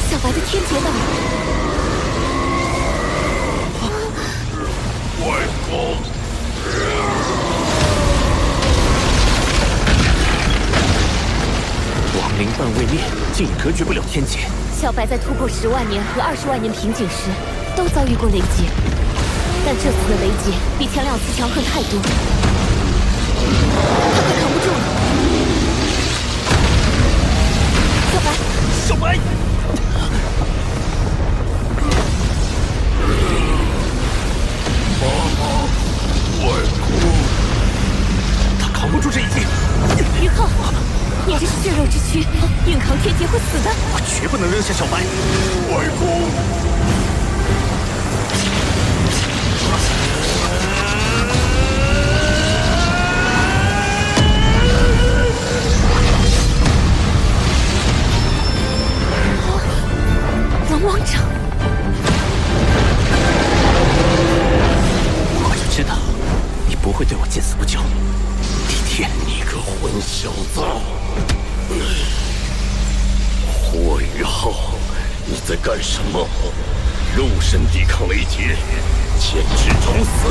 小白的天劫到了。外公。半位面竟也隔绝不了天劫。小白在突破10万年和20万年瓶颈时，都遭遇过雷劫，但这次的雷劫比前2次强横太多，他快扛不住了。小白，小白！妈妈，外公，他扛不住这一击。于浩，你这是血肉之躯，硬扛天劫会死的。我绝不能扔下小白。外公。龙王掌，我就知道你不会对我见死不救。地天，你个混小子！霍雨浩，你在干什么？肉身抵抗雷劫，简直找死！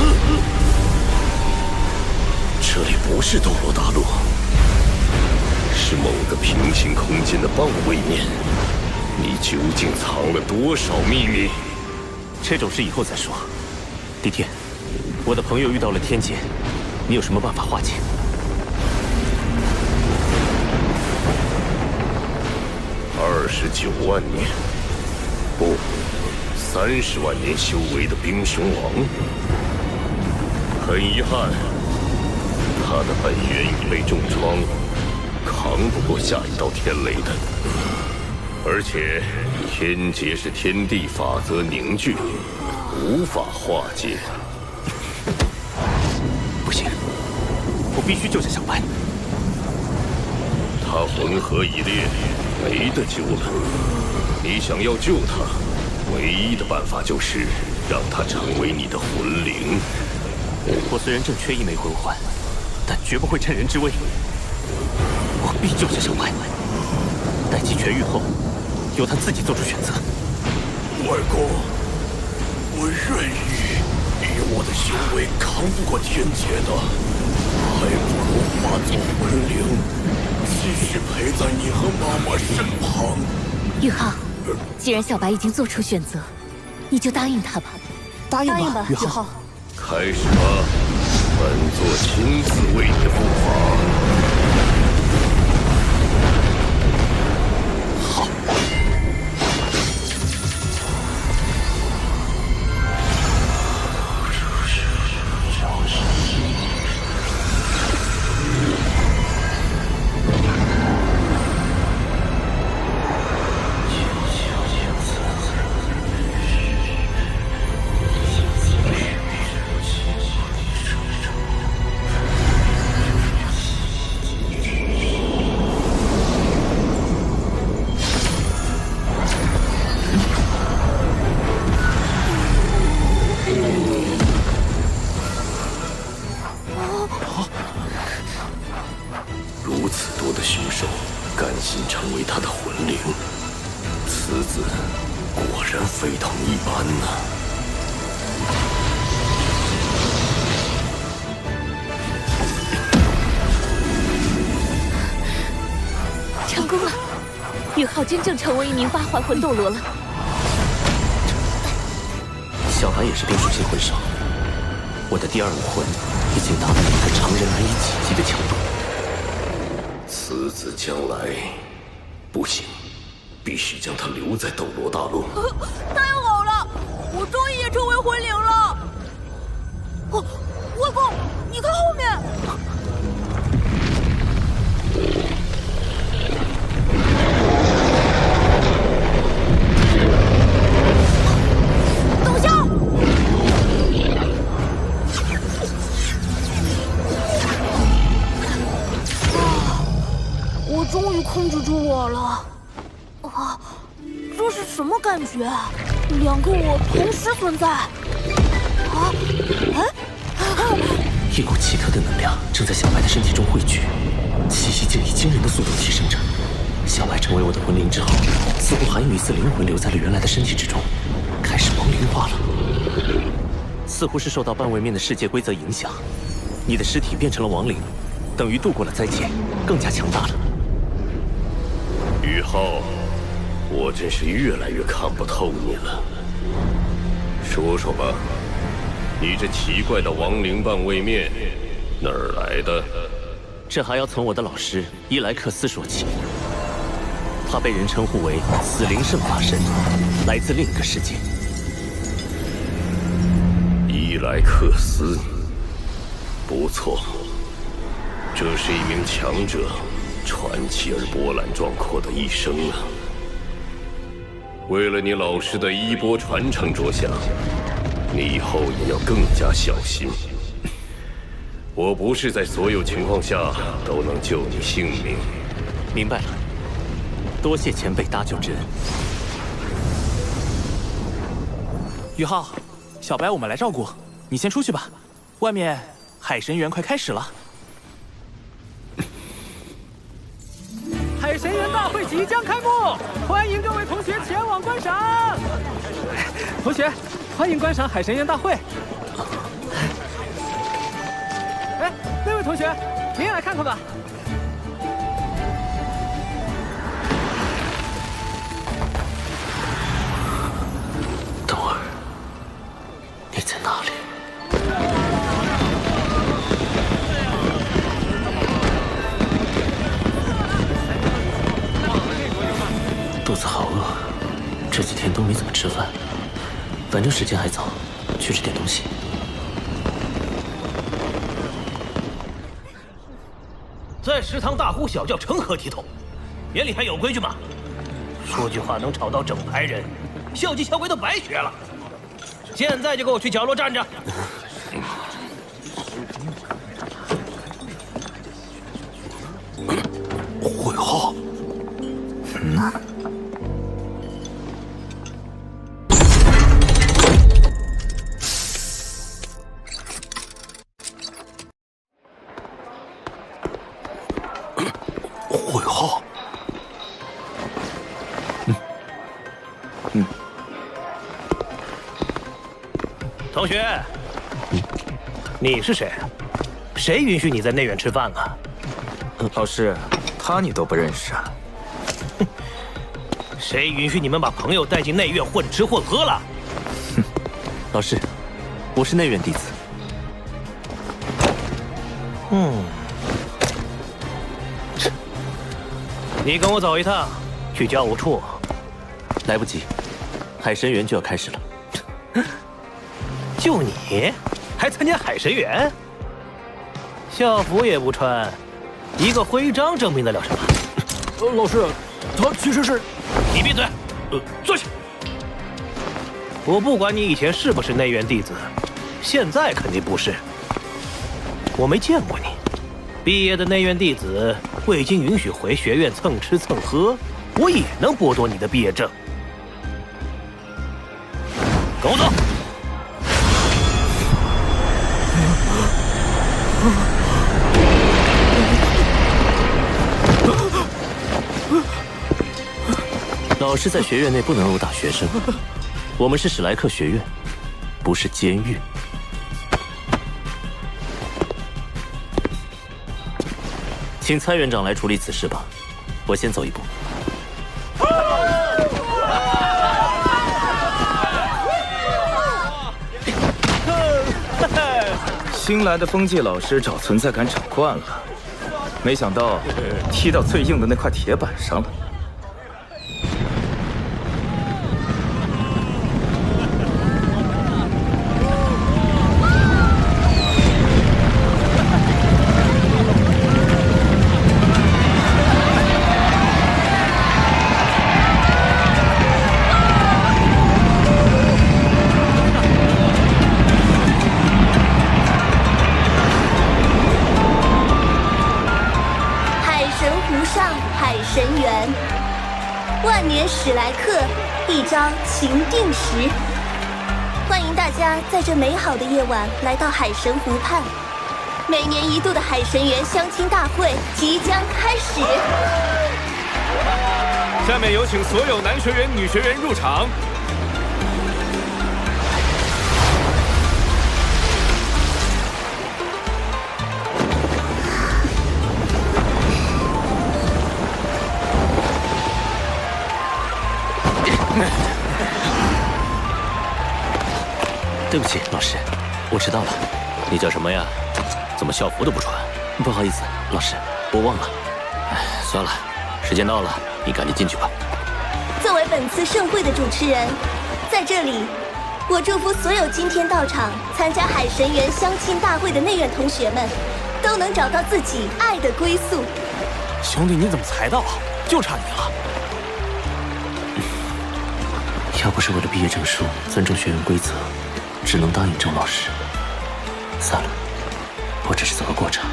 这里不是斗罗大陆，是某个平行空间的半位面。你究竟藏了多少秘密？这种事以后再说。地天，我的朋友遇到了天劫，你有什么办法化解？29万年，不，30万年修为的冰熊王。很遗憾，他的本源已被重创，扛不过下一道天雷的。而且，天劫是天地法则凝聚，无法化解。不行，我必须救下小白。他魂核已裂，没得救了。你想要救他，唯一的办法就是让他成为你的魂灵。我虽然正缺一枚魂环，但绝不会趁人之危。我必救下小白。待其痊愈后，由他自己做出选择。外公，我愿意，以我的修为扛不过天劫的，还不如化作魂灵，继续陪在你和妈妈身旁。宇浩，既然小白已经做出选择，你就答应他吧。答应吧，宇浩。开始吧，本座亲自为你护法。好。如此多的凶手甘心成为他的魂灵，此子果然非同一般呐！成功了，宇浩真正成为一名8环魂斗罗了。小白也是冰属性魂兽，我的第2武魂已经达到了一个常人难以企及的强度。此子将来不行，必须将他留在斗罗大陆。太好了，我终于也成为魂灵了！哦，外公，你看后面。等下！我终于控制住我了。啊，这是什么感觉？2个我同时存在。啊，一股奇特的能量正在小白的身体中汇聚，气息竟以惊人的速度提升着。小白成为我的魂灵之后，似乎还有一丝灵魂留在了原来的身体之中，开始亡灵化了。似乎是受到半位面的世界规则影响，你的尸体变成了亡灵，等于度过了灾劫，更加强大了。宇浩，我真是越来越看不透你了。说说吧，你这奇怪的亡灵般位面哪儿来的？这还要从我的老师伊莱克斯说起。他被人称呼为死灵圣法神，来自另一个世界。伊莱克斯，不错，这是一名强者，传奇而波澜壮阔的一生啊！为了你老师的衣钵传承着想，你以后也要更加小心。我不是在所有情况下都能救你性命。明白了，多谢前辈搭救之恩。宇浩，小白我们来照顾，你先出去吧。外面海神园快开始了。海神园大会即将开幕，欢迎各位同学前往观赏。同学，欢迎观赏海神园大会。哎，那位同学，您也来看看吧。冬儿，你在哪里？肚子好饿，这几天都没怎么吃饭。反正时间还早，去吃点东西。在食堂大呼小叫，成何体统？眼里还有规矩吗？说句话能吵到整排人，校纪校规都白学了。现在就给我去角落站着。会浩，会浩，同学，你是谁？谁允许你在内院吃饭啊？老师，他你都不认识啊？谁允许你们把朋友带进内院混吃混喝了？老师，我是内院弟子。你跟我走一趟，去教务处。来不及，海神园就要开始了。就你，还参加海神园？校服也不穿，一个徽章证明得了什么？老师，他其实是……你闭嘴！坐下。我不管你以前是不是内院弟子，现在肯定不是。我没见过你。毕业的内院弟子未经允许回学院蹭吃蹭喝，我也能剥夺你的毕业证。跟我走。老师在学院内不能殴打学生，我们是史莱克学院，不是监狱。请蔡院长来处理此事吧，我先走一步。新来的风纪老师找存在感找惯了，没想到踢到最硬的那块铁板上了。万年史莱克，一朝情定时。欢迎大家在这美好的夜晚来到海神湖畔，每年一度的海神园相亲大会即将开始。下面有请所有男学员、女学员入场。对不起，老师，我迟到了。你叫什么呀？怎么校服都不穿？不好意思，老师，我忘了。哎，算了，时间到了，你赶紧进去吧。作为本次盛会的主持人，在这里，我祝福所有今天到场参加海神园相亲大会的内院同学们，都能找到自己爱的归宿。兄弟，你怎么才到？就差你了。要不是为了毕业证书，尊重学院规则，只能答应周老师。算了，我只是走个过场。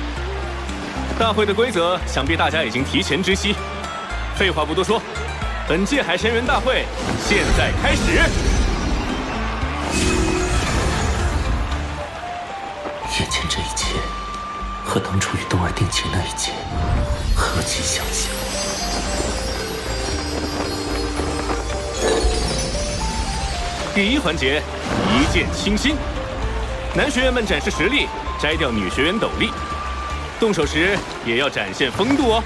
大会的规则，想必大家已经提前知悉。废话不多说，本届海神园大会现在开始。眼前这一切，和当初与冬儿定情那一切，何其相像！第一环节，一见倾心。男学员们展示实力，摘掉女学员斗笠，动手时也要展现风度哦。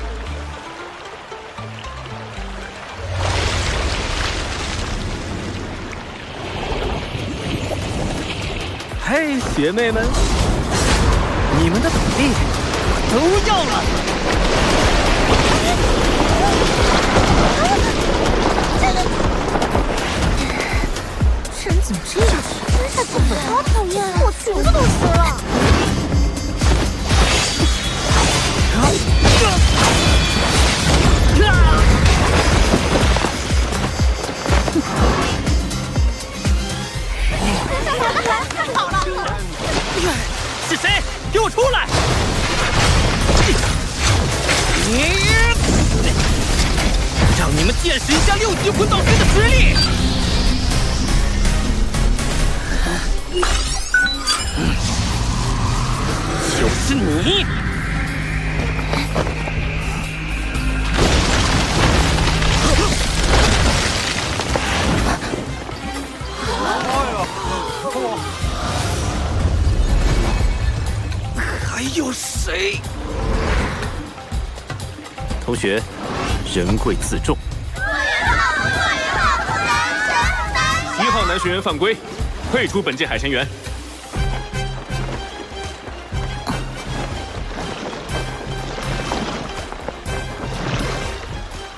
嘿，学妹们，你们的斗笠我都要了。这人怎么这样？太过分了，好讨厌！我裙子都湿了。太好了！是谁？给我出来！让你们见识一下6级魂导师的实力！就是你！还有谁？同学，人贵自重。1号男学员犯规，退出本届海神园。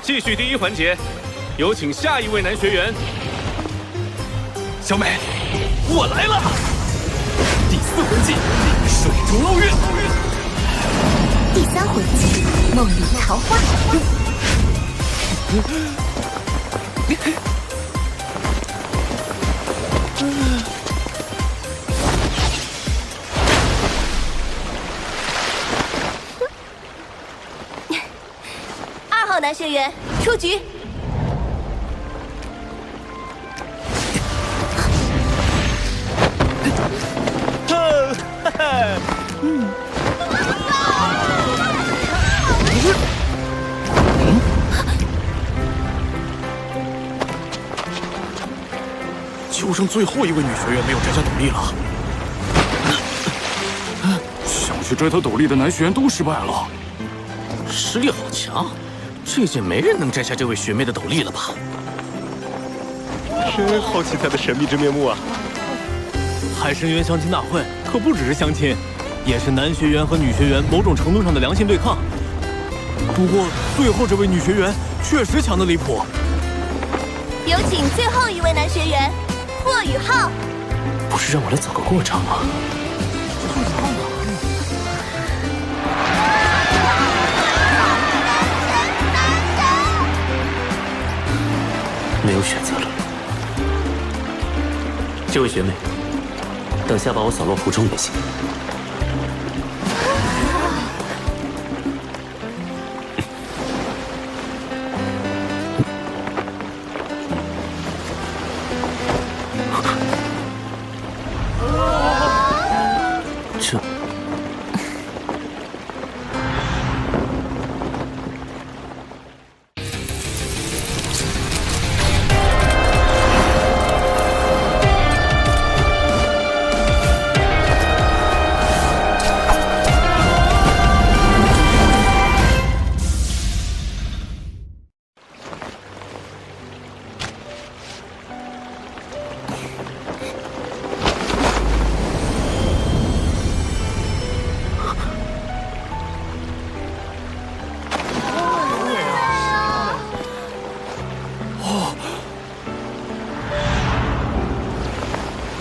继续第一环节，有请下一位男学员。小美，我来了！第4魂技，水中捞月。第3魂技，梦里桃花。2号男学员出局。就剩最后一位女学员没有摘下斗笠了。想去摘她斗笠的男学员都失败了，实力好强，这届没人能摘下这位学妹的斗笠了吧？真好奇她的神秘真面目啊！海神园相亲大会可不只是相亲，也是男学员和女学员某种程度上的良性对抗。不过最后这位女学员确实强得离谱。有请最后一位男学员霍雨浩。不是让我来走个过场吗？没有选择了。这位学妹，等下把我扫落湖中也行。这。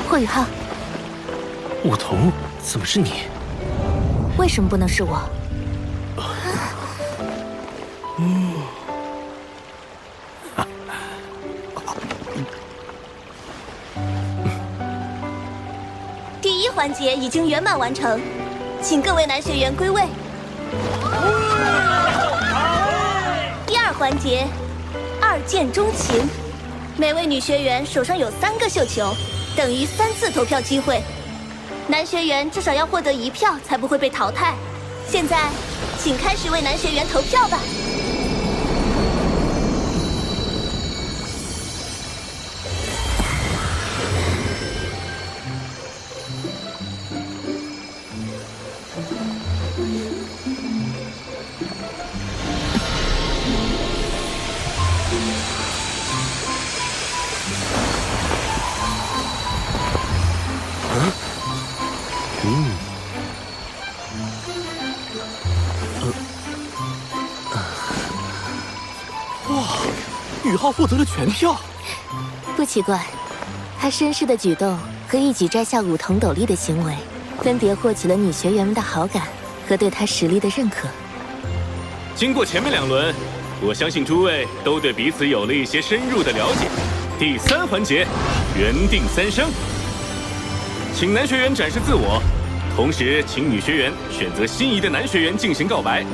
霍雨浩，梧桐，怎么是你？为什么不能是我？第一环节已经圆满完成，请各位男学员归位。第二环节，二见钟情。每位女学员手上有3个绣球，等于3次投票机会。男学员至少要获得1票才不会被淘汰。现在，请开始为男学员投票吧。宇浩获得了全票，不奇怪，他绅士的举动和一举摘下5铜斗笠的行为，分别获取了女学员们的好感和对他实力的认可。经过前面2轮，我相信诸位都对彼此有了一些深入的了解。第3环节，缘定3生，请男学员展示自我，同时请女学员选择心仪的男学员进行告白。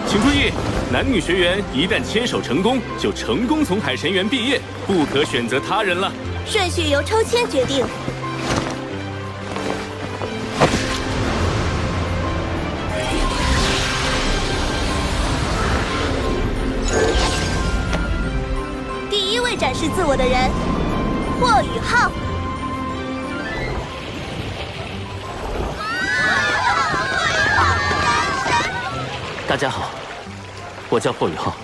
请注意，男女学员一旦牵手成功，就成功从海神园毕业，不可选择他人了。顺序由抽签决定。第1位展示自我的人，霍雨浩。大家好，我叫霍雨浩。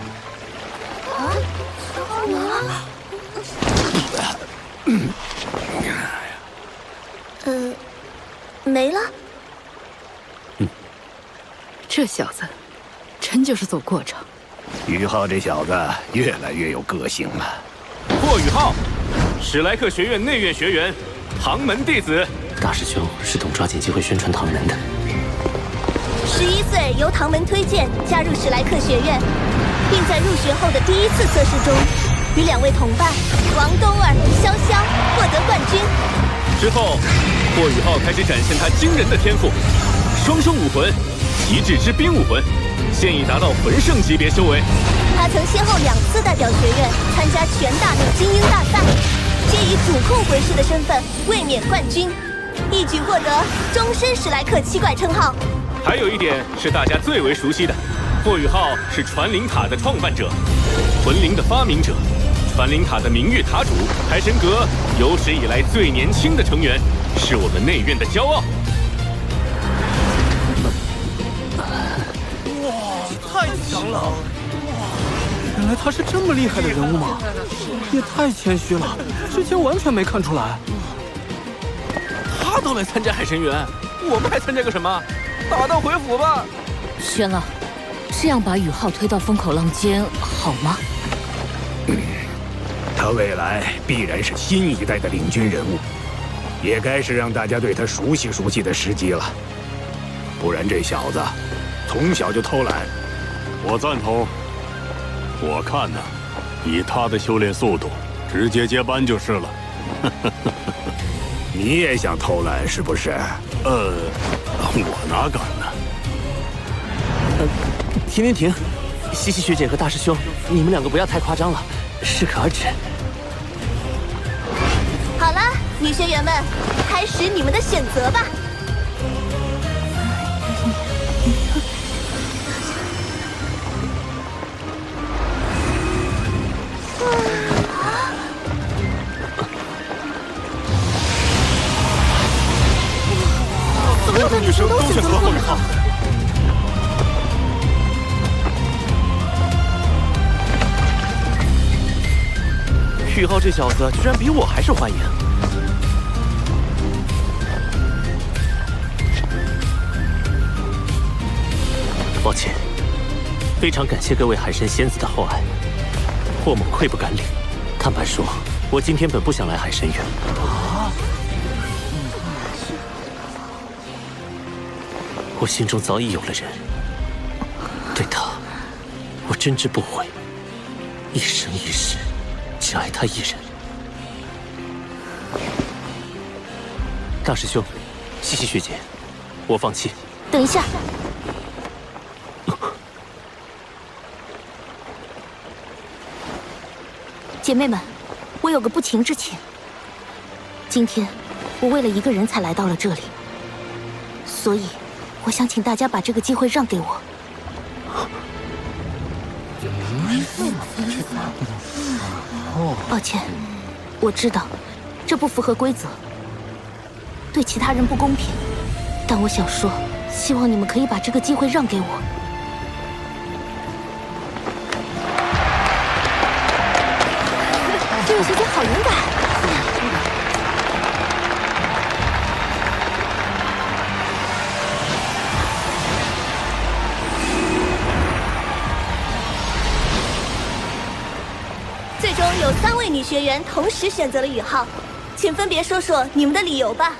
没了。这小子，真就是走过场。雨浩这小子越来越有个性了。霍雨浩，史莱克学院内院学员，唐门弟子。大师兄是懂抓紧机会宣传唐门的。11岁由唐门推荐加入史莱克学院，并在入学后的第1次测试中，与2位同伴王东儿、潇潇获得冠军。之后，霍雨浩开始展现他惊人的天赋，双生武魂，极致之冰武魂，现已达到魂圣级别修为。他曾先后2次代表学院参加全大陆精英大赛，皆以主控魂师的身份卫冕冠军，一举获得终身史莱克七怪称号。还有一点是大家最为熟悉的，霍雨浩是传灵塔的创办者，魂灵的发明者，传灵塔的名誉塔主，海神阁有史以来最年轻的成员，是我们内院的骄傲。哇，太强了！原来他是这么厉害的人物吗？也太谦虚了，之前完全没看出来。他都来参加海神园，我们还参加个什么？打道回府吧。轩老，这样把宇浩推到风口浪尖好吗？他未来必然是新一代的领军人物，也该是让大家对他熟悉熟悉的时机了。不然这小子从小就偷懒。我赞同。我看呢，以他的修炼速度，直接接班就是了。你也想偷懒是不是？我哪敢呢？停！西西学姐和大师兄，你们2个不要太夸张了，适可而止。好了，女学员们，开始你们的选择吧。所有的女生都选择了霍雨浩。宇浩这小子居然比我还受欢迎。抱歉，非常感谢各位海神仙子的厚爱，霍某愧不敢领。坦白说，我今天本不想来海神园。我心中早已有了人，对他，我真挚不悔，一生一世只爱他一人。大师兄，西西学姐，我放弃。等一下。姐妹们，我有个不情之请。今天我为了一个人才来到了这里，所以我想请大家把这个机会让给我。抱歉，我知道这不符合规则，对其他人不公平，但我想说，希望你们可以把这个机会让给我。这位学姐好勇敢。最终有3位女学员同时选择了宇浩，请分别说说你们的理由吧。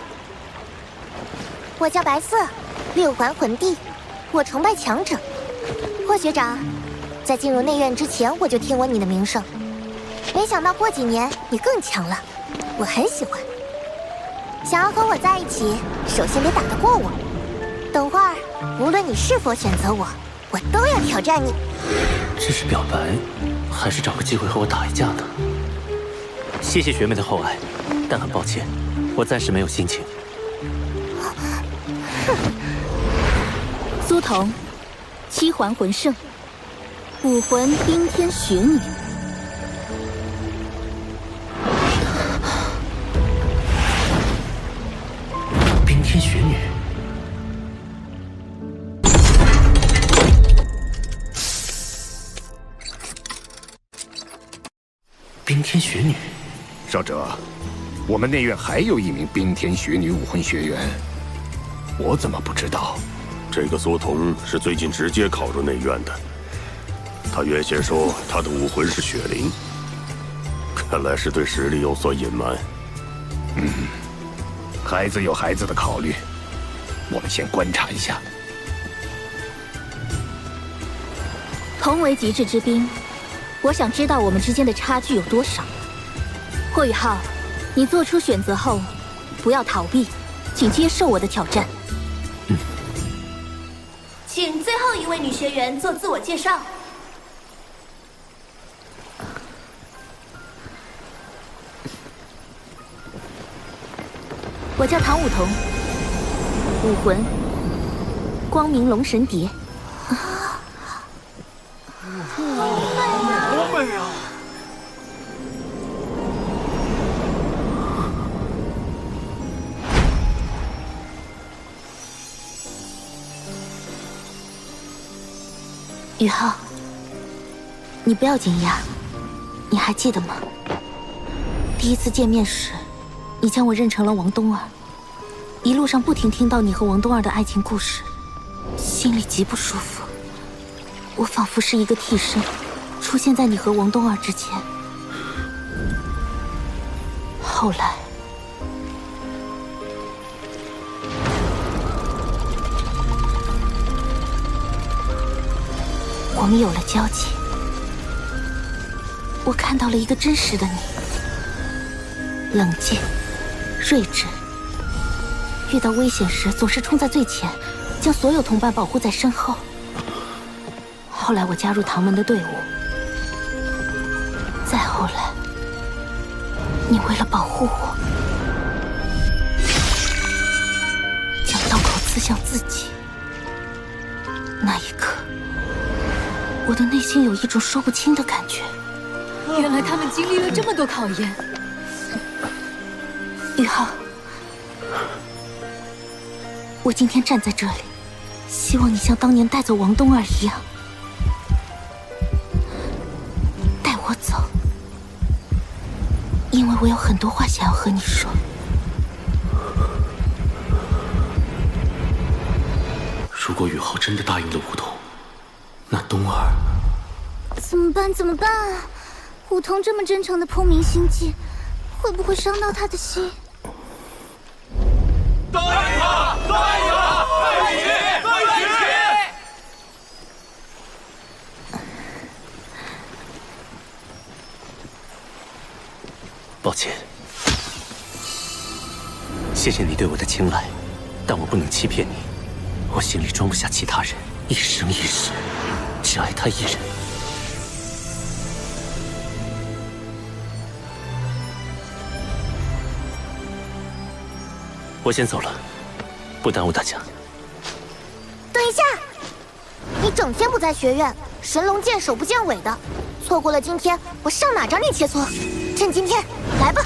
我叫白色，6环魂帝，我崇拜强者。霍学长，在进入内院之前我就听闻你的名声，没想到过几年你更强了，我很喜欢。想要和我在一起，首先得打得过我。等会儿，无论你是否选择我，我都要挑战你。这是表白，还是找个机会和我打一架呢？谢谢学妹的厚爱，但很抱歉，我暂时没有心情。苏童，7环魂圣，5魂冰天雪女。冰天雪女。冰天雪女，少哲，我们内院还有一名冰天雪女武魂学员，我怎么不知道？这个苏童是最近直接考入内院的，他原先说他的武魂是雪灵，看来是对实力有所隐瞒。孩子有孩子的考虑，我们先观察一下。同为极致之兵，我想知道我们之间的差距有多少。霍雨浩，你做出选择后，不要逃避，请接受我的挑战。请最后一位女学员做自我介绍。我叫唐舞桐，武魂光明龙神蝶。多美啊！宇浩，你不要惊讶，你还记得吗？第一次见面时，你将我认成了王冬儿，一路上不停听到你和王冬儿的爱情故事，心里极不舒服。我仿佛是一个替身，出现在你和王冬儿之前。后来，我们有了交集，我看到了一个真实的你，冷静、睿智，遇到危险时总是冲在最前，将所有同伴保护在身后。后来我加入唐门的队伍，再后来，你为了保护我，将刀口刺向自己。那一刻，我的内心有一种说不清的感觉。原来他们经历了这么多考验。宇浩，我今天站在这里，希望你像当年带走王冬儿一样，带我走，因为我有很多话想要和你说。如果宇浩真的答应了梧桐，那冬儿怎么办？怎么办啊？梧桐这么真诚的剖明心迹，会不会伤到他的心？答应他！答应他！在一起！在抱歉，谢谢你对我的青睐，但我不能欺骗你，我心里装不下其他人，一生一世只爱他一人。我先走了，不耽误大家。等一下，你整天不在学院，神龙见首不见尾的，错过了今天，我上哪找你切磋？趁今天，来吧。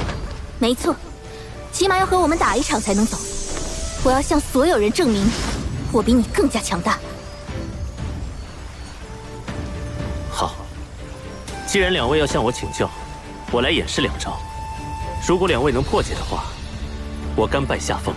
没错，起码要和我们打一场才能走。我要向所有人证明，我比你更加强大。好，既然两位要向我请教，我来演示2招。如果两位能破解的话，我甘拜下风。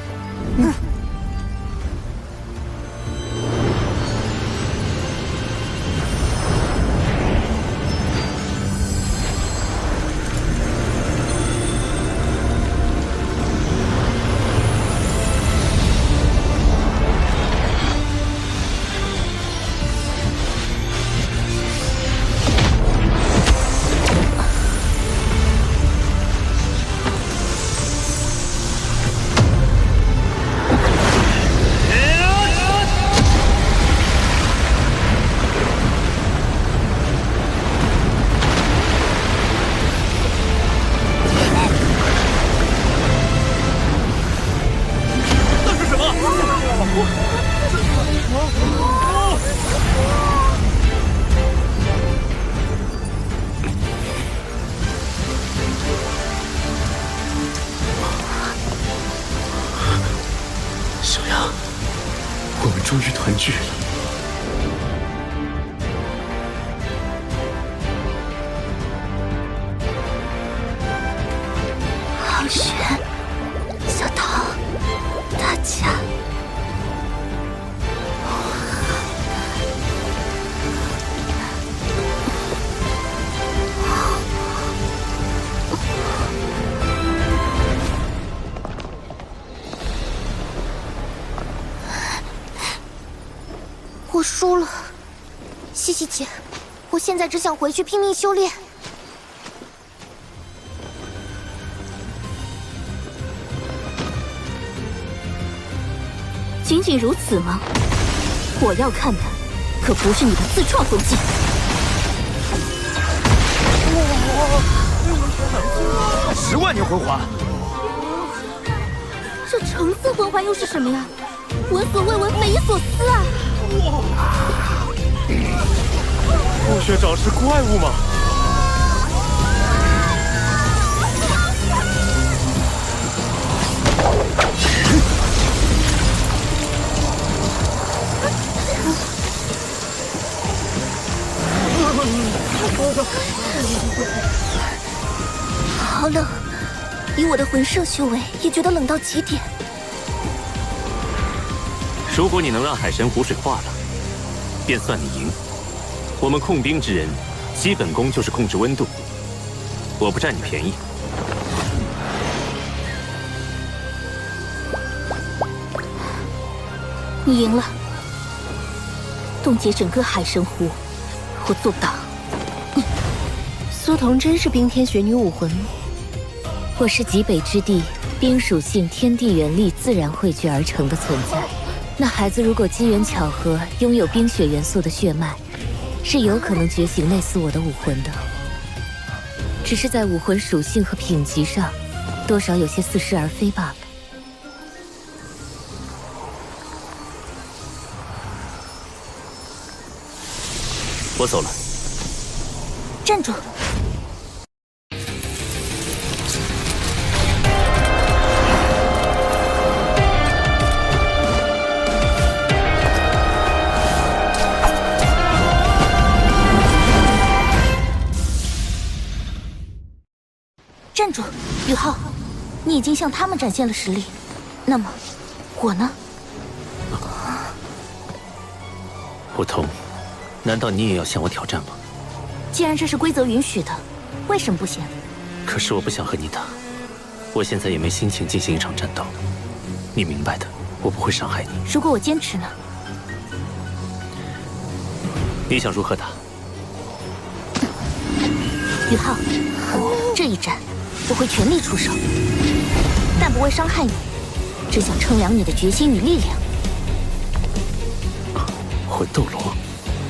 小杨，我们终于团聚了。浩雪，小桃，大家。我输了，西西姐，我现在只想回去拼命修炼。仅仅如此吗？我要看的可不是你的自创风技。10万年魂环，这橙色魂环又是什么呀？闻所未闻，匪夷所思啊！陆学长是怪物吗？好冷，以我的魂摄修为，也觉得冷到极点。如果你能让海神湖水化了，便算你赢。我们控冰之人，基本功就是控制温度。我不占你便宜。你赢了，冻结整个海神湖，我做不到。苏童真是冰天雪女武魂吗？我是极北之地冰属性天地元力自然汇聚而成的存在。那孩子如果机缘巧合拥有冰雪元素的血脉，是有可能觉醒类似我的武魂的。只是在武魂属性和品级上，多少有些似是而非罢了。我走了。站住！站住，宇浩！你已经向他们展现了实力，那么我呢？梧桐，难道你也要向我挑战吗？既然这是规则允许的，为什么不行？可是我不想和你打，我现在也没心情进行一场战斗。你明白的，我不会伤害你。如果我坚持呢？你想如何打？宇浩，这一战我会全力出手，但不会伤害你，只想称量你的决心与力量。魂斗罗，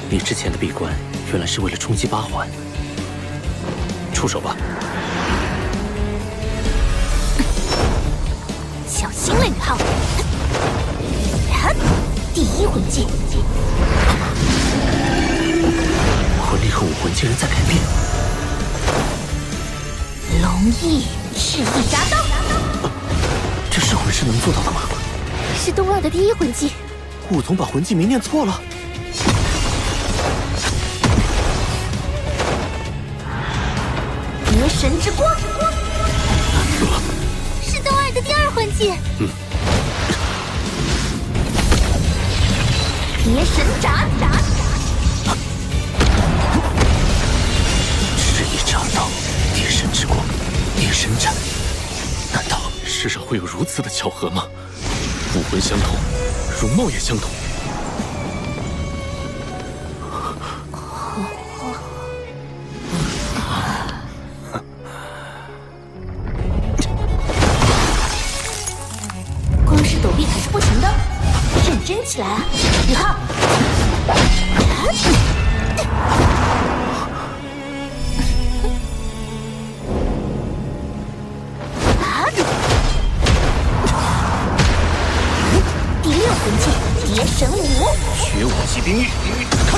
你之前的闭关原来是为了冲击8环。出手吧。小心了，宇浩！第一魂技，魂力和武魂竟然在改变。龙翼赤翼铡刀，这是魂师能做到的吗？是冬二的第一魂技。武总把魂技名念错了。绝神之光，是冬二的第二魂技。蝶神斩，赤翼铡刀，蝶神之光，蝶神斩。难道世上会有如此的巧合吗？武魂相同，容貌也相同。光是躲避还是不行的，认真起来啊，宇浩！第六魂技蝶神舞，学武骑冰玉，开！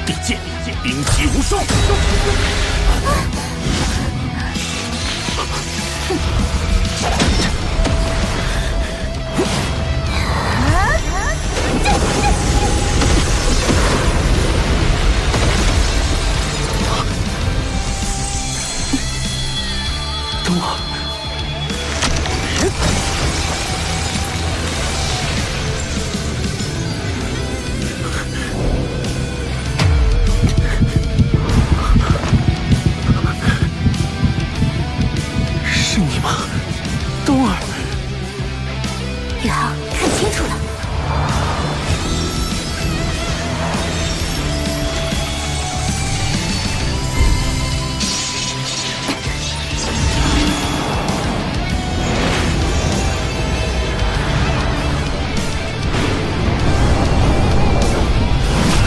地剑，冰击无双。冬儿，是你吗？冬儿，宇浩，看清楚了。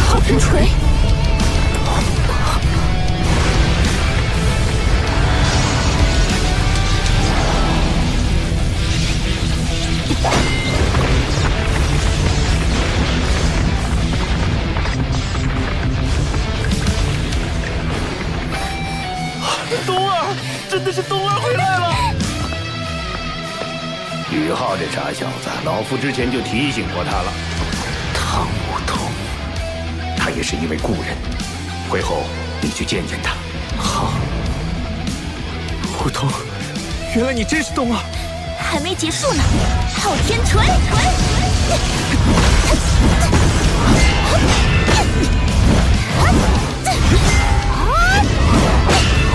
昊天锤。冬儿，真的是冬儿回来了！宇浩这傻小子，老夫之前就提醒过他了。唐武通，他也是一位故人，回后你去见见他。好。武通，原来你真是冬儿！还没结束呢，昊天锤！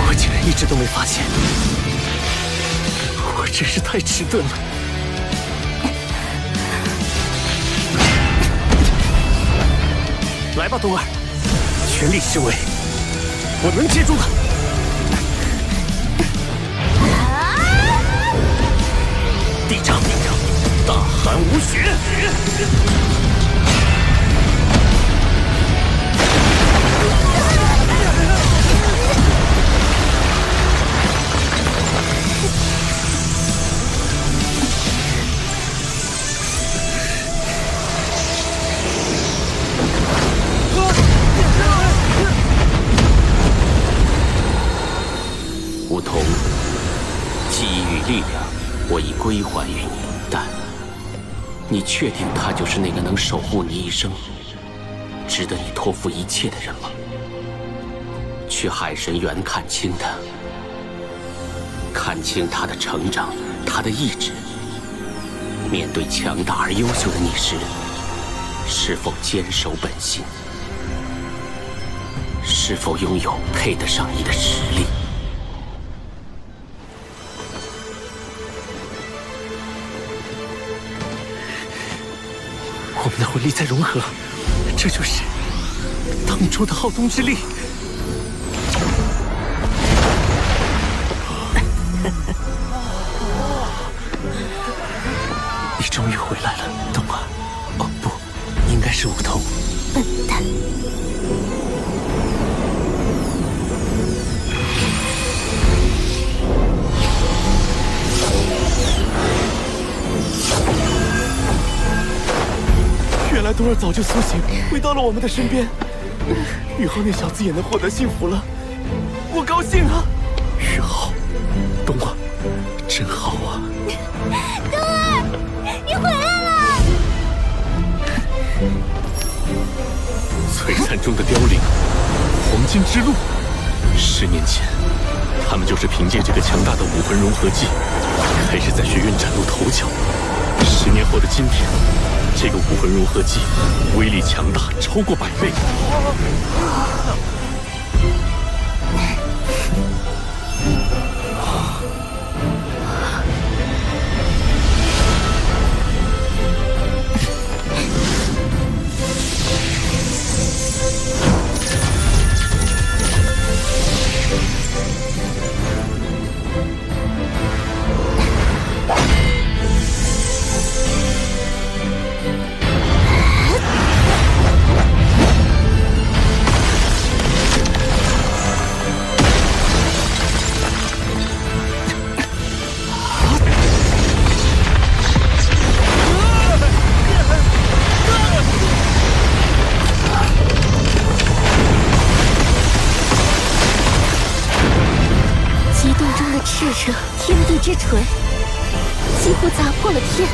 我竟然一直都没发现，我真是太迟钝了。来吧，冬儿，全力施为，我能接住的。地掌，大寒无雪。梧桐，记忆与力量，我已归还于你，但你确定他就是那个能守护你一生、值得你托付一切的人吗？去海神园看清他，看清他的成长，他的意志。面对强大而优秀的你时，是否坚守本心？是否拥有配得上你的实力？我们的魂力在融合，这就是当初的浩东之力。你终于回来了，冬儿。哦不，应该是梧桐。笨蛋！原来冬儿早就苏醒，回到了我们的身边。宇浩那小子也能获得幸福了，我高兴啊！宇浩，冬儿，真好啊！冬儿，你回来了！璀璨中的凋零，黄金之路。10年前，他们就是凭借这个强大的武魂融合技，开始在学院崭露头角。10年后的今天，这个武魂融合技威力强大，超过100倍。赤诚天地之锤，几乎砸破了天。